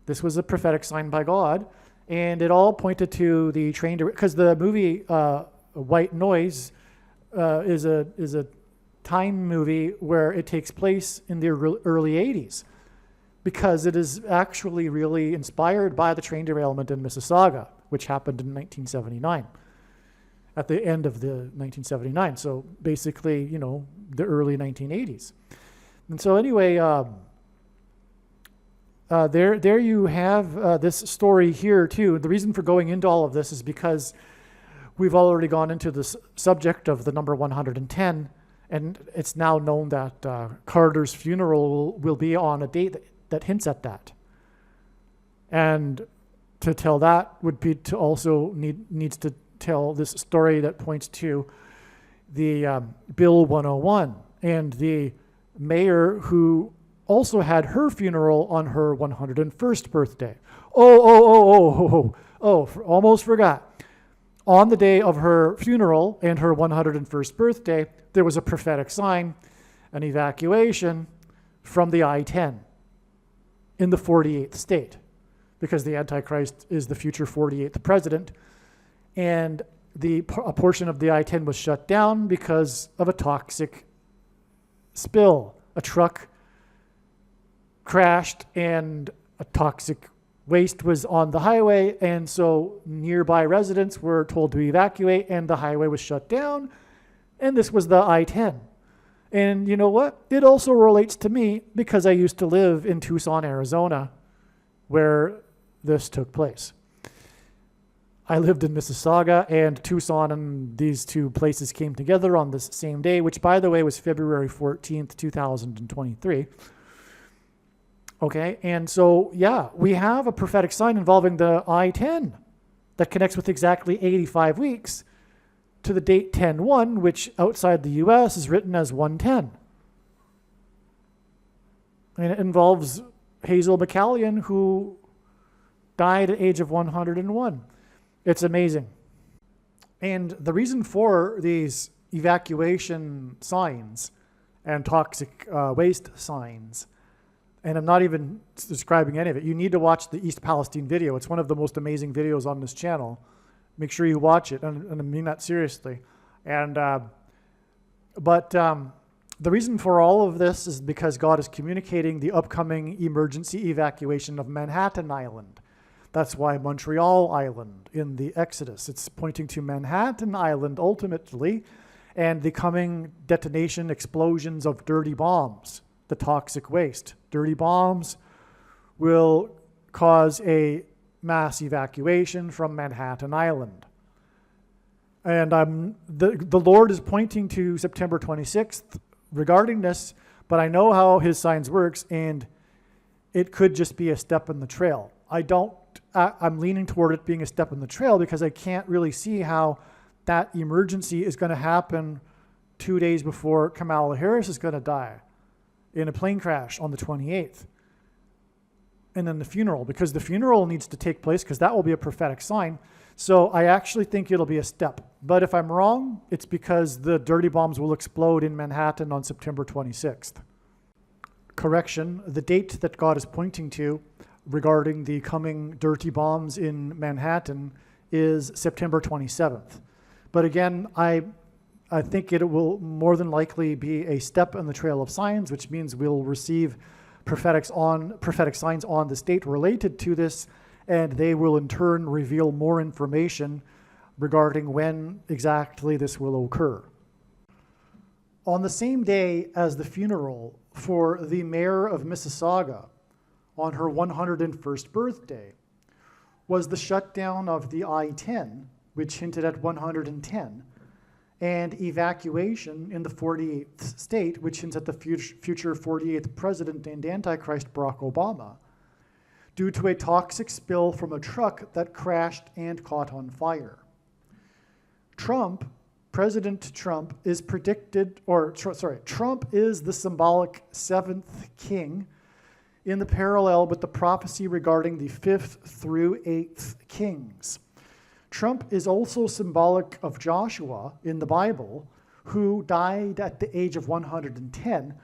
This was a prophetic sign by God, and it all pointed to the train, because the movie White Noise is a time movie where it takes place in the early 80s, because it is actually really inspired by the train derailment in Mississauga, which happened in 1979. At the end of the 1979. So basically, the early 1980s. And so anyway, there you have this story here too. The reason for going into all of this is because we've already gone into this subject of the number 110, and it's now known that Carter's funeral will be on a date that hints at that. And to tell that would be to also needs to tell this story that points to the Bill 101 and the mayor who also had her funeral on her 101st birthday. Almost forgot. On the day of her funeral and her 101st birthday, there was a prophetic sign, an evacuation from the I-10 in the 48th state, because the Antichrist is the future 48th president. And a portion of the I-10 was shut down because of a toxic spill. A truck crashed and a toxic waste was on the highway, and so nearby residents were told to evacuate, and the highway was shut down, and this was the I-10. And you know what? It also relates to me because I used to live in Tucson, Arizona, where this took place. I lived in Mississauga and Tucson, and these two places came together on this same day, which, by the way, was February 14th, 2023. Okay, and so, yeah, we have a prophetic sign involving the I-10 that connects with exactly 85 weeks to the date 10-1, which outside the U.S. is written as 110. And it involves Hazel McCallion, who died at the age of 101. It's amazing. And the reason for these evacuation signs and toxic waste signs, and I'm not even describing any of it. You need to watch the East Palestine video. It's one of the most amazing videos on this channel. Make sure you watch it, and I mean that seriously. And but the reason for all of this is because God is communicating the upcoming emergency evacuation of Manhattan Island. That's why Montreal Island in the Exodus. It's pointing to Manhattan Island ultimately, and the coming detonation explosions of dirty bombs, the toxic waste. Dirty bombs will cause a mass evacuation from Manhattan Island. And the Lord is pointing to September 26th regarding this, but I know how his signs works, and it could just be a step in the trail. I'm leaning toward it being a step in the trail because I can't really see how that emergency is going to happen 2 days before Kamala Harris is going to die in a plane crash on the 28th. And then the funeral, because the funeral needs to take place because that will be a prophetic sign. So I actually think it'll be a step. But if I'm wrong, it's because the dirty bombs will explode in Manhattan on September 26th. Correction, the date that God is pointing to regarding the coming dirty bombs in Manhattan is September 27th. But again, I think it will more than likely be a step in the trail of signs, which means we'll receive prophetic signs on this date related to this, and they will in turn reveal more information regarding when exactly this will occur. On the same day as the funeral for the mayor of Mississauga on her 101st birthday was the shutdown of the I-10, which hinted at 110, and evacuation in the 48th state, which hints at the future 48th president and Antichrist Barack Obama, due to a toxic spill from a truck that crashed and caught on fire. President Trump is Trump is the symbolic seventh king in the parallel with the prophecy regarding the 5th through 8th kings. Trump is also symbolic of Joshua in the Bible, who died at the age of 110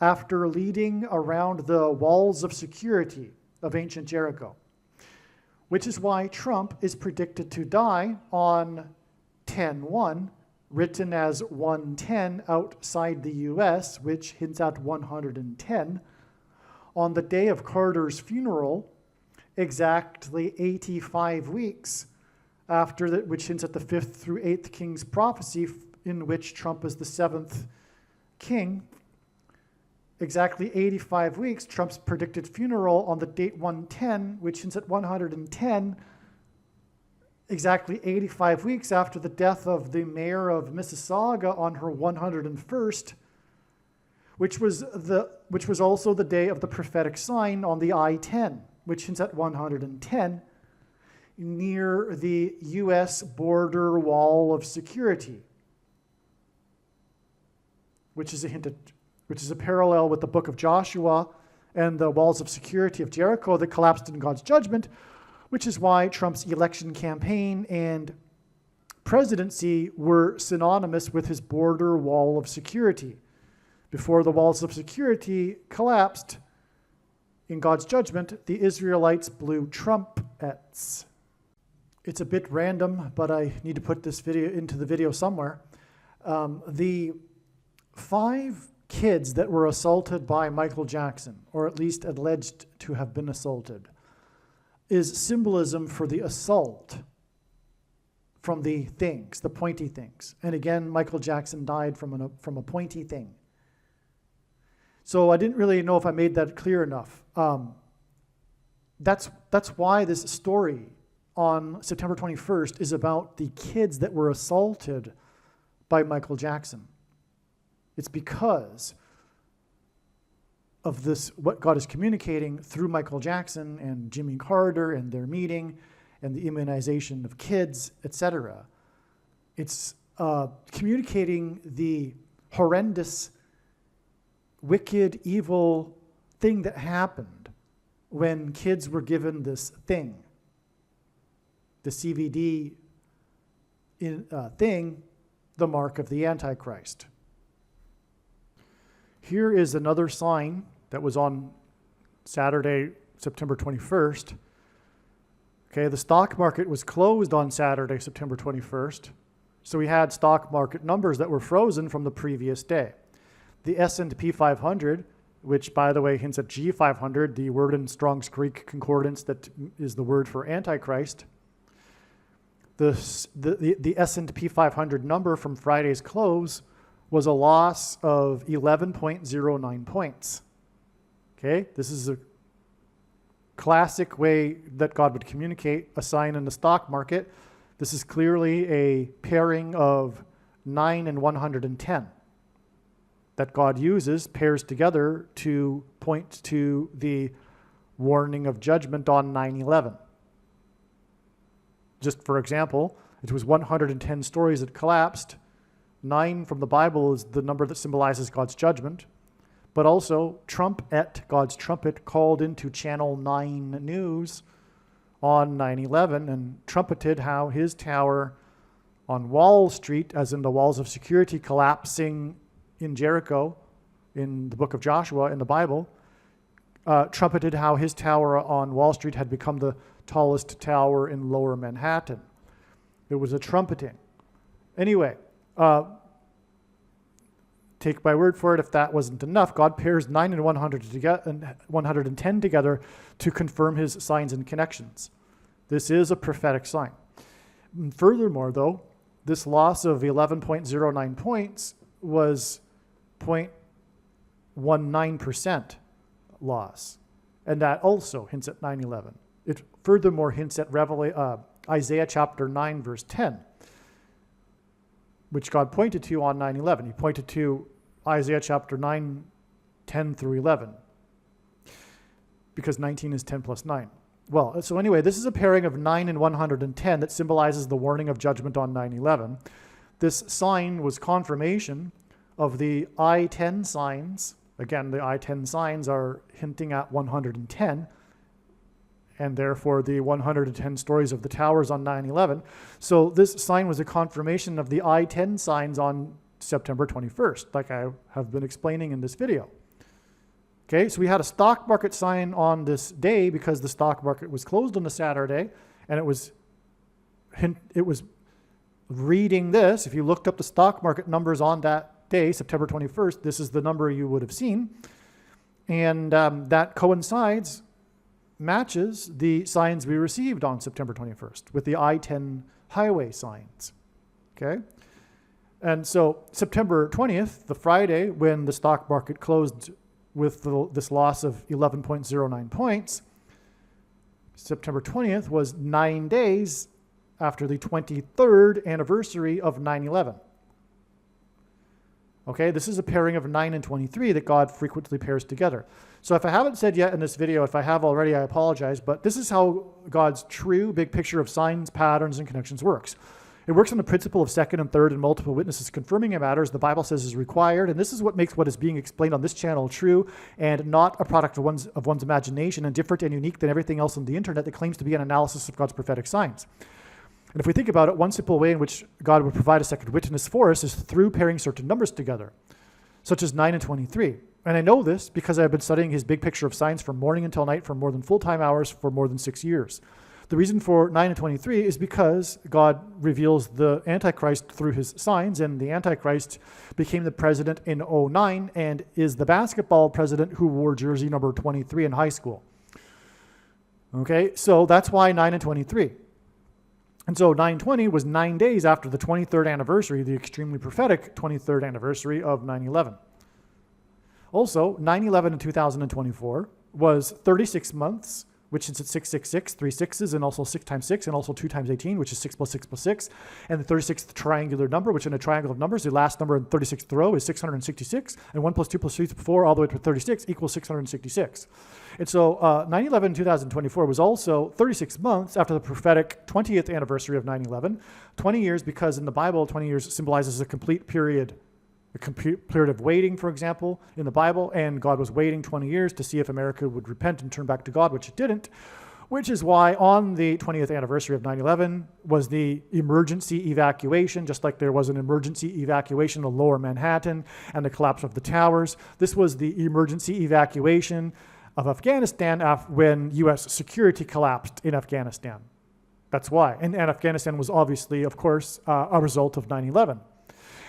after leading around the walls of security of ancient Jericho, which is why Trump is predicted to die on 10-1, written as 110 outside the US, which hints at 110, on the day of Carter's funeral, exactly 85 weeks after that, which hints at the 5th through 8th king's prophecy, in which Trump is the 7th king. Exactly 85 weeks, Trump's predicted funeral on the date 110, which hints at 110, exactly 85 weeks after the death of the mayor of Mississauga on her 101st, which was also the day of the prophetic sign on the I-10, which hints at 110, near the U.S. border wall of security, which is a parallel with the book of Joshua and the walls of security of Jericho that collapsed in God's judgment, which is why Trump's election campaign and presidency were synonymous with his border wall of security. Before the walls of security collapsed in God's judgment, the Israelites blew trumpets. It's a bit random, but I need to put this video into the video somewhere. The 5 kids that were assaulted by Michael Jackson, or at least alleged to have been assaulted, is symbolism for the assault from the things, the pointy things. And again, Michael Jackson died from a pointy thing. So I didn't really know if I made that clear enough. That's why this story on September 21st is about the kids that were assaulted by Michael Jackson. It's because of this, what God is communicating through Michael Jackson and Jimmy Carter and their meeting and the immunization of kids, etc. It's communicating the horrendous, wicked, evil thing that happened when kids were given this thing, the CVD thing, the mark of the Antichrist. Here is another sign that was on Saturday, September 21st. Okay, the stock market was closed on Saturday, September 21st. So we had stock market numbers that were frozen from the previous day. The S&P 500, which by the way hints at G500, the word in Strong's Greek concordance that is the word for Antichrist. The S&P 500 number from Friday's close was a loss of 11.09 points. Okay, this is a classic way that God would communicate a sign in the stock market. This is clearly a pairing of 9 and 110 that God uses, pairs together to point to the warning of judgment on 9/11. Just for example, it was 110 stories that collapsed. 9 from the Bible is the number that symbolizes God's judgment. But also, Trump at God's trumpet called into Channel 9 News on 9/11 and trumpeted how his tower on Wall Street, as in the walls of security collapsing in Jericho, in the book of Joshua in the Bible, trumpeted how his tower on Wall Street had become the tallest tower in lower Manhattan. It was a trumpeting. Anyway, take my word for it, if that wasn't enough, God pairs 9 and 110 together to confirm his signs and connections. This is a prophetic sign. Furthermore, though, this loss of 11.09 points was 0.19% loss. And that also hints at 9/11. It furthermore hints at Isaiah chapter 9, verse 10. Which God pointed to on 9/11. He pointed to Isaiah chapter 9, 10 through 11. Because 19 is 10 plus 9. Well, so anyway, this is a pairing of 9 and 110 that symbolizes the warning of judgment on 9/11. This sign was confirmation of the I-10 signs. Again, the I-10 signs are hinting at 110. And therefore the 110 stories of the towers on 9/11. So this sign was a confirmation of the I-10 signs on September 21st, like I have been explaining in this video. Okay, so we had a stock market sign on this day because the stock market was closed on the Saturday, and it was reading this. If you looked up the stock market numbers on that day, September 21st, this is the number you would have seen. And that coincides, matches the signs we received on September 21st with the I-10 highway signs, okay? And so September 20th, the Friday, when the stock market closed with this loss of 11.09 points, September 20th was 9 days after the 23rd anniversary of 9/11. Okay, this is a pairing of 9 and 23 that God frequently pairs together. So if I haven't said yet in this video, if I have already, I apologize, but this is how God's true big picture of signs, patterns, and connections works. It works on the principle of second and third and multiple witnesses confirming a matter, as the Bible says is required, and this is what makes what is being explained on this channel true and not a product of one's imagination and different and unique than everything else on the internet that claims to be an analysis of God's prophetic signs. And if we think about it, one simple way in which God would provide a second witness for us is through pairing certain numbers together, such as 9 and 23. And I know this because I've been studying his big picture of signs from morning until night for more than full-time hours for more than 6 years. The reason for 9 and 23 is because God reveals the Antichrist through his signs, and the Antichrist became the president in 2009 and is the basketball president who wore jersey number 23 in high school. Okay, so that's why 9 and 23. And so 9/20 was 9 days after the 23rd anniversary, the extremely prophetic 23rd anniversary of 9/11. Also, 9/11 in 2024 was 36 months, which is at 666, 3 sixes, and also 6 times 6, and also 2 times 18, which is 6 plus 6 plus 6. And the 36th triangular number, which in a triangle of numbers, the last number in the 36th row is 666, and 1 plus 2 plus 3 plus 4 all the way to 36 equals 666. And so 9/11 2024 was also 36 months after the prophetic 20th anniversary of 9/11. 20 years because in the Bible, 20 years symbolizes a complete period of waiting, for example, in the Bible, and God was waiting 20 years to see if America would repent and turn back to God, which it didn't, which is why on the 20th anniversary of 9/11 was the emergency evacuation, just like there was an emergency evacuation of lower Manhattan and the collapse of the towers. This was the emergency evacuation of Afghanistan when U.S. security collapsed in Afghanistan. That's why. And Afghanistan was obviously, of course, a result of 9/11.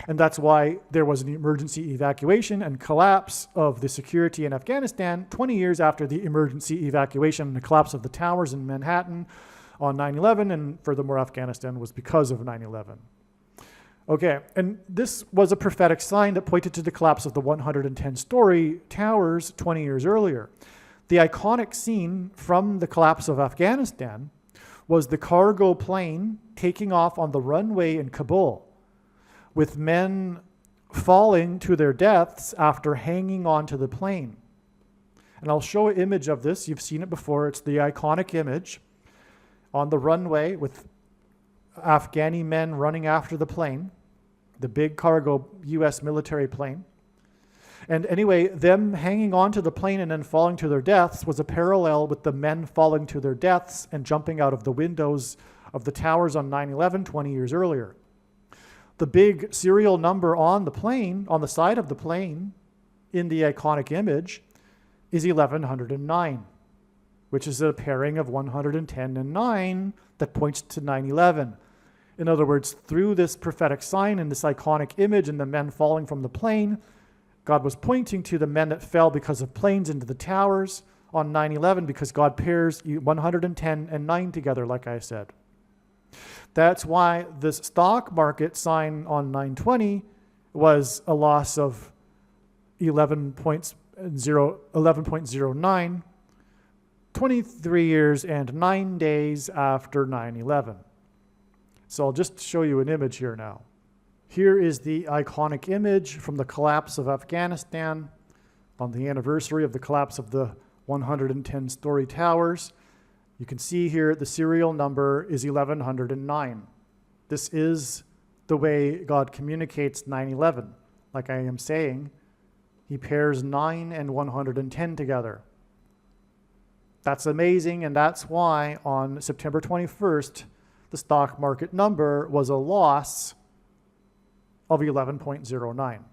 And that's why there was an emergency evacuation and collapse of the security in Afghanistan 20 years after the emergency evacuation and the collapse of the towers in Manhattan on 9/11, and furthermore, Afghanistan was because of 9/11. Okay, and this was a prophetic sign that pointed to the collapse of the 110-story towers 20 years earlier. The iconic scene from the collapse of Afghanistan was the cargo plane taking off on the runway in Kabul, with men falling to their deaths after hanging onto the plane. And I'll show an image of this. You've seen it before. It's the iconic image on the runway with Afghani men running after the plane, the big cargo U.S. military plane. And anyway, them hanging onto the plane and then falling to their deaths was a parallel with the men falling to their deaths and jumping out of the windows of the towers on 9/11 20 years earlier. The big serial number on the plane, on the side of the plane, in the iconic image, is 1109, which is a pairing of 110 and 9 that points to 9/11. In other words, through this prophetic sign and this iconic image and the men falling from the plane, God was pointing to the men that fell because of planes into the towers on 9/11, because God pairs 110 and 9 together, like I said. That's why this stock market sign on 9/20 was a loss of 11.09, 23 years and 9 days after 9/11. So I'll just show you an image here now. Here is the iconic image from the collapse of Afghanistan on the anniversary of the collapse of the 110-story towers. You can see here the serial number is 1109. This is the way God communicates 9/11. Like I am saying, he pairs 9 and 110 together. That's amazing, and that's why on September 21st, the stock market number was a loss of 11.09.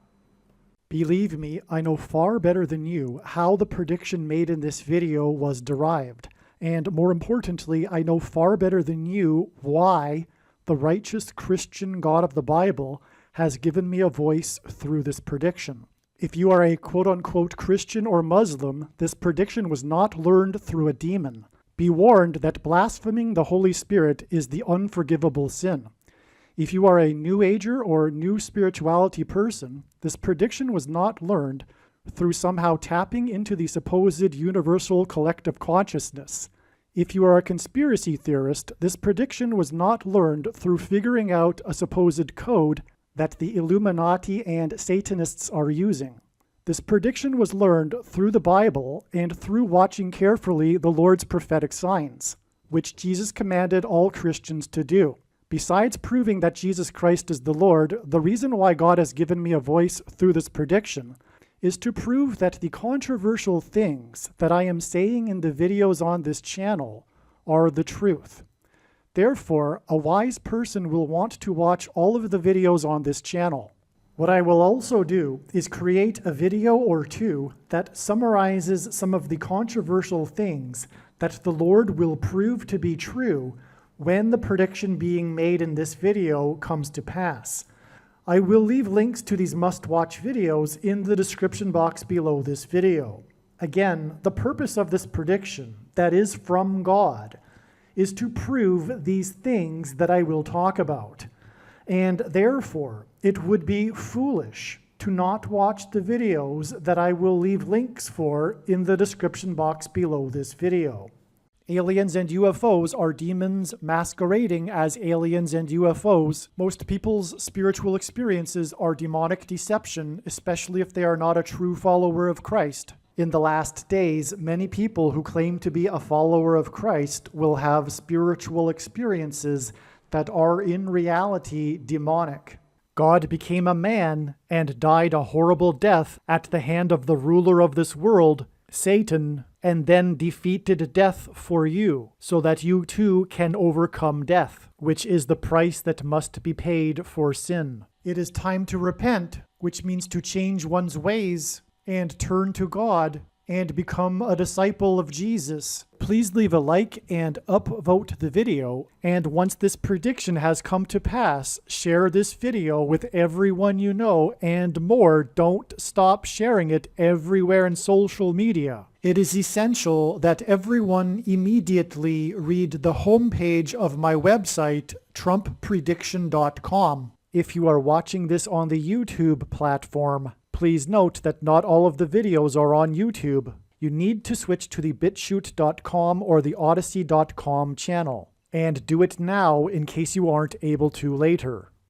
Believe me, I know far better than you how the prediction made in this video was derived. And more importantly, I know far better than you why the righteous Christian God of the Bible has given me a voice through this prediction. If you are a quote-unquote Christian or Muslim, this prediction was not learned through a demon. Be warned that blaspheming the Holy Spirit is the unforgivable sin. If you are a New Ager or New Spirituality person, this prediction was not learned through somehow tapping into the supposed universal collective consciousness. If you are a conspiracy theorist, this prediction was not learned through figuring out a supposed code that the Illuminati and Satanists are using. This prediction was learned through the Bible and through watching carefully the Lord's prophetic signs, which Jesus commanded all Christians to do. Besides proving that Jesus Christ is the Lord, the reason why God has given me a voice through this prediction is to prove that the controversial things that I am saying in the videos on this channel are the truth. Therefore, a wise person will want to watch all of the videos on this channel. What I will also do is create a video or two that summarizes some of the controversial things that the Lord will prove to be true when the prediction being made in this video comes to pass. I will leave links to these must-watch videos in the description box below this video. Again, the purpose of this prediction, that is from God, is to prove these things that I will talk about. And therefore, it would be foolish to not watch the videos that I will leave links for in the description box below this video. Aliens and UFOs are demons masquerading as aliens and UFOs. Most people's spiritual experiences are demonic deception, especially if they are not a true follower of Christ. In the last days, many people who claim to be a follower of Christ will have spiritual experiences that are in reality demonic. God became a man and died a horrible death at the hand of the ruler of this world, Satan, and then defeated death for you, so that you too can overcome death, which is the price that must be paid for sin. It is time to repent, which means to change one's ways and turn to God and become a disciple of Jesus. Please leave a like and upvote the video, and once this prediction has come to pass, share this video with everyone you know, and more, don't stop sharing it everywhere in social media. It is essential that everyone immediately read the homepage of my website, TrumpPrediction.com. If you are watching this on the YouTube platform, please note that not all of the videos are on YouTube. You need to switch to the BitChute.com or the Odyssey.com channel. And do it now in case you aren't able to later.